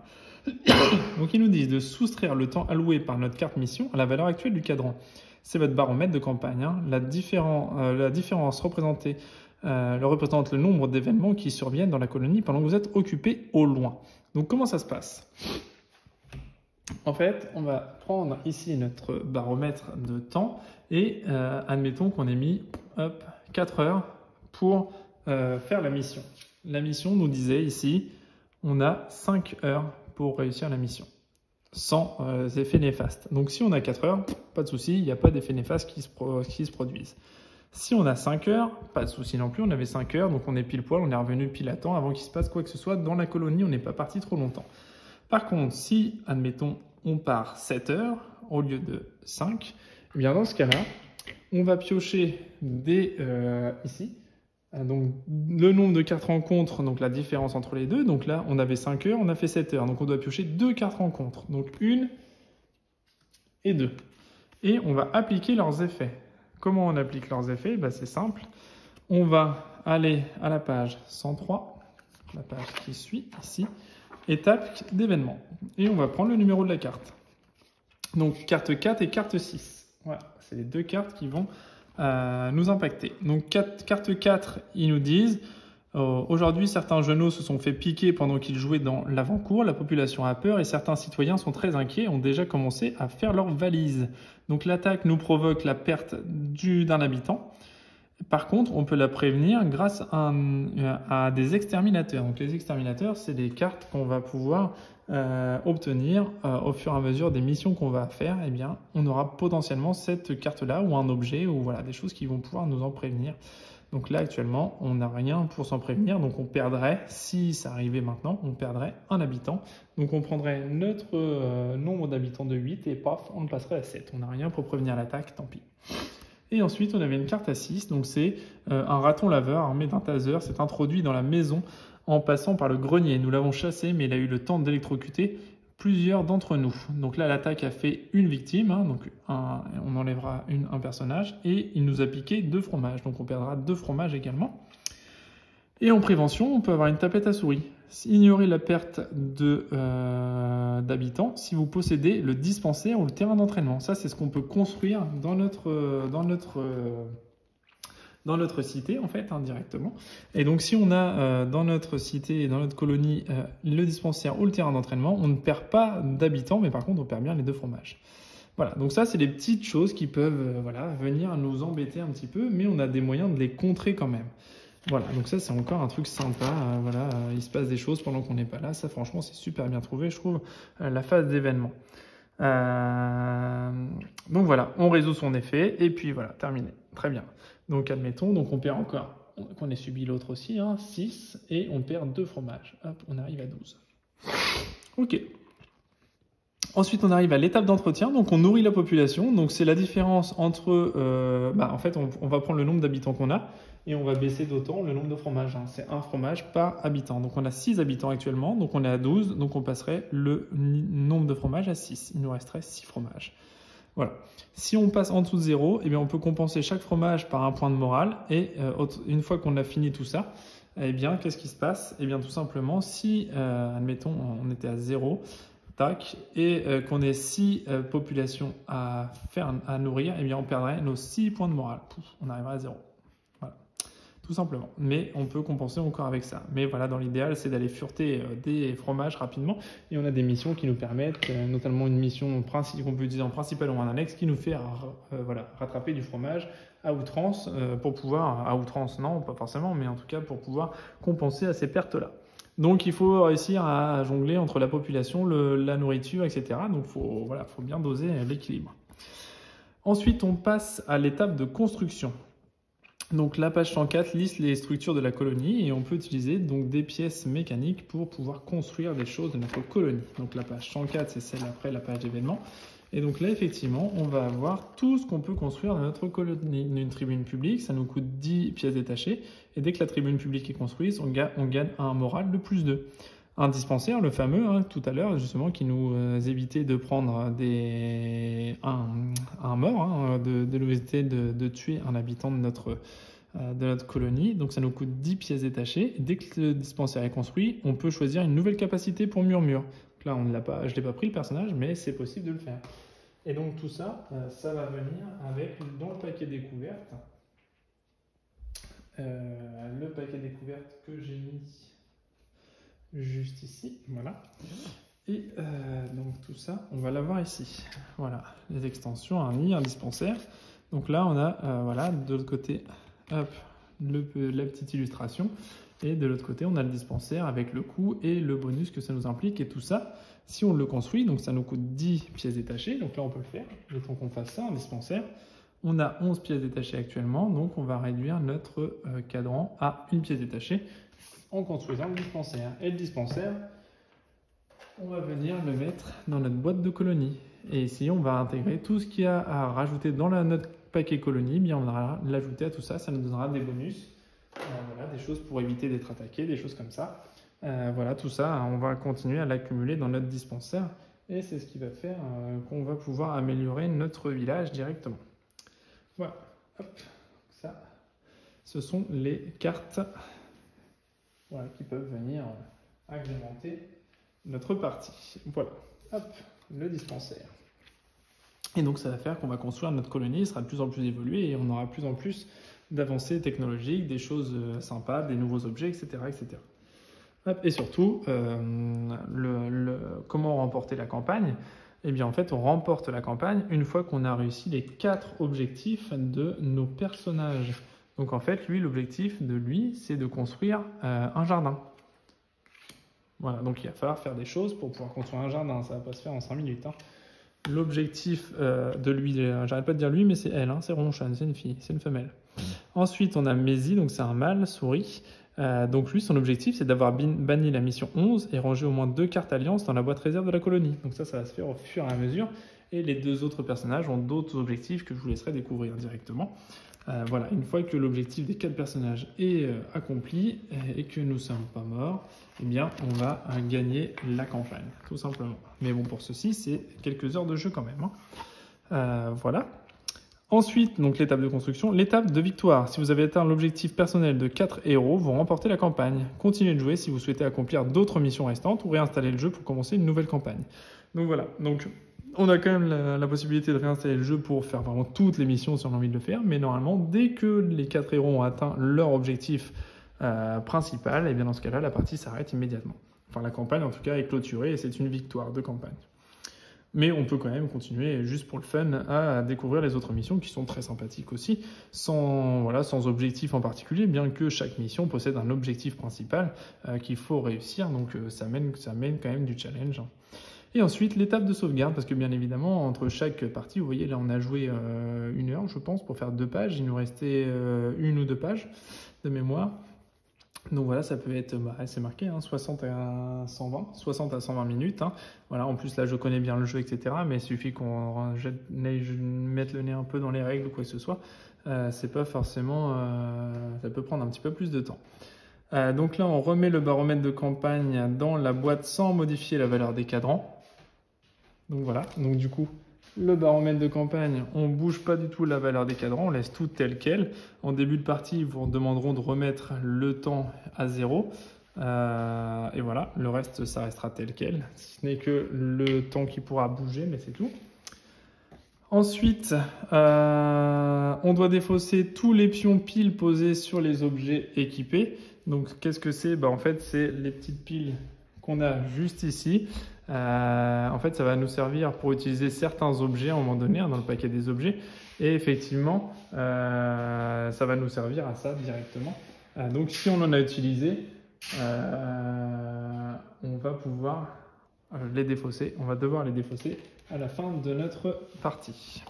Donc ils nous disent de soustraire le temps alloué par notre carte mission à la valeur actuelle du cadran. C'est votre baromètre de campagne, hein. La différence représente le nombre d'événements qui surviennent dans la colonie pendant que vous êtes occupé au loin. Donc comment ça se passe ? En fait, on va prendre ici notre baromètre de temps et admettons qu'on ait mis 4 heures pour faire la mission. La mission nous disait ici, on a 5 heures pour réussir la mission, sans effets néfastes. Donc si on a 4 heures, pas de souci, il n'y a pas d'effets néfastes qui se produisent. Si on a 5 heures, pas de souci non plus, on avait 5 heures, donc on est pile poil, on est revenu pile à temps avant qu'il se passe quoi que ce soit dans la colonie, on n'est pas parti trop longtemps. Par contre, si, admettons, on part 7 heures au lieu de 5, eh bien dans ce cas-là, on va piocher ici, donc le nombre de cartes rencontres, donc la différence entre les deux. Donc là, on avait 5 heures, on a fait 7 heures, donc on doit piocher 2 cartes rencontres, donc 1 et 2. Et on va appliquer leurs effets. Comment on applique leurs effets ? C'est simple. On va aller à la page 103, la page qui suit ici, étape d'événement. Et on va prendre le numéro de la carte. Donc carte 4 et carte 6. Voilà, c'est les deux cartes qui vont nous impacter. Donc carte 4, ils nous disent aujourd'hui, certains genoux se sont fait piquer pendant qu'ils jouaient dans l'avant-cour. La population a peur et certains citoyens sont très inquiets et ont déjà commencé à faire leurs valises. Donc l'attaque nous provoque la perte d'un habitant. Par contre, on peut la prévenir grâce à des exterminateurs. Donc les exterminateurs, c'est des cartes qu'on va pouvoir obtenir au fur et à mesure des missions qu'on va faire. Eh bien, on aura potentiellement cette carte-là ou un objet ou voilà des choses qui vont pouvoir nous en prévenir. Donc là, actuellement, on n'a rien pour s'en prévenir. Donc on perdrait, si ça arrivait maintenant, on perdrait un habitant. Donc on prendrait notre nombre d'habitants de 8 et paf, on le passerait à 7. On n'a rien pour prévenir l'attaque, tant pis. Et ensuite, on avait une carte à 6, donc c'est un raton laveur armé d'un taser s'est introduit dans la maison en passant par le grenier. Nous l'avons chassé, mais il a eu le temps d'électrocuter plusieurs d'entre nous. Donc là, l'attaque a fait une victime, hein, donc on enlèvera un personnage, et il nous a piqué 2 fromages, donc on perdra 2 fromages également. Et en prévention, on peut avoir une tapette à souris. Ignorez la perte d'habitants si vous possédez le dispensaire ou le terrain d'entraînement. Ça, c'est ce qu'on peut construire dans notre cité, en fait, indirectement. Et donc, si on a dans notre cité et dans notre colonie le dispensaire ou le terrain d'entraînement, on ne perd pas d'habitants, mais par contre, on perd bien les 2 fromages. Voilà, donc ça, c'est des petites choses qui peuvent venir nous embêter un petit peu, mais on a des moyens de les contrer quand même. Voilà, donc ça c'est encore un truc sympa, il se passe des choses pendant qu'on n'est pas là, ça franchement c'est super bien trouvé, je trouve, la phase d'événement. Donc voilà, on résout son effet, et puis voilà, terminé, très bien. Donc admettons, donc on perd encore, qu'on ait subi l'autre aussi, 6, et on perd 2 fromages, hop, on arrive à 12. Ok. Ensuite, on arrive à l'étape d'entretien, donc on nourrit la population, donc c'est la différence entre, en fait, on va prendre le nombre d'habitants qu'on a, et on va baisser d'autant le nombre de fromages. C'est 1 fromage par habitant. Donc on a 6 habitants actuellement, donc on est à 12, donc on passerait le nombre de fromages à 6. Il nous resterait 6 fromages. Voilà. Si on passe en dessous de 0, eh bien on peut compenser chaque fromage par un point de morale, et une fois qu'on a fini tout ça, eh bien qu'est-ce qui se passe? Eh bien tout simplement, si, admettons, on était à 0, tac, et qu'on ait 6 populations à nourrir, eh bien on perdrait nos 6 points de morale. Pouf, on arriverait à 0. Tout simplement. Mais on peut compenser encore avec ça. Mais voilà, dans l'idéal, c'est d'aller fureter des fromages rapidement. Et on a des missions qui nous permettent, notamment une mission qu'on peut utiliser en principal ou en annexe, qui nous fait rattraper du fromage à outrance pour pouvoir, à outrance non, pas forcément, mais en tout cas pour pouvoir compenser à ces pertes-là. Donc il faut réussir à jongler entre la population, la nourriture, etc. Donc faut bien doser l'équilibre. Ensuite, on passe à l'étape de construction. Donc la page 104 liste les structures de la colonie et on peut utiliser donc des pièces mécaniques pour pouvoir construire des choses de notre colonie. Donc la page 104, c'est celle après la page d'événements. Et donc là, effectivement, on va avoir tout ce qu'on peut construire dans notre colonie. Une tribune publique, ça nous coûte 10 pièces détachées. Et dès que la tribune publique est construite, on gagne un moral de plus 2. Un dispensaire, le fameux, tout à l'heure, justement, qui nous évitait de prendre un mort, de nous éviter de tuer un habitant de notre colonie. Donc ça nous coûte 10 pièces détachées. Et dès que le dispensaire est construit, on peut choisir une nouvelle capacité pour murmure. Donc là, je ne l'ai pas pris le personnage, mais c'est possible de le faire. Et donc tout ça, ça va venir avec, dans le paquet découverte, le paquet découverte que j'ai mis juste ici, voilà. Et donc tout ça, on va l'avoir ici. Voilà, les extensions, un nid, un dispensaire. Donc là, on a, de l'autre côté, hop, la petite illustration. Et de l'autre côté, on a le dispensaire avec le coût et le bonus que ça nous implique. Et tout ça, si on le construit, donc ça nous coûte 10 pièces détachées. Donc là, on peut le faire. Le temps qu'on fasse ça, un dispensaire. On a 11 pièces détachées actuellement. Donc on va réduire notre cadran à 1 pièce détachée en construisant le dispensaire. Et le dispensaire, on va venir le mettre dans notre boîte de colonie. Et ici, on va intégrer tout ce qu'il y a à rajouter dans notre paquet colonie. Bien, on va l'ajouter à tout ça. Ça nous donnera des bonus. Des choses pour éviter d'être attaqué, des choses comme ça. Tout ça, on va continuer à l'accumuler dans notre dispensaire. Et c'est ce qui va faire qu'on va pouvoir améliorer notre village directement. Voilà. Hop. Ça, ce sont les cartes qui peuvent venir agrémenter notre partie. Voilà, hop, le dispensaire. Et donc ça va faire qu'on va construire notre colonie, sera de plus en plus évoluée et on aura de plus en plus d'avancées technologiques, des choses sympas, des nouveaux objets, etc. etc. Hop, et surtout, comment remporter la campagne? Eh bien en fait on remporte la campagne une fois qu'on a réussi les 4 objectifs de nos personnages. Donc en fait lui, l'objectif de lui, c'est de construire un jardin. Voilà, donc il va falloir faire des choses pour pouvoir construire un jardin, ça va pas se faire en 5 minutes. Hein. L'objectif de lui, j'arrête pas de dire lui, mais c'est elle, hein, c'est Ronchon, c'est une fille, c'est une femelle. Ensuite, on a Mézi, donc c'est un mâle, souris. Donc lui, son objectif, c'est d'avoir banni la mission 11 et ranger au moins 2 cartes alliance dans la boîte réserve de la colonie. Donc ça va se faire au fur et à mesure. Et les 2 autres personnages ont d'autres objectifs que je vous laisserai découvrir directement. Voilà, une fois que l'objectif des 4 personnages est accompli et que nous ne sommes pas morts, eh bien, on va gagner la campagne, tout simplement. Mais bon, pour ceci, c'est quelques heures de jeu quand même. Hein. Voilà. Ensuite, donc l'étape de construction, l'étape de victoire. Si vous avez atteint l'objectif personnel de 4 héros, vous remportez la campagne. Continuez de jouer si vous souhaitez accomplir d'autres missions restantes ou réinstaller le jeu pour commencer une nouvelle campagne. Donc voilà, donc on a quand même la possibilité de réinstaller le jeu pour faire vraiment toutes les missions si on a envie de le faire, mais normalement, dès que les 4 héros ont atteint leur objectif principal, et bien dans ce cas-là, la partie s'arrête immédiatement. Enfin, la campagne, en tout cas, est clôturée et c'est une victoire de campagne. Mais on peut quand même continuer, juste pour le fun, à découvrir les autres missions qui sont très sympathiques aussi, sans objectif en particulier, bien que chaque mission possède un objectif principal qu'il faut réussir, donc ça mène quand même du challenge. Et ensuite, l'étape de sauvegarde, parce que bien évidemment, entre chaque partie, vous voyez, là on a joué 1 heure, je pense, pour faire 2 pages, il nous restait 1 ou 2 pages de mémoire. Donc voilà, ça peut être, c'est marqué, hein, 60 à 120 minutes. Hein. Voilà, en plus là je connais bien le jeu, etc. Mais il suffit qu'on mette le nez un peu dans les règles ou quoi que ce soit. C'est pas forcément, ça peut prendre un petit peu plus de temps. Donc là on remet le baromètre de campagne dans la boîte sans modifier la valeur des cadrans. Donc voilà, donc du coup, le baromètre de campagne, on ne bouge pas du tout la valeur des cadrans, on laisse tout tel quel. En début de partie, ils vous demanderont de remettre le temps à 0. Et voilà, le reste, ça restera tel quel. Si ce n'est que le temps qui pourra bouger, mais c'est tout. Ensuite, on doit défausser tous les pions piles posés sur les objets équipés. Donc, qu'est-ce que c'est? En fait, c'est les petites piles qu'on a juste ici. En fait, ça va nous servir pour utiliser certains objets à un moment donné, dans le paquet des objets. Et effectivement, ça va nous servir à ça directement. Donc, si on en a utilisé, on va pouvoir les défausser. On va devoir les défausser à la fin de notre partie.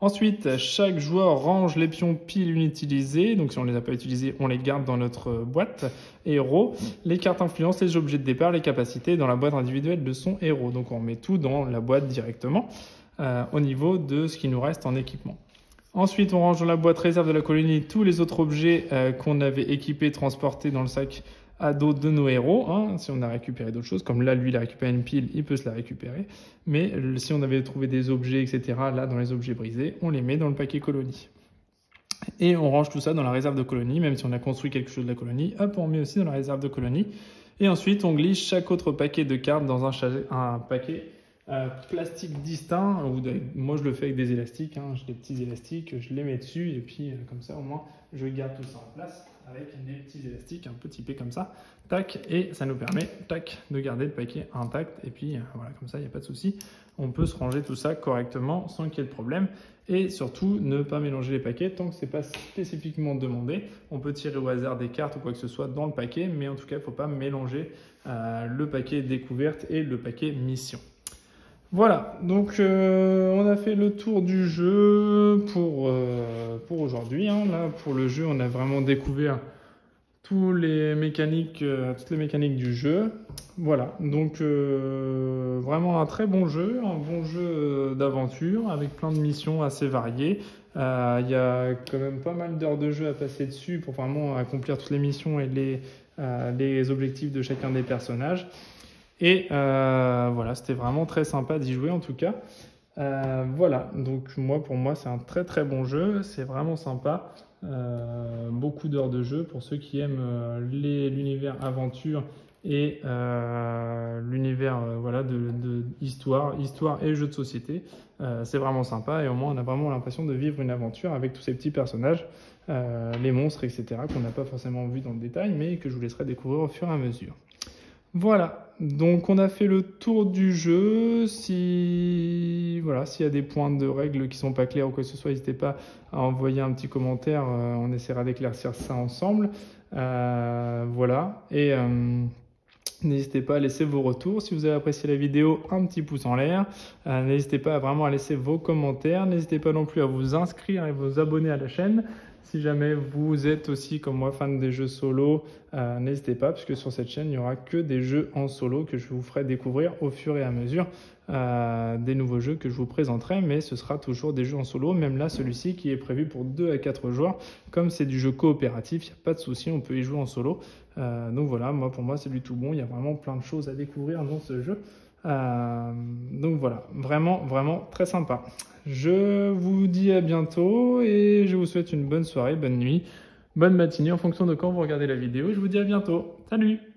Ensuite, chaque joueur range les pions piles inutilisés. Donc, si on ne les a pas utilisés, on les garde dans notre boîte héros. Les cartes influence, les objets de départ, les capacités dans la boîte individuelle de son héros. Donc, on met tout dans la boîte directement au niveau de ce qui nous reste en équipement. Ensuite, on range dans la boîte réserve de la colonie tous les autres objets qu'on avait équipés, transportés dans le sac à dos de nos héros, hein, si on a récupéré d'autres choses, comme là, lui, il a récupéré une pile, il peut se la récupérer. Mais si on avait trouvé des objets, etc., là, dans les objets brisés, on les met dans le paquet colonie. Et on range tout ça dans la réserve de colonie, même si on a construit quelque chose de la colonie, hop, on met aussi dans la réserve de colonie. Et ensuite, on glisse chaque autre paquet de cartes dans un paquet plastique distinct. Moi, je le fais avec des élastiques, hein, j'ai des petits élastiques, je les mets dessus, et puis comme ça, au moins, je garde tout ça en place avec des petits élastiques un peu typés comme ça, tac, et ça nous permet, tac, de garder le paquet intact, et puis voilà, comme ça, il n'y a pas de souci, on peut se ranger tout ça correctement sans qu'il y ait de problème, et surtout, ne pas mélanger les paquets tant que ce n'est pas spécifiquement demandé. On peut tirer au hasard des cartes ou quoi que ce soit dans le paquet, mais en tout cas, il ne faut pas mélanger le paquet découverte et le paquet mission. Voilà, donc on a fait le tour du jeu pour aujourd'hui. Hein. Là, pour le jeu, on a vraiment découvert toutes les mécaniques du jeu. Voilà, donc vraiment un très bon jeu d'aventure avec plein de missions assez variées. Il y a quand même pas mal d'heures de jeu à passer dessus pour vraiment accomplir toutes les missions et les objectifs de chacun des personnages. Et voilà, c'était vraiment très sympa d'y jouer en tout cas. Voilà, donc pour moi, c'est un très très bon jeu, c'est vraiment sympa. Beaucoup d'heures de jeu pour ceux qui aiment l'univers aventure et l'univers voilà, de histoire et jeux de société. C'est vraiment sympa et au moins on a vraiment l'impression de vivre une aventure avec tous ces petits personnages, les monstres, etc. qu'on n'a pas forcément vu dans le détail, mais que je vous laisserai découvrir au fur et à mesure. Voilà, donc on a fait le tour du jeu. Voilà, s'il y a des points de règles qui sont pas clairs ou quoi que ce soit, n'hésitez pas à envoyer un petit commentaire. On essaiera d'éclaircir ça ensemble. Voilà, et n'hésitez pas à laisser vos retours. Si vous avez apprécié la vidéo, un petit pouce en l'air. N'hésitez pas vraiment à laisser vos commentaires. N'hésitez pas non plus à vous inscrire et vous abonner à la chaîne. Si jamais vous êtes aussi comme moi fan des jeux solo, n'hésitez pas, puisque sur cette chaîne, il n'y aura que des jeux en solo que je vous ferai découvrir au fur et à mesure des nouveaux jeux que je vous présenterai, mais ce sera toujours des jeux en solo, même là, celui-ci qui est prévu pour 2 à 4 joueurs. Comme c'est du jeu coopératif, il n'y a pas de souci, on peut y jouer en solo. Donc voilà, pour moi, c'est du tout bon. Il y a vraiment plein de choses à découvrir dans ce jeu. Donc voilà, vraiment très sympa. Je vous dis à bientôt et je vous souhaite une bonne soirée, bonne nuit, bonne matinée en fonction de quand vous regardez la vidéo. Je vous dis à bientôt. Salut!